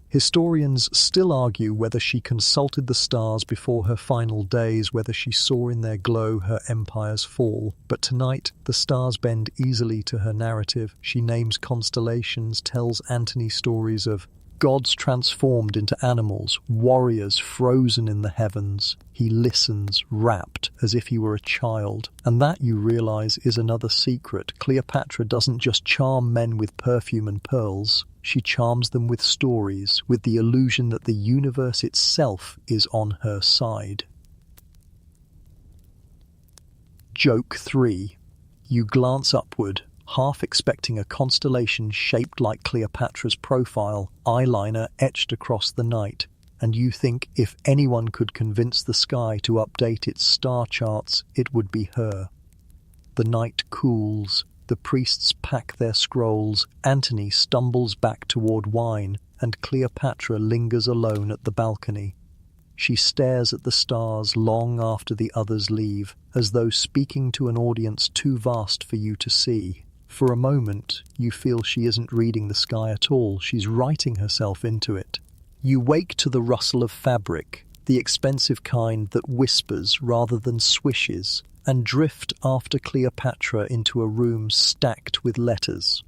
Historians still argue whether she consulted the stars before her final days, whether she saw in their glow her empire's fall. But tonight, the stars bend easily to her narrative. She names constellations, tells Antony stories of gods transformed into animals, warriors frozen in the heavens. He listens, rapt, as if he were a child. And that, you realize, is another secret. Cleopatra doesn't just charm men with perfume and pearls. She charms them with stories, with the illusion that the universe itself is on her side. Joke 3. You glance upward, half expecting a constellation shaped like Cleopatra's profile, eyeliner etched across the night, and you think if anyone could convince the sky to update its star charts, it would be her. The night cools, the priests pack their scrolls, Antony stumbles back toward wine, and Cleopatra lingers alone at the balcony. She stares at the stars long after the others leave, as though speaking to an audience too vast for you to see. For a moment, you feel she isn't reading the sky at all, she's writing herself into it. You wake to the rustle of fabric, the expensive kind that whispers rather than swishes, and drift after Cleopatra into a room stacked with letters.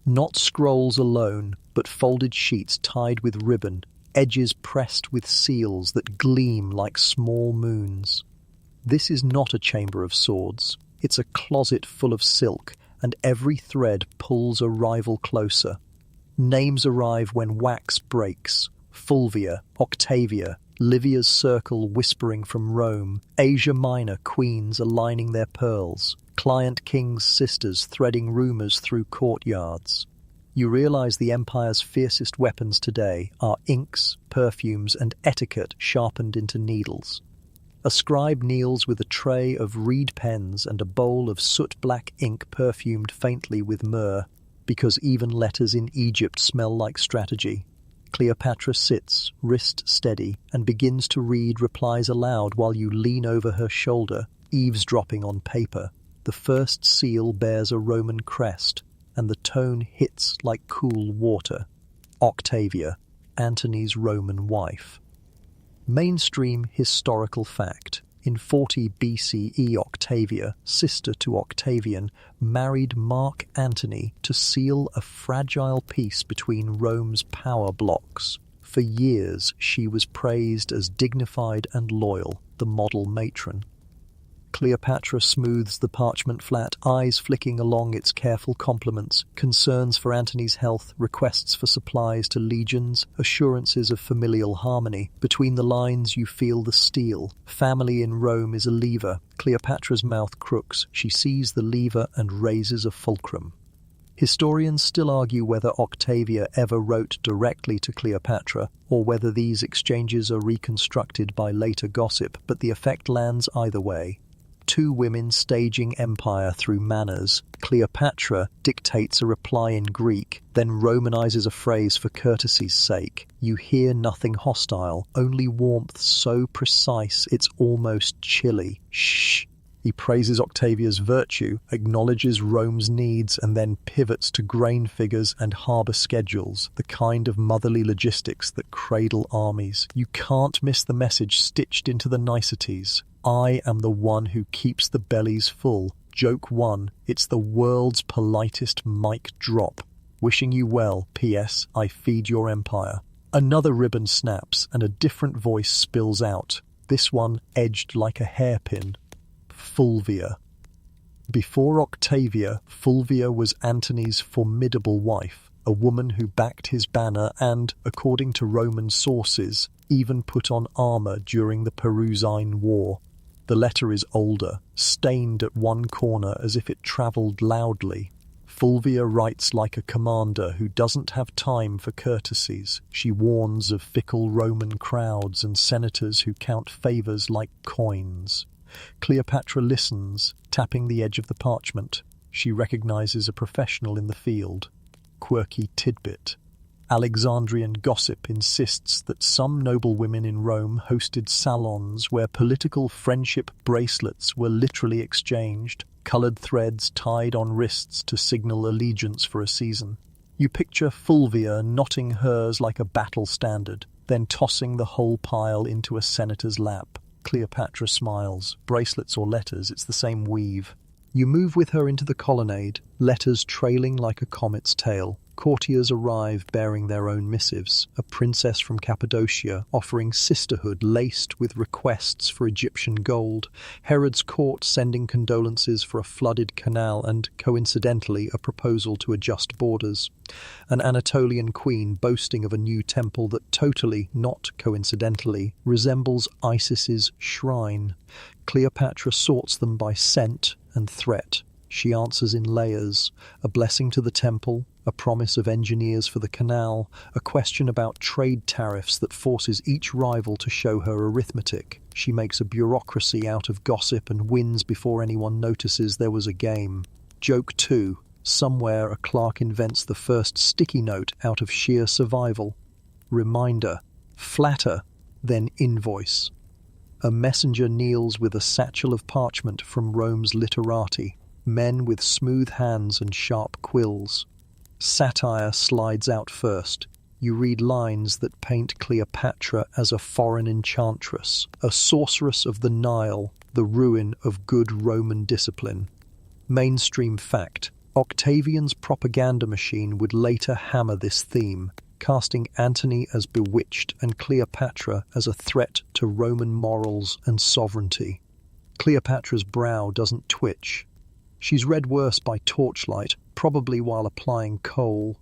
Not scrolls alone, but folded sheets tied with ribbon, edges pressed with seals that gleam like small moons. This is not a chamber of swords, it's a closet full of silk, and every thread pulls a rival closer. Names arrive when wax breaks. Fulvia, Octavia, Livia's circle whispering from Rome, Asia Minor queens aligning their pearls, client kings' sisters threading rumors through courtyards. You realize the empire's fiercest weapons today are inks, perfumes, and etiquette sharpened into needles. A scribe kneels with a tray of reed pens and a bowl of soot-black ink perfumed faintly with myrrh, because even letters in Egypt smell like strategy. Cleopatra sits, wrist steady, and begins to read replies aloud while you lean over her shoulder, eavesdropping on paper. The first seal bears a Roman crest, and the tone hits like cool water. Octavia, Antony's Roman wife. Mainstream historical fact. In 40 BCE, Octavia, sister to Octavian, married Mark Antony to seal a fragile peace between Rome's power blocks. For years, she was praised as dignified and loyal, the model matron. Cleopatra smooths the parchment flat, eyes flicking along its careful compliments, concerns for Antony's health, requests for supplies to legions, assurances of familial harmony. Between the lines you feel the steel. Family in Rome is a lever. Cleopatra's mouth crooks. She sees the lever and raises a fulcrum. Historians still argue whether Octavia ever wrote directly to Cleopatra, or whether these exchanges are reconstructed by later gossip, but the effect lands either way. Two women staging empire through manners. Cleopatra dictates a reply in Greek, then Romanizes a phrase for courtesy's sake. You hear nothing hostile, only warmth so precise it's almost chilly. Shh. He praises Octavia's virtue, acknowledges Rome's needs, and then pivots to grain figures and harbour schedules, the kind of motherly logistics that cradle armies. You can't miss the message stitched into the niceties. I am the one who keeps the bellies full. Joke 1. It's the world's politest mic drop. Wishing you well, P.S. I feed your empire. Another ribbon snaps, and a different voice spills out. This one edged like a hairpin. Fulvia. Before Octavia, Fulvia was Antony's formidable wife, a woman who backed his banner and, according to Roman sources, even put on armour during the Perusine War. The letter is older, stained at one corner as if it travelled loudly. Fulvia writes like a commander who doesn't have time for courtesies. She warns of fickle Roman crowds and senators who count favours like coins. Cleopatra listens, tapping the edge of the parchment. She recognises a professional in the field. Quirky tidbit. Alexandrian gossip insists that some noblewomen in Rome hosted salons where political friendship bracelets were literally exchanged, coloured threads tied on wrists to signal allegiance for a season. You picture Fulvia knotting hers like a battle standard, then tossing the whole pile into a senator's lap. Cleopatra smiles. Bracelets or letters, it's the same weave. You move with her into the colonnade, letters trailing like a comet's tail. Courtiers arrive bearing their own missives. A princess from Cappadocia offering sisterhood laced with requests for Egyptian gold. Herod's court sending condolences for a flooded canal and, coincidentally, a proposal to adjust borders. An Anatolian queen boasting of a new temple that totally, not coincidentally, resembles Isis's shrine. Cleopatra sorts them by scent and threat. She answers in layers: a blessing to the temple, a promise of engineers for the canal, a question about trade tariffs that forces each rival to show her arithmetic. She makes a bureaucracy out of gossip and wins before anyone notices there was a game. Joke 2. Somewhere a clerk invents the first sticky note out of sheer survival. Reminder. Flatter, then invoice. A messenger kneels with a satchel of parchment from Rome's literati, men with smooth hands and sharp quills. Satire slides out first. You read lines that paint Cleopatra as a foreign enchantress, a sorceress of the Nile, the ruin of good Roman discipline. Mainstream fact: Octavian's propaganda machine would later hammer this theme, casting Antony as bewitched and Cleopatra as a threat to Roman morals and sovereignty. Cleopatra's brow doesn't twitch. She's read worse by torchlight, probably while applying coal.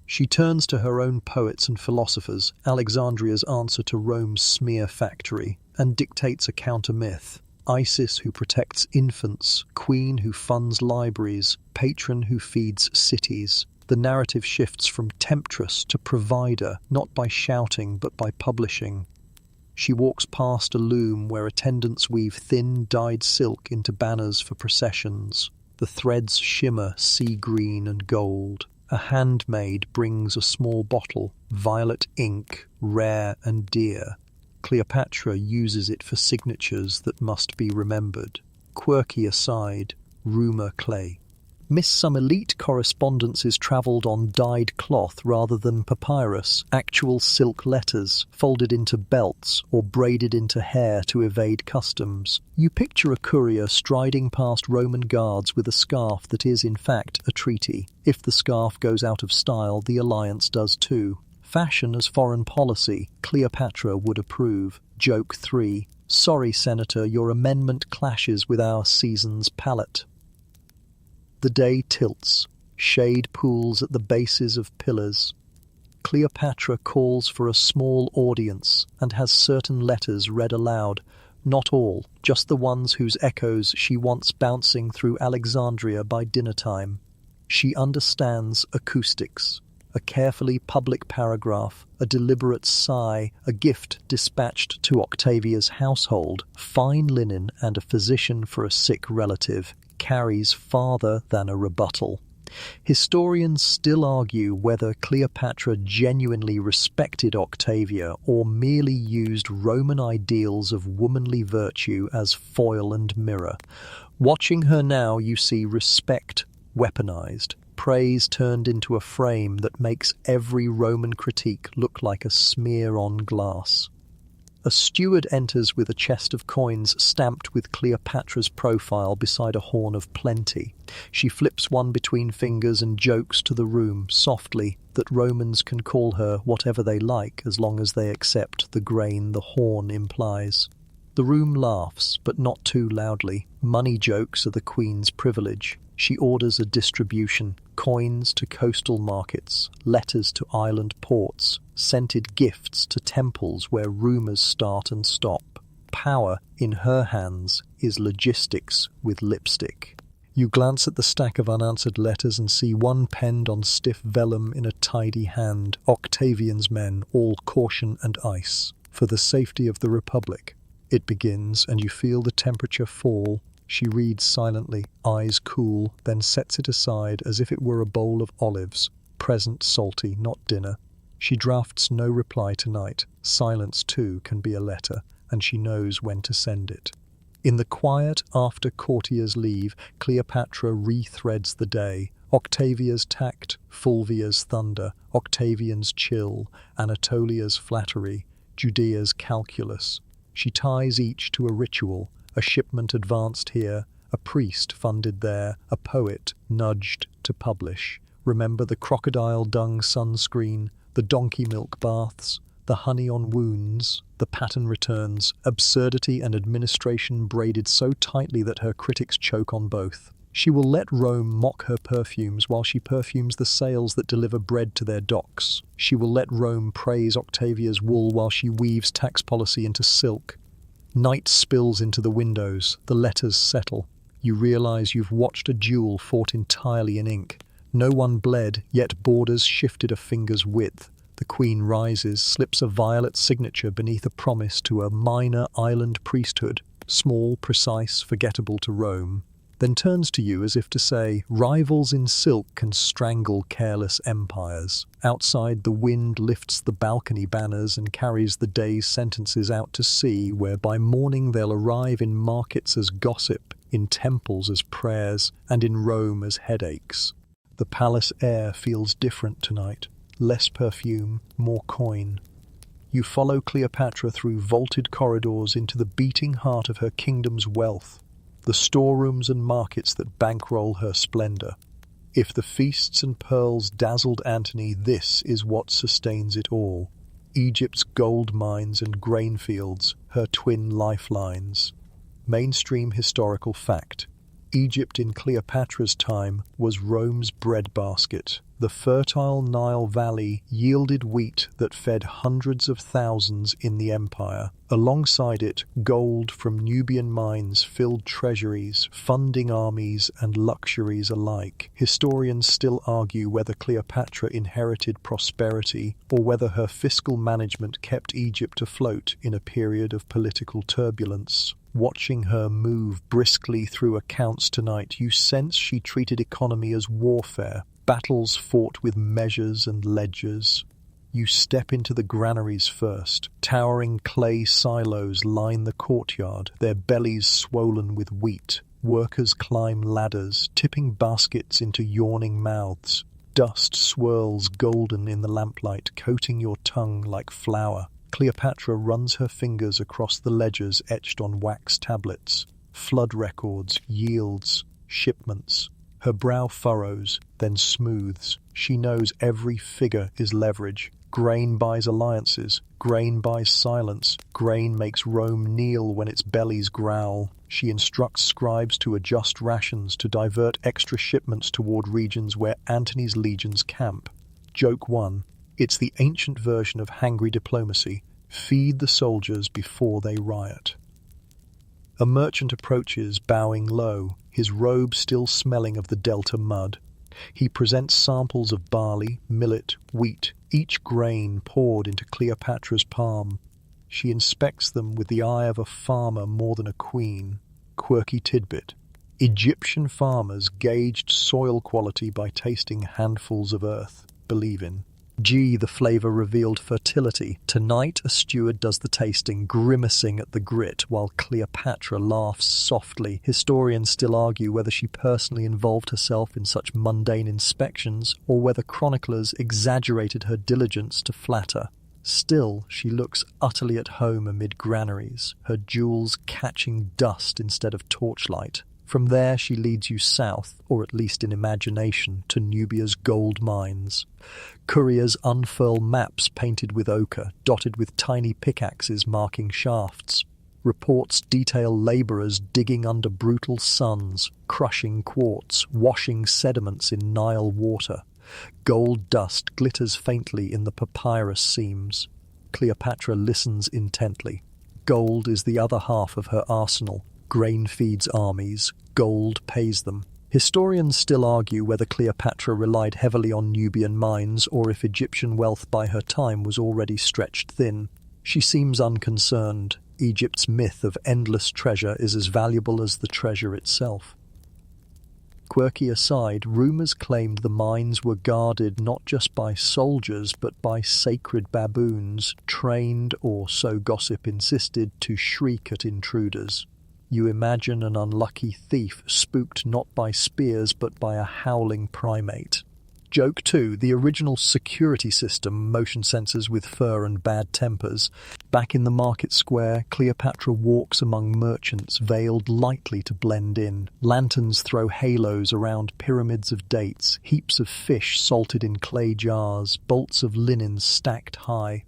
She turns to her own poets and philosophers, Alexandria's answer to Rome's smear factory, and dictates a counter-myth. Isis who protects infants, queen who funds libraries, patron who feeds cities. The narrative shifts from temptress to provider, not by shouting but by publishing. She walks past a loom where attendants weave thin, dyed silk into banners for processions. The threads shimmer sea green and gold. A handmaid brings a small bottle, violet ink, rare and dear. Cleopatra uses it for signatures that must be remembered. Quirky aside, rumour clay. Miss some elite correspondences travelled on dyed cloth rather than papyrus, actual silk letters, folded into belts or braided into hair to evade customs. You picture a courier striding past Roman guards with a scarf that is, in fact, a treaty. If the scarf goes out of style, the alliance does too. Fashion as foreign policy, Cleopatra would approve. Joke 3. Sorry, Senator, your amendment clashes with our season's palate. The day tilts. Shade pools at the bases of pillars. Cleopatra calls for a small audience and has certain letters read aloud. Not all, just the ones whose echoes she wants bouncing through Alexandria by dinner time. She understands acoustics. A carefully public paragraph, a deliberate sigh, a gift dispatched to Octavia's household, fine linen and a physician for a sick relative, carries farther than a rebuttal. Historians still argue whether Cleopatra genuinely respected Octavia or merely used Roman ideals of womanly virtue as foil and mirror. Watching her now, you see respect weaponized, praise turned into a frame that makes every Roman critique look like a smear on glass. A steward enters with a chest of coins stamped with Cleopatra's profile beside a horn of plenty. She flips one between fingers and jokes to the room softly that Romans can call her whatever they like as long as they accept the grain the horn implies. The room laughs, but not too loudly. Money jokes are the Queen's privilege. She orders a distribution, coins to coastal markets, letters to island ports, scented gifts to temples where rumours start and stop. Power, in her hands, is logistics with lipstick. You glance at the stack of unanswered letters and see one penned on stiff vellum in a tidy hand. Octavian's men, all caution and ice. For the safety of the Republic. It begins, and you feel the temperature fall. She reads silently, eyes cool, then sets it aside as if it were a bowl of olives. Present salty, not dinner. She drafts no reply tonight. Silence, too, can be a letter, and she knows when to send it. In the quiet after courtiers leave, Cleopatra rethreads the day. Octavia's tact, Fulvia's thunder, Octavian's chill, Anatolia's flattery, Judea's calculus. She ties each to a ritual, a shipment advanced here, a priest funded there, a poet nudged to publish. Remember the crocodile dung sunscreen, the donkey milk baths, the honey on wounds, the pattern returns, absurdity and administration braided so tightly that her critics choke on both. She will let Rome mock her perfumes while she perfumes the sails that deliver bread to their docks. She will let Rome praise Octavia's wool while she weaves tax policy into silk. Night spills into the windows, the letters settle. You realize you've watched a duel fought entirely in ink. No one bled, yet borders shifted a finger's width. The Queen rises, slips a violet signature beneath a promise to a minor island priesthood, small, precise, forgettable to Rome, then turns to you as if to say, rivals in silk can strangle careless empires. Outside, the wind lifts the balcony banners and carries the day's sentences out to sea, where by morning they'll arrive in markets as gossip, in temples as prayers, and in Rome as headaches. The palace air feels different tonight. Less perfume, more coin. You follow Cleopatra through vaulted corridors into the beating heart of her kingdom's wealth, the storerooms and markets that bankroll her splendor. If the feasts and pearls dazzled Antony, this is what sustains it all. Egypt's gold mines and grain fields, her twin lifelines. Mainstream historical fact. Egypt in Cleopatra's time was Rome's breadbasket. The fertile Nile Valley yielded wheat that fed hundreds of thousands in the empire. Alongside it, gold from Nubian mines filled treasuries, funding armies and luxuries alike. Historians still argue whether Cleopatra inherited prosperity or whether her fiscal management kept Egypt afloat in a period of political turbulence. Watching her move briskly through accounts tonight, you sense she treated economy as warfare, battles fought with measures and ledgers. You step into the granaries first. Towering clay silos line the courtyard, their bellies swollen with wheat. Workers climb ladders, tipping baskets into yawning mouths. Dust swirls golden in the lamplight, coating your tongue like flour. Cleopatra runs her fingers across the ledgers etched on wax tablets. Flood records, yields, shipments. Her brow furrows, then smooths. She knows every figure is leverage. Grain buys alliances, grain buys silence, grain makes Rome kneel when its bellies growl. She instructs scribes to adjust rations, to divert extra shipments toward regions where Antony's legions camp. Joke 1. It's the ancient version of hangry diplomacy. Feed the soldiers before they riot. A merchant approaches, bowing low, his robe still smelling of the delta mud. He presents samples of barley, millet, wheat, each grain poured into Cleopatra's palm. She inspects them with the eye of a farmer more than a queen. Quirky tidbit. Egyptian farmers gauged soil quality by tasting handfuls of earth. Believe in. G, the flavour revealed fertility. Tonight a steward does the tasting, grimacing at the grit, while Cleopatra laughs softly. Historians still argue whether she personally involved herself in such mundane inspections, or whether chroniclers exaggerated her diligence to flatter. Still, she looks utterly at home amid granaries, her jewels catching dust instead of torchlight. From there she leads you south, or at least in imagination, to Nubia's gold mines. Couriers unfurl maps painted with ochre, dotted with tiny pickaxes marking shafts. Reports detail labourers digging under brutal suns, crushing quartz, washing sediments in Nile water. Gold dust glitters faintly in the papyrus seams. Cleopatra listens intently. Gold is the other half of her arsenal. Grain feeds armies, gold pays them. Historians still argue whether Cleopatra relied heavily on Nubian mines or if Egyptian wealth by her time was already stretched thin. She seems unconcerned. Egypt's myth of endless treasure is as valuable as the treasure itself. Quirky aside, rumours claimed the mines were guarded not just by soldiers but by sacred baboons, trained, or so gossip insisted, to shriek at intruders. You imagine an unlucky thief spooked not by spears but by a howling primate. Joke 2, the original security system, motion sensors with fur and bad tempers. Back in the market square, Cleopatra walks among merchants, veiled lightly to blend in. Lanterns throw halos around pyramids of dates, heaps of fish salted in clay jars, bolts of linen stacked high.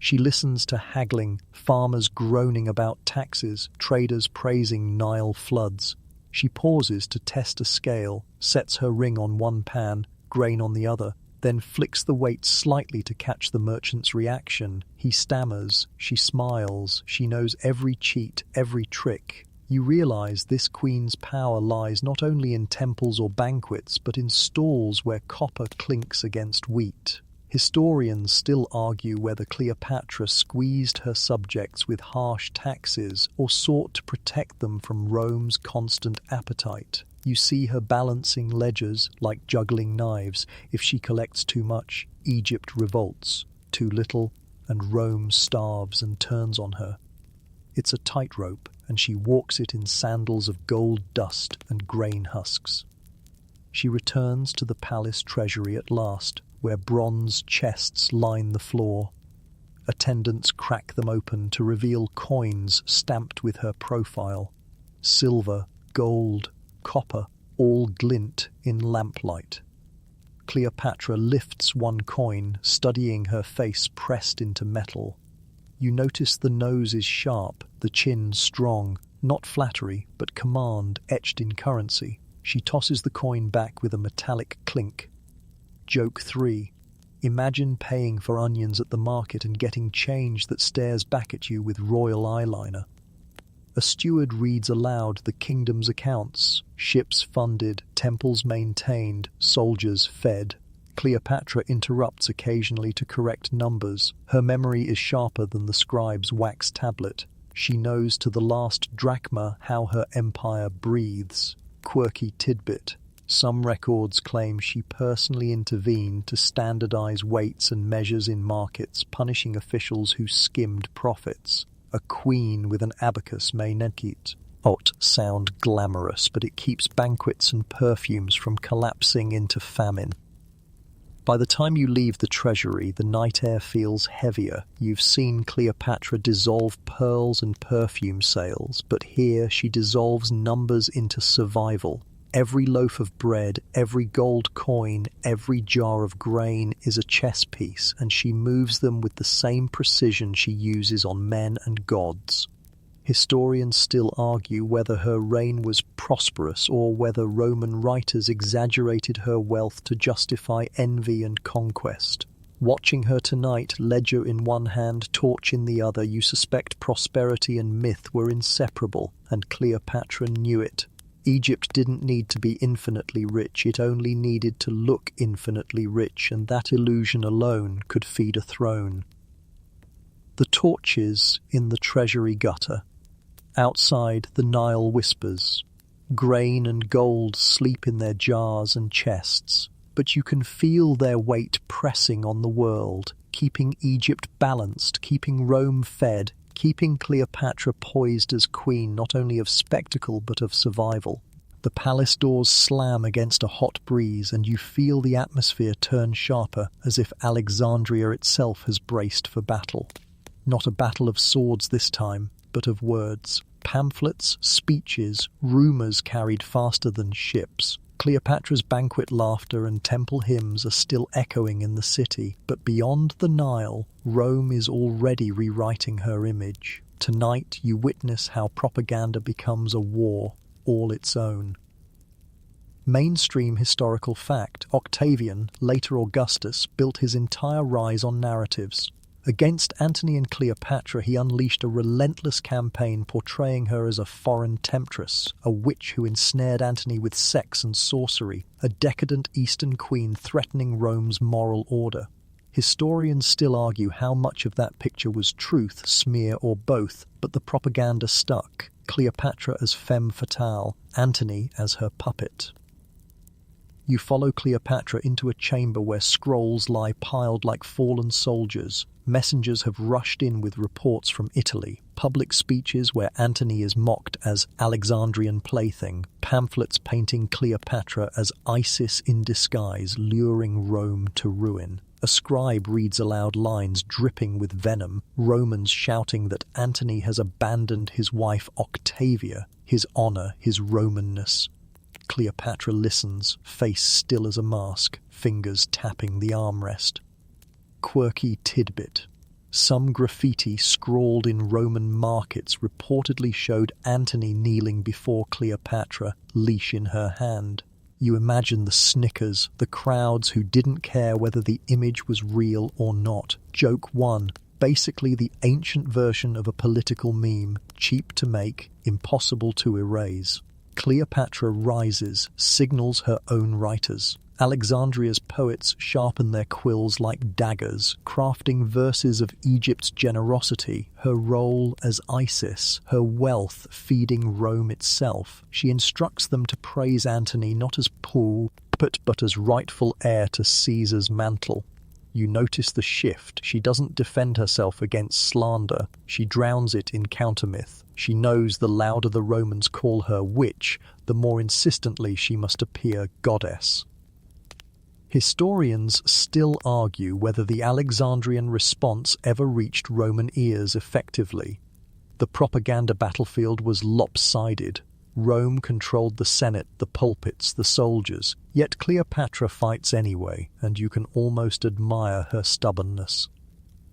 She listens to haggling, farmers groaning about taxes, traders praising Nile floods. She pauses to test a scale, sets her ring on one pan, grain on the other, then flicks the weight slightly to catch the merchant's reaction. He stammers, she smiles, she knows every cheat, every trick. You realize this queen's power lies not only in temples or banquets, but in stalls where copper clinks against wheat. Historians still argue whether Cleopatra squeezed her subjects with harsh taxes or sought to protect them from Rome's constant appetite. You see her balancing ledgers like juggling knives. If she collects too much, Egypt revolts. Too little, and Rome starves and turns on her. It's a tightrope, and she walks it in sandals of gold dust and grain husks. She returns to the palace treasury at last, where bronze chests line the floor. Attendants crack them open to reveal coins stamped with her profile. Silver, gold, copper, all glint in lamplight. Cleopatra lifts one coin, studying her face pressed into metal. You notice the nose is sharp, the chin strong, not flattery, but command etched in currency. She tosses the coin back with a metallic clink. Joke 3. Imagine paying for onions at the market and getting change that stares back at you with royal eyeliner. A steward reads aloud the kingdom's accounts. Ships funded, temples maintained, soldiers fed. Cleopatra interrupts occasionally to correct numbers. Her memory is sharper than the scribe's wax tablet. She knows to the last drachma how her empire breathes. Quirky tidbit. Some records claim she personally intervened to standardize weights and measures in markets, punishing officials who skimmed profits. A queen with an abacus may not sound glamorous, but it keeps banquets and perfumes from collapsing into famine. By the time you leave the treasury, the night air feels heavier. You've seen Cleopatra dissolve pearls and perfume sales, but here she dissolves numbers into survival. Every loaf of bread, every gold coin, every jar of grain is a chess piece, and she moves them with the same precision she uses on men and gods. Historians still argue whether her reign was prosperous or whether Roman writers exaggerated her wealth to justify envy and conquest. Watching her tonight, ledger in one hand, torch in the other, you suspect prosperity and myth were inseparable, and Cleopatra knew it. Egypt didn't need to be infinitely rich, it only needed to look infinitely rich, and that illusion alone could feed a throne. The torches in the treasury gutter. Outside, the Nile whispers. Grain and gold sleep in their jars and chests, but you can feel their weight pressing on the world, keeping Egypt balanced, keeping Rome fed, keeping Cleopatra poised as queen not only of spectacle but of survival. The palace doors slam against a hot breeze, and you feel the atmosphere turn sharper, as if Alexandria itself has braced for battle. Not a battle of swords this time, but of words. Pamphlets, speeches, rumours carried faster than ships. Cleopatra's banquet laughter and temple hymns are still echoing in the city, but beyond the Nile, Rome is already rewriting her image. Tonight you witness how propaganda becomes a war all its own. Mainstream historical fact: Octavian, later Augustus, built his entire rise on narratives. Against Antony and Cleopatra, he unleashed a relentless campaign portraying her as a foreign temptress, a witch who ensnared Antony with sex and sorcery, a decadent Eastern queen threatening Rome's moral order. Historians still argue how much of that picture was truth, smear, or both, but the propaganda stuck. Cleopatra as femme fatale, Antony as her puppet. You follow Cleopatra into a chamber where scrolls lie piled like fallen soldiers. Messengers have rushed in with reports from Italy, public speeches where Antony is mocked as Alexandrian plaything, pamphlets painting Cleopatra as Isis in disguise, luring Rome to ruin. A scribe reads aloud lines dripping with venom, Romans shouting that Antony has abandoned his wife Octavia, his honour, his Romanness. Cleopatra listens, face still as a mask, fingers tapping the armrest. Quirky tidbit. Some graffiti scrawled in Roman markets reportedly showed Antony kneeling before Cleopatra, leash in her hand. You imagine the snickers, the crowds who didn't care whether the image was real or not. Joke 1. Basically the ancient version of a political meme, cheap to make, impossible to erase. Cleopatra rises, signals her own writers. Alexandria's poets sharpen their quills like daggers, crafting verses of Egypt's generosity, her role as Isis, her wealth feeding Rome itself. She instructs them to praise Antony not as puppet but as rightful heir to Caesar's mantle. You notice the shift. She doesn't defend herself against slander. She drowns it in countermyth. She knows the louder the Romans call her witch, the more insistently she must appear goddess. Historians still argue whether the Alexandrian response ever reached Roman ears effectively. The propaganda battlefield was lopsided. Rome controlled the Senate, the pulpits, the soldiers, yet Cleopatra fights anyway, and you can almost admire her stubbornness.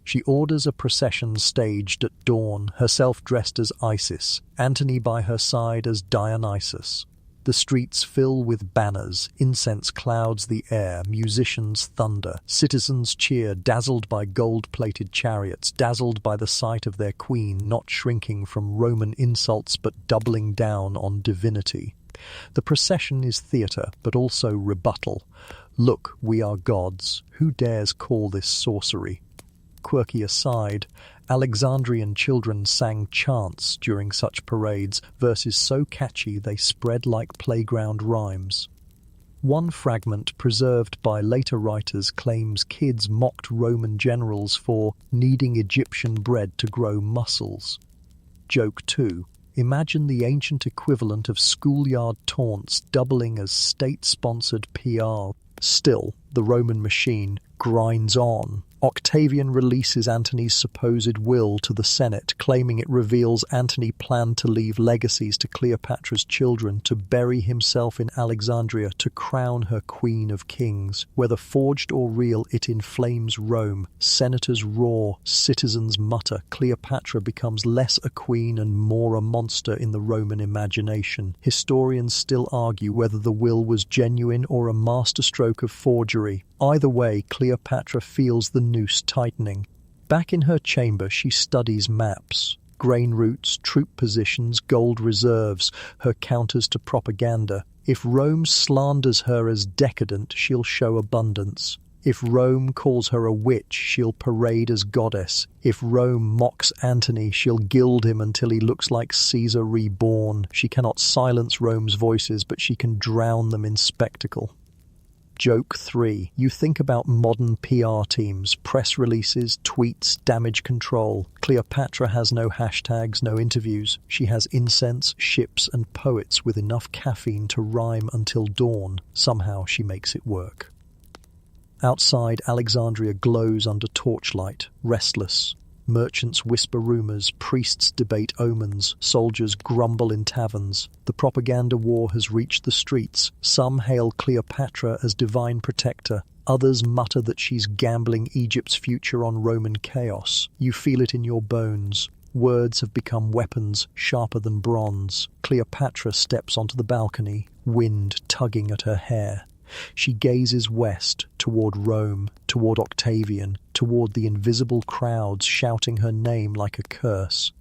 She orders a procession staged at dawn, herself dressed as Isis, Antony by her side as Dionysus. The streets fill with banners, incense clouds the air, musicians thunder, citizens cheer, dazzled by gold-plated chariots, dazzled by the sight of their queen, not shrinking from Roman insults but doubling down on divinity. The procession is theatre, but also rebuttal. Look, we are gods. Who dares call this sorcery? Quirky aside, Alexandrian children sang chants during such parades, verses so catchy they spread like playground rhymes. One fragment preserved by later writers claims kids mocked Roman generals for needing Egyptian bread to grow muscles. Joke 2. Imagine the ancient equivalent of schoolyard taunts doubling as state-sponsored PR. Still, the Roman machine grinds on. Octavian releases Antony's supposed will to the Senate, claiming it reveals Antony planned to leave legacies to Cleopatra's children, to bury himself in Alexandria, to crown her Queen of Kings. Whether forged or real, it inflames Rome. Senators roar, citizens mutter. Cleopatra becomes less a queen and more a monster in the Roman imagination. Historians still argue whether the will was genuine or a masterstroke of forgery. Either way, Cleopatra feels the noose tightening. Back in her chamber, she studies maps, grain routes, troop positions, gold reserves, her counters to propaganda. If Rome slanders her as decadent, she'll show abundance. If Rome calls her a witch, she'll parade as goddess. If Rome mocks Antony, she'll gild him until he looks like Caesar reborn. She cannot silence Rome's voices, but she can drown them in spectacle. Joke 3. You think about modern PR teams, press releases, tweets, damage control. Cleopatra has no hashtags, no interviews. She has incense, ships, and poets with enough caffeine to rhyme until dawn. Somehow she makes it work. Outside, Alexandria glows under torchlight, restless. Merchants whisper rumors, priests debate omens, soldiers grumble in taverns. The propaganda war has reached the streets. Some hail Cleopatra as divine protector. Others mutter that she's gambling Egypt's future on Roman chaos. You feel it in your bones. Words have become weapons, sharper than bronze. Cleopatra steps onto the balcony, wind tugging at her hair. She gazes west, toward Rome, toward Octavian, toward the invisible crowds shouting her name like a curse.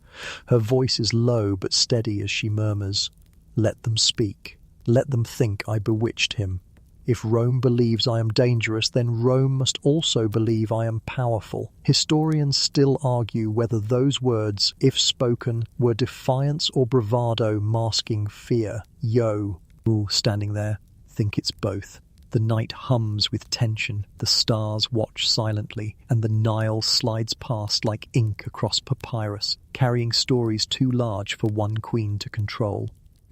Her voice is low but steady as she murmurs, "Let them speak. Let them think I bewitched him. If Rome believes I am dangerous, then Rome must also believe I am powerful." Historians still argue whether those words, if spoken, were defiance or bravado masking fear. Standing there, think it's both. The night hums with tension, the stars watch silently, and the Nile slides past like ink across papyrus, carrying stories too large for one queen to control.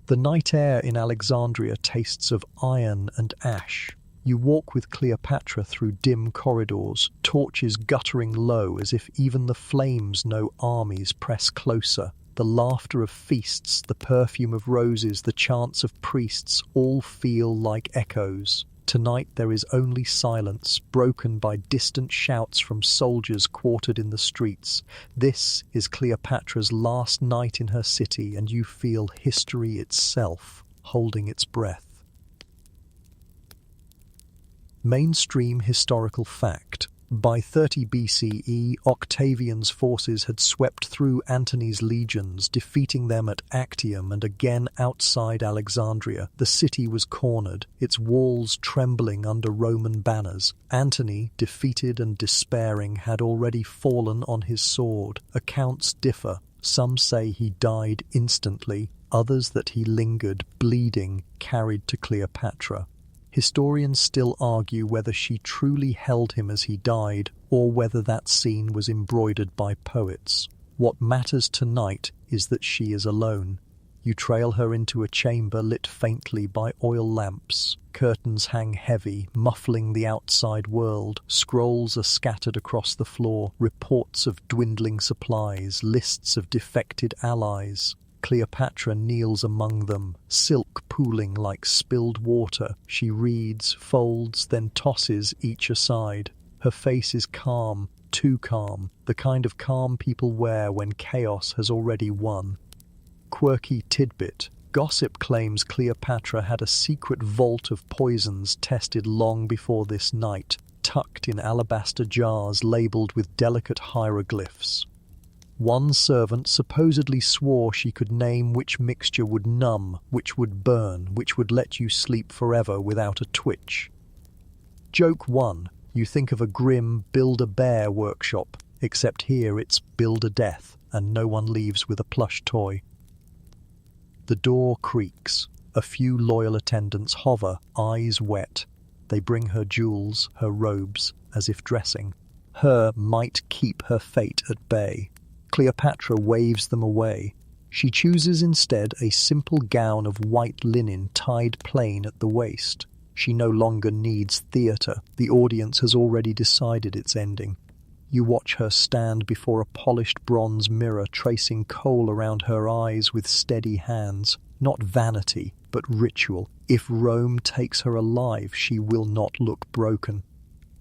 The night air in Alexandria tastes of iron and ash. You walk with Cleopatra through dim corridors, torches guttering low as if even the flames know armies press closer. The laughter of feasts, the perfume of roses, the chants of priests all feel like echoes. Tonight there is only silence, broken by distant shouts from soldiers quartered in the streets. This is Cleopatra's last night in her city, and you feel history itself holding its breath. Mainstream historical fact. By 30 BCE, Octavian's forces had swept through Antony's legions, defeating them at Actium and again outside Alexandria. The city was cornered, its walls trembling under Roman banners. Antony, defeated and despairing, had already fallen on his sword. Accounts differ. Some say he died instantly, others that he lingered, bleeding, carried to Cleopatra. Historians still argue whether she truly held him as he died, or whether that scene was embroidered by poets. What matters tonight is that she is alone. You trail her into a chamber lit faintly by oil lamps. Curtains hang heavy, muffling the outside world. Scrolls are scattered across the floor, reports of dwindling supplies, lists of defected allies. Cleopatra kneels among them, silk pooling like spilled water. She reads, folds, then tosses each aside. Her face is calm, too calm, the kind of calm people wear when chaos has already won. Quirky tidbit. Gossip claims Cleopatra had a secret vault of poisons tested long before this night, tucked in alabaster jars labelled with delicate hieroglyphs. One servant supposedly swore she could name which mixture would numb, which would burn, which would let you sleep forever without a twitch. Joke 1. You think of a grim Build-A-Bear workshop, except here it's Build-A-Death, and no one leaves with a plush toy. The door creaks. A few loyal attendants hover, eyes wet. They bring her jewels, her robes, as if dressing. Her might keep her fate at bay. Cleopatra waves them away. She chooses instead a simple gown of white linen tied plain at the waist. She no longer needs theatre. The audience has already decided its ending. You watch her stand before a polished bronze mirror, tracing kohl around her eyes with steady hands. Not vanity, but ritual. If Rome takes her alive, she will not look broken.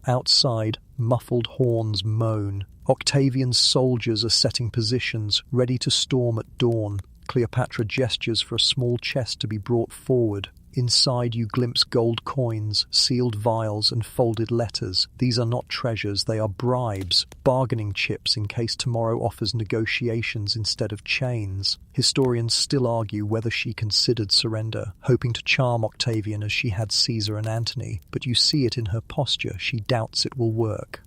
Outside, muffled horns moan. Octavian's soldiers are setting positions, ready to storm at dawn. Cleopatra gestures for a small chest to be brought forward. Inside you glimpse gold coins, sealed vials, and folded letters. These are not treasures, they are bribes, bargaining chips in case tomorrow offers negotiations instead of chains. Historians still argue whether she considered surrender, hoping to charm Octavian as she had Caesar and Antony, but you see it in her posture, she doubts it will work.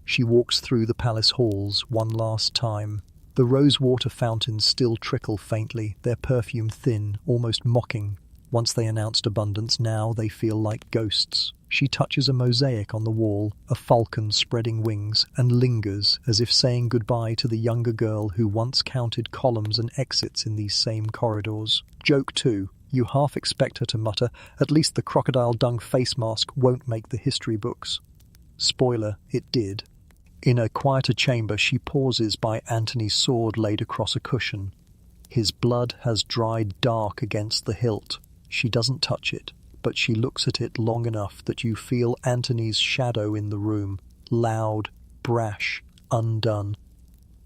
She walks through the palace halls one last time. The rose-water fountains still trickle faintly, their perfume thin, almost mocking. Once they announced abundance, now they feel like ghosts. She touches a mosaic on the wall, a falcon spreading wings, and lingers as if saying goodbye to the younger girl who once counted columns and exits in these same corridors. Joke 2. You half expect her to mutter, "At least the crocodile dung face mask won't make the history books." Spoiler, it did. In a quieter chamber, she pauses by Antony's sword laid across a cushion. His blood has dried dark against the hilt. She doesn't touch it, but she looks at it long enough that you feel Antony's shadow in the room, loud, brash, undone.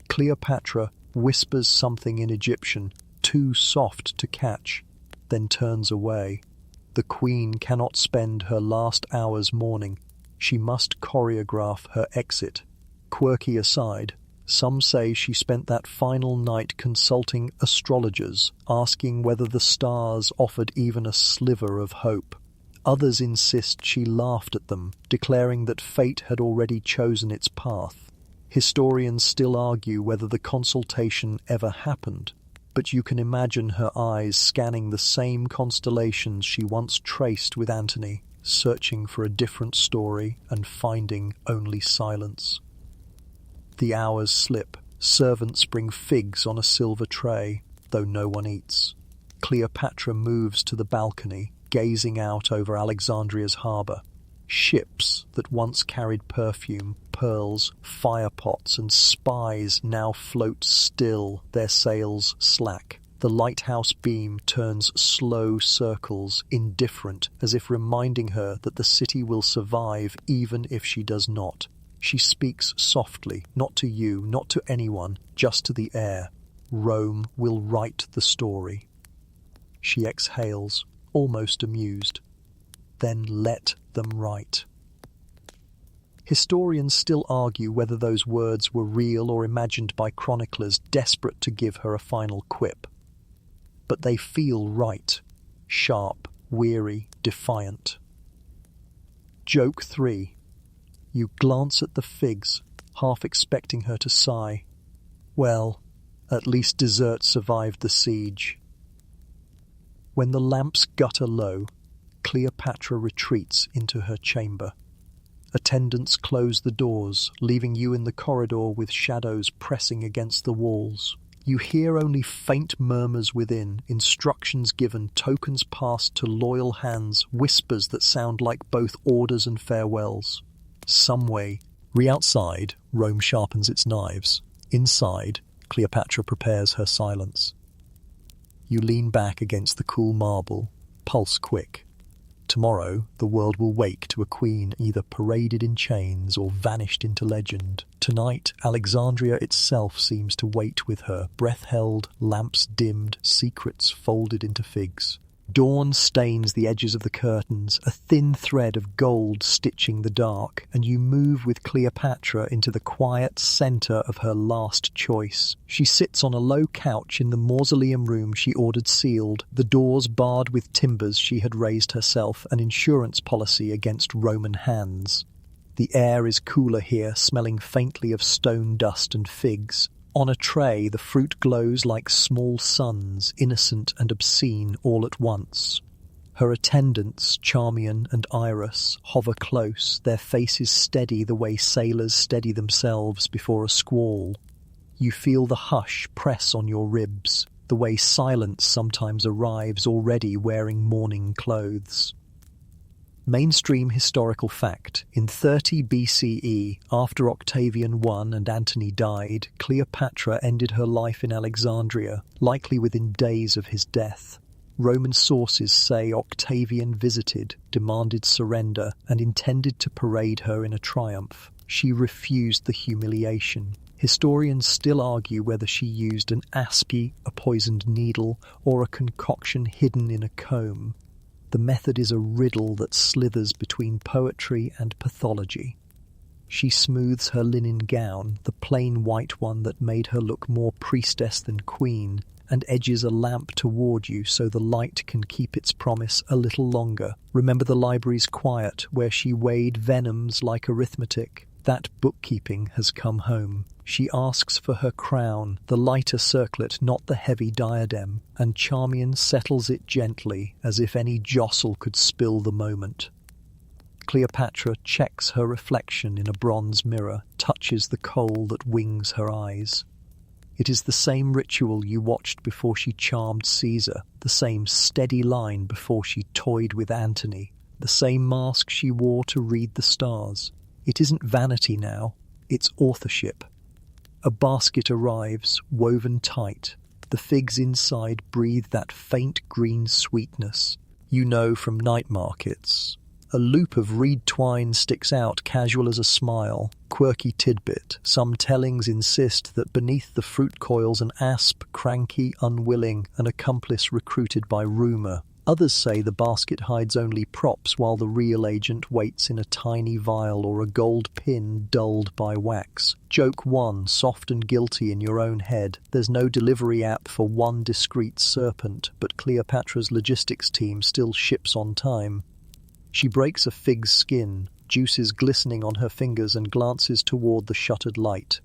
Cleopatra whispers something in Egyptian, too soft to catch, then turns away. The queen cannot spend her last hours mourning. She must choreograph her exit. Quirky aside, some say she spent that final night consulting astrologers, asking whether the stars offered even a sliver of hope. Others insist she laughed at them, declaring that fate had already chosen its path. Historians still argue whether the consultation ever happened, but you can imagine her eyes scanning the same constellations she once traced with Antony, searching for a different story and finding only silence. The hours slip. Servants bring figs on a silver tray, though no one eats. Cleopatra moves to the balcony, gazing out over Alexandria's harbour. Ships that once carried perfume, pearls, firepots, and spies now float still, their sails slack. The lighthouse beam turns slow circles, indifferent, as if reminding her that the city will survive even if she does not. She speaks softly, not to you, not to anyone, just to the air. Rome will write the story. She exhales, almost amused. Then let them write. Historians still argue whether those words were real or imagined by chroniclers desperate to give her a final quip. But they feel right, sharp, weary, defiant. Joke 3. You glance at the figs, half expecting her to sigh. Well, at least dessert survived the siege. When the lamps gutter low, Cleopatra retreats into her chamber. Attendants close the doors, leaving you in the corridor with shadows pressing against the walls. You hear only faint murmurs within, instructions given, tokens passed to loyal hands, whispers that sound like both orders and farewells. Some way. Outside, Rome sharpens its knives. Inside, Cleopatra prepares her silence. You lean back against the cool marble, pulse quick. Tomorrow, the world will wake to a queen either paraded in chains or vanished into legend. Tonight, Alexandria itself seems to wait with her, breath held, lamps dimmed, secrets folded into figs. Dawn stains the edges of the curtains, a thin thread of gold stitching the dark, and you move with Cleopatra into the quiet centre of her last choice. She sits on a low couch in the mausoleum room she ordered sealed, the doors barred with timbers she had raised herself, an insurance policy against Roman hands. The air is cooler here, smelling faintly of stone dust and figs. On a tray, the fruit glows like small suns, innocent and obscene all at once. Her attendants, Charmian and Iris, hover close, their faces steady the way sailors steady themselves before a squall. You feel the hush press on your ribs, the way silence sometimes arrives already wearing mourning clothes. Mainstream historical fact. In 30 BCE, after Octavian won and Antony died, Cleopatra ended her life in Alexandria, likely within days of his death. Roman sources say Octavian visited, demanded surrender, and intended to parade her in a triumph. She refused the humiliation. Historians still argue whether she used an aspi, a poisoned needle, or a concoction hidden in a comb. The method is a riddle that slithers between poetry and pathology. She smooths her linen gown, the plain white one that made her look more priestess than queen, and edges a lamp toward you so the light can keep its promise a little longer. Remember the library's quiet, where she weighed venoms like arithmetic. That bookkeeping has come home. She asks for her crown, the lighter circlet, not the heavy diadem, and Charmian settles it gently, as if any jostle could spill the moment. Cleopatra checks her reflection in a bronze mirror, touches the coal that wings her eyes. It is the same ritual you watched before she charmed Caesar, the same steady line before she toyed with Antony, the same mask she wore to read the stars. It isn't vanity now, it's authorship. A basket arrives, woven tight. The figs inside breathe that faint green sweetness you know from night markets. A loop of reed twine sticks out, casual as a smile, quirky tidbit. Some tellings insist that beneath the fruit coils an asp, cranky, unwilling, an accomplice recruited by rumour. Others say the basket hides only props while the real agent waits in a tiny vial or a gold pin dulled by wax. Joke 1, soft and guilty in your own head. There's no delivery app for one discreet serpent, but Cleopatra's logistics team still ships on time. She breaks a fig's skin, juices glistening on her fingers, and glances toward the shuttered light.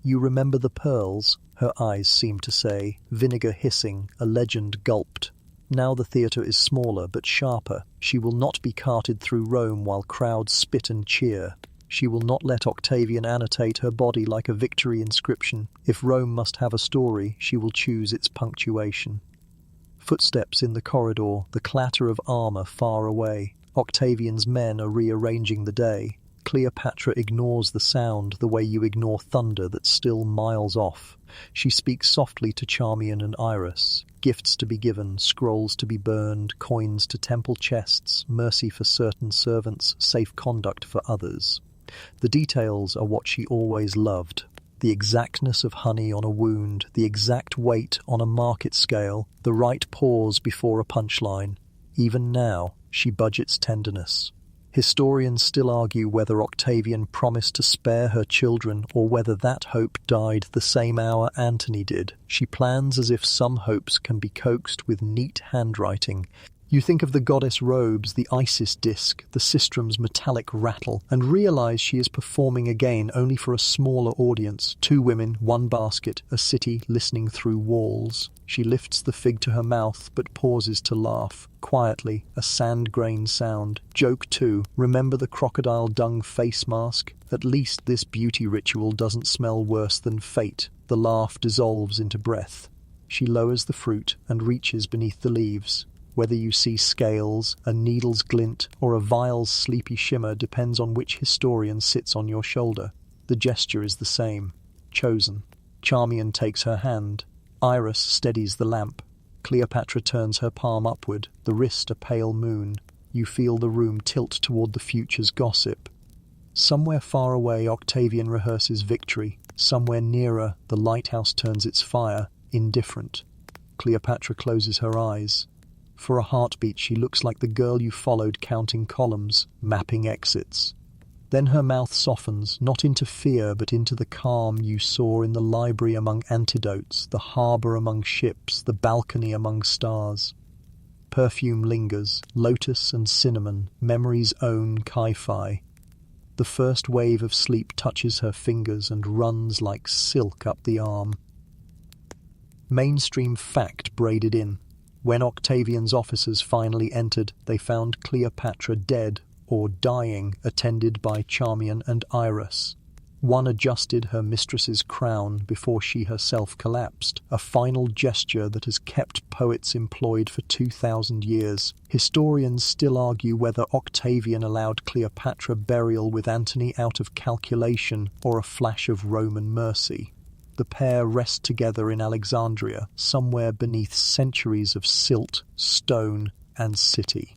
You remember the pearls? Her eyes seem to say, vinegar hissing, a legend gulped. Now the theatre is smaller but sharper. She will not be carted through Rome while crowds spit and cheer. She will not let Octavian annotate her body like a victory inscription. If Rome must have a story, she will choose its punctuation. Footsteps in the corridor, the clatter of armour far away. Octavian's men are rearranging the day. Cleopatra ignores the sound the way you ignore thunder that's still miles off. She speaks softly to Charmian and Iris. Gifts to be given, scrolls to be burned, coins to temple chests, mercy for certain servants, safe conduct for others. The details are what she always loved. The exactness of honey on a wound, the exact weight on a market scale, the right pause before a punchline. Even now, she budgets tenderness. Historians still argue whether Octavian promised to spare her children or whether that hope died the same hour Antony did. She plans as if some hopes can be coaxed with neat handwriting. You think of the goddess robes, the Isis disc, the sistrum's metallic rattle, and realize she is performing again, only for a smaller audience. 2 women, 1 basket, a city listening through walls. She lifts the fig to her mouth, but pauses to laugh. Quietly, a sand-grain sound. Joke 2, remember the crocodile dung face mask? At least this beauty ritual doesn't smell worse than fate. The laugh dissolves into breath. She lowers the fruit and reaches beneath the leaves. Whether you see scales, a needle's glint, or a vial's sleepy shimmer depends on which historian sits on your shoulder. The gesture is the same. Chosen. Charmian takes her hand. Iris steadies the lamp. Cleopatra turns her palm upward, the wrist a pale moon. You feel the room tilt toward the future's gossip. Somewhere far away, Octavian rehearses victory. Somewhere nearer, the lighthouse turns its fire, indifferent. Cleopatra closes her eyes. For a heartbeat, she looks like the girl you followed counting columns, mapping exits. Then her mouth softens, not into fear, but into the calm you saw in the library among antidotes, the harbour among ships, the balcony among stars. Perfume lingers, lotus and cinnamon, memory's own Chi-Fi. The first wave of sleep touches her fingers and runs like silk up the arm. Mainstream fact braided in. When Octavian's officers finally entered, they found Cleopatra dead or dying, attended by Charmian and Iris. One adjusted her mistress's crown before she herself collapsed, a final gesture that has kept poets employed for 2,000 years. Historians still argue whether Octavian allowed Cleopatra burial with Antony out of calculation or a flash of Roman mercy. The pair rest together in Alexandria, somewhere beneath centuries of silt, stone, and city.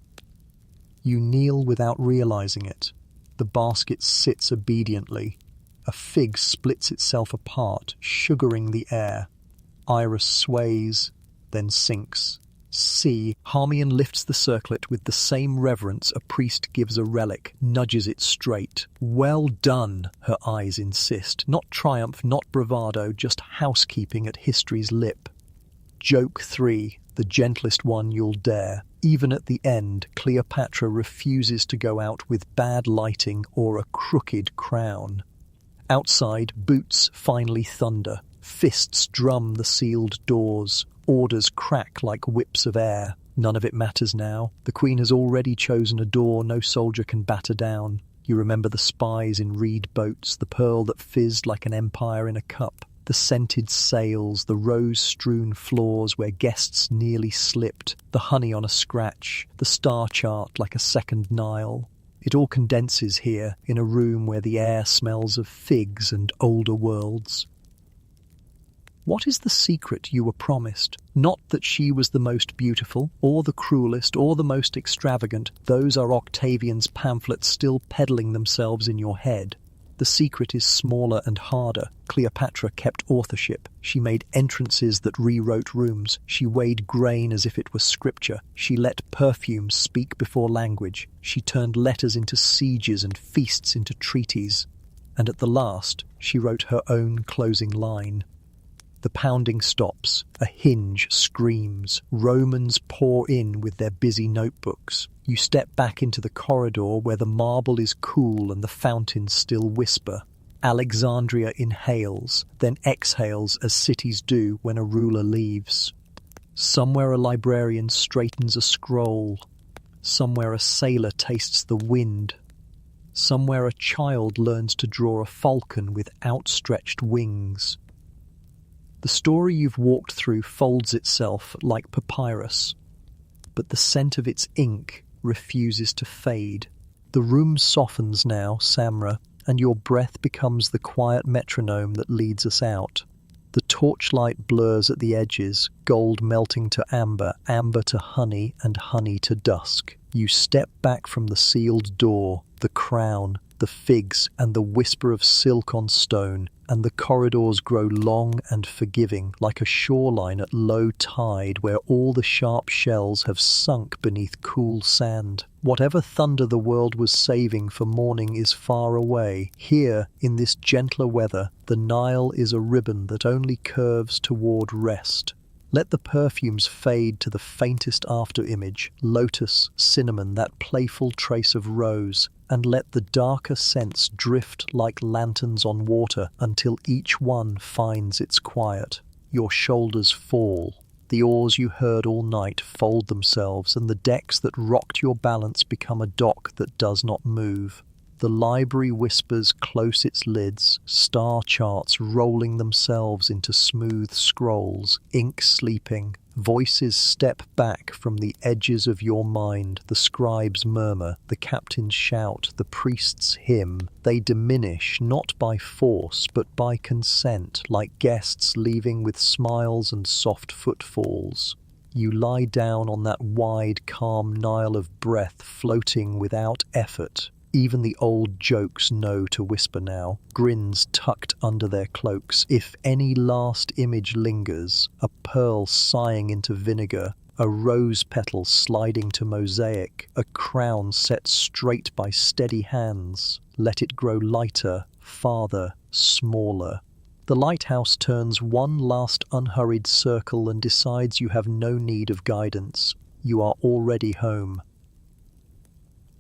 You kneel without realizing it. The basket sits obediently. A fig splits itself apart, sugaring the air. Iris sways, then sinks. See, Harmion lifts the circlet with the same reverence a priest gives a relic, nudges it straight. Well done, her eyes insist. Not triumph, not bravado, just housekeeping at history's lip. Joke 3, the gentlest one you'll dare. Even at the end, Cleopatra refuses to go out with bad lighting or a crooked crown. Outside, boots finally thunder. Fists drum the sealed doors. Orders crack like whips of air. None of it matters now. The Queen has already chosen a door no soldier can batter down. You remember the spies in reed boats, the pearl that fizzed like an empire in a cup, the scented sails, the rose-strewn floors where guests nearly slipped, the honey on a scratch, the star chart like a second Nile. It all condenses here, in a room where the air smells of figs and older worlds. What is the secret you were promised? Not that she was the most beautiful, or the cruelest, or the most extravagant. Those are Octavian's pamphlets still peddling themselves in your head. The secret is smaller and harder. Cleopatra kept authorship. She made entrances that rewrote rooms. She weighed grain as if it were scripture. She let perfumes speak before language. She turned letters into sieges and feasts into treaties. And at the last, she wrote her own closing line. The pounding stops. A hinge screams. Romans pour in with their busy notebooks. You step back into the corridor where the marble is cool and the fountains still whisper. Alexandria inhales, then exhales as cities do when a ruler leaves. Somewhere a librarian straightens a scroll. Somewhere a sailor tastes the wind. Somewhere a child learns to draw a falcon with outstretched wings. The story you've walked through folds itself like papyrus, but the scent of its ink refuses to fade. The room softens now, Samra, and your breath becomes the quiet metronome that leads us out. The torchlight blurs at the edges, gold melting to amber, amber to honey, and honey to dusk. You step back from the sealed door, the crown, the figs, and the whisper of silk on stone, and the corridors grow long and forgiving, like a shoreline at low tide where all the sharp shells have sunk beneath cool sand. Whatever thunder the world was saving for morning is far away. Here, in this gentler weather, the Nile is a ribbon that only curves toward rest. Let the perfumes fade to the faintest after-image, lotus, cinnamon, that playful trace of rose, and let the darker scents drift like lanterns on water until each one finds its quiet. Your shoulders fall. The oars you heard all night fold themselves, and the decks that rocked your balance become a dock that does not move. The library whispers close its lids, star charts rolling themselves into smooth scrolls, ink sleeping. Voices step back from the edges of your mind. The scribes murmur, the captains shout, the priests hymn. They diminish, not by force, but by consent, like guests leaving with smiles and soft footfalls. You lie down on that wide, calm Nile of breath, floating without effort. Even the old jokes know to whisper now, grins tucked under their cloaks. If any last image lingers, a pearl sighing into vinegar, a rose petal sliding to mosaic, a crown set straight by steady hands, let it grow lighter, farther, smaller. The lighthouse turns one last unhurried circle and decides you have no need of guidance. You are already home.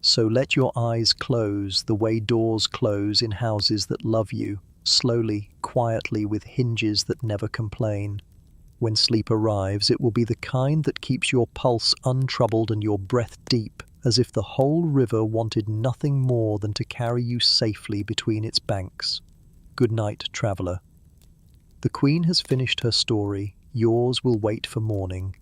So let your eyes close the way doors close in houses that love you, slowly, quietly, with hinges that never complain. When sleep arrives, it will be the kind that keeps your pulse untroubled and your breath deep, as if the whole river wanted nothing more than to carry you safely between its banks. Good night, traveller. The Queen has finished her story. Yours will wait for morning.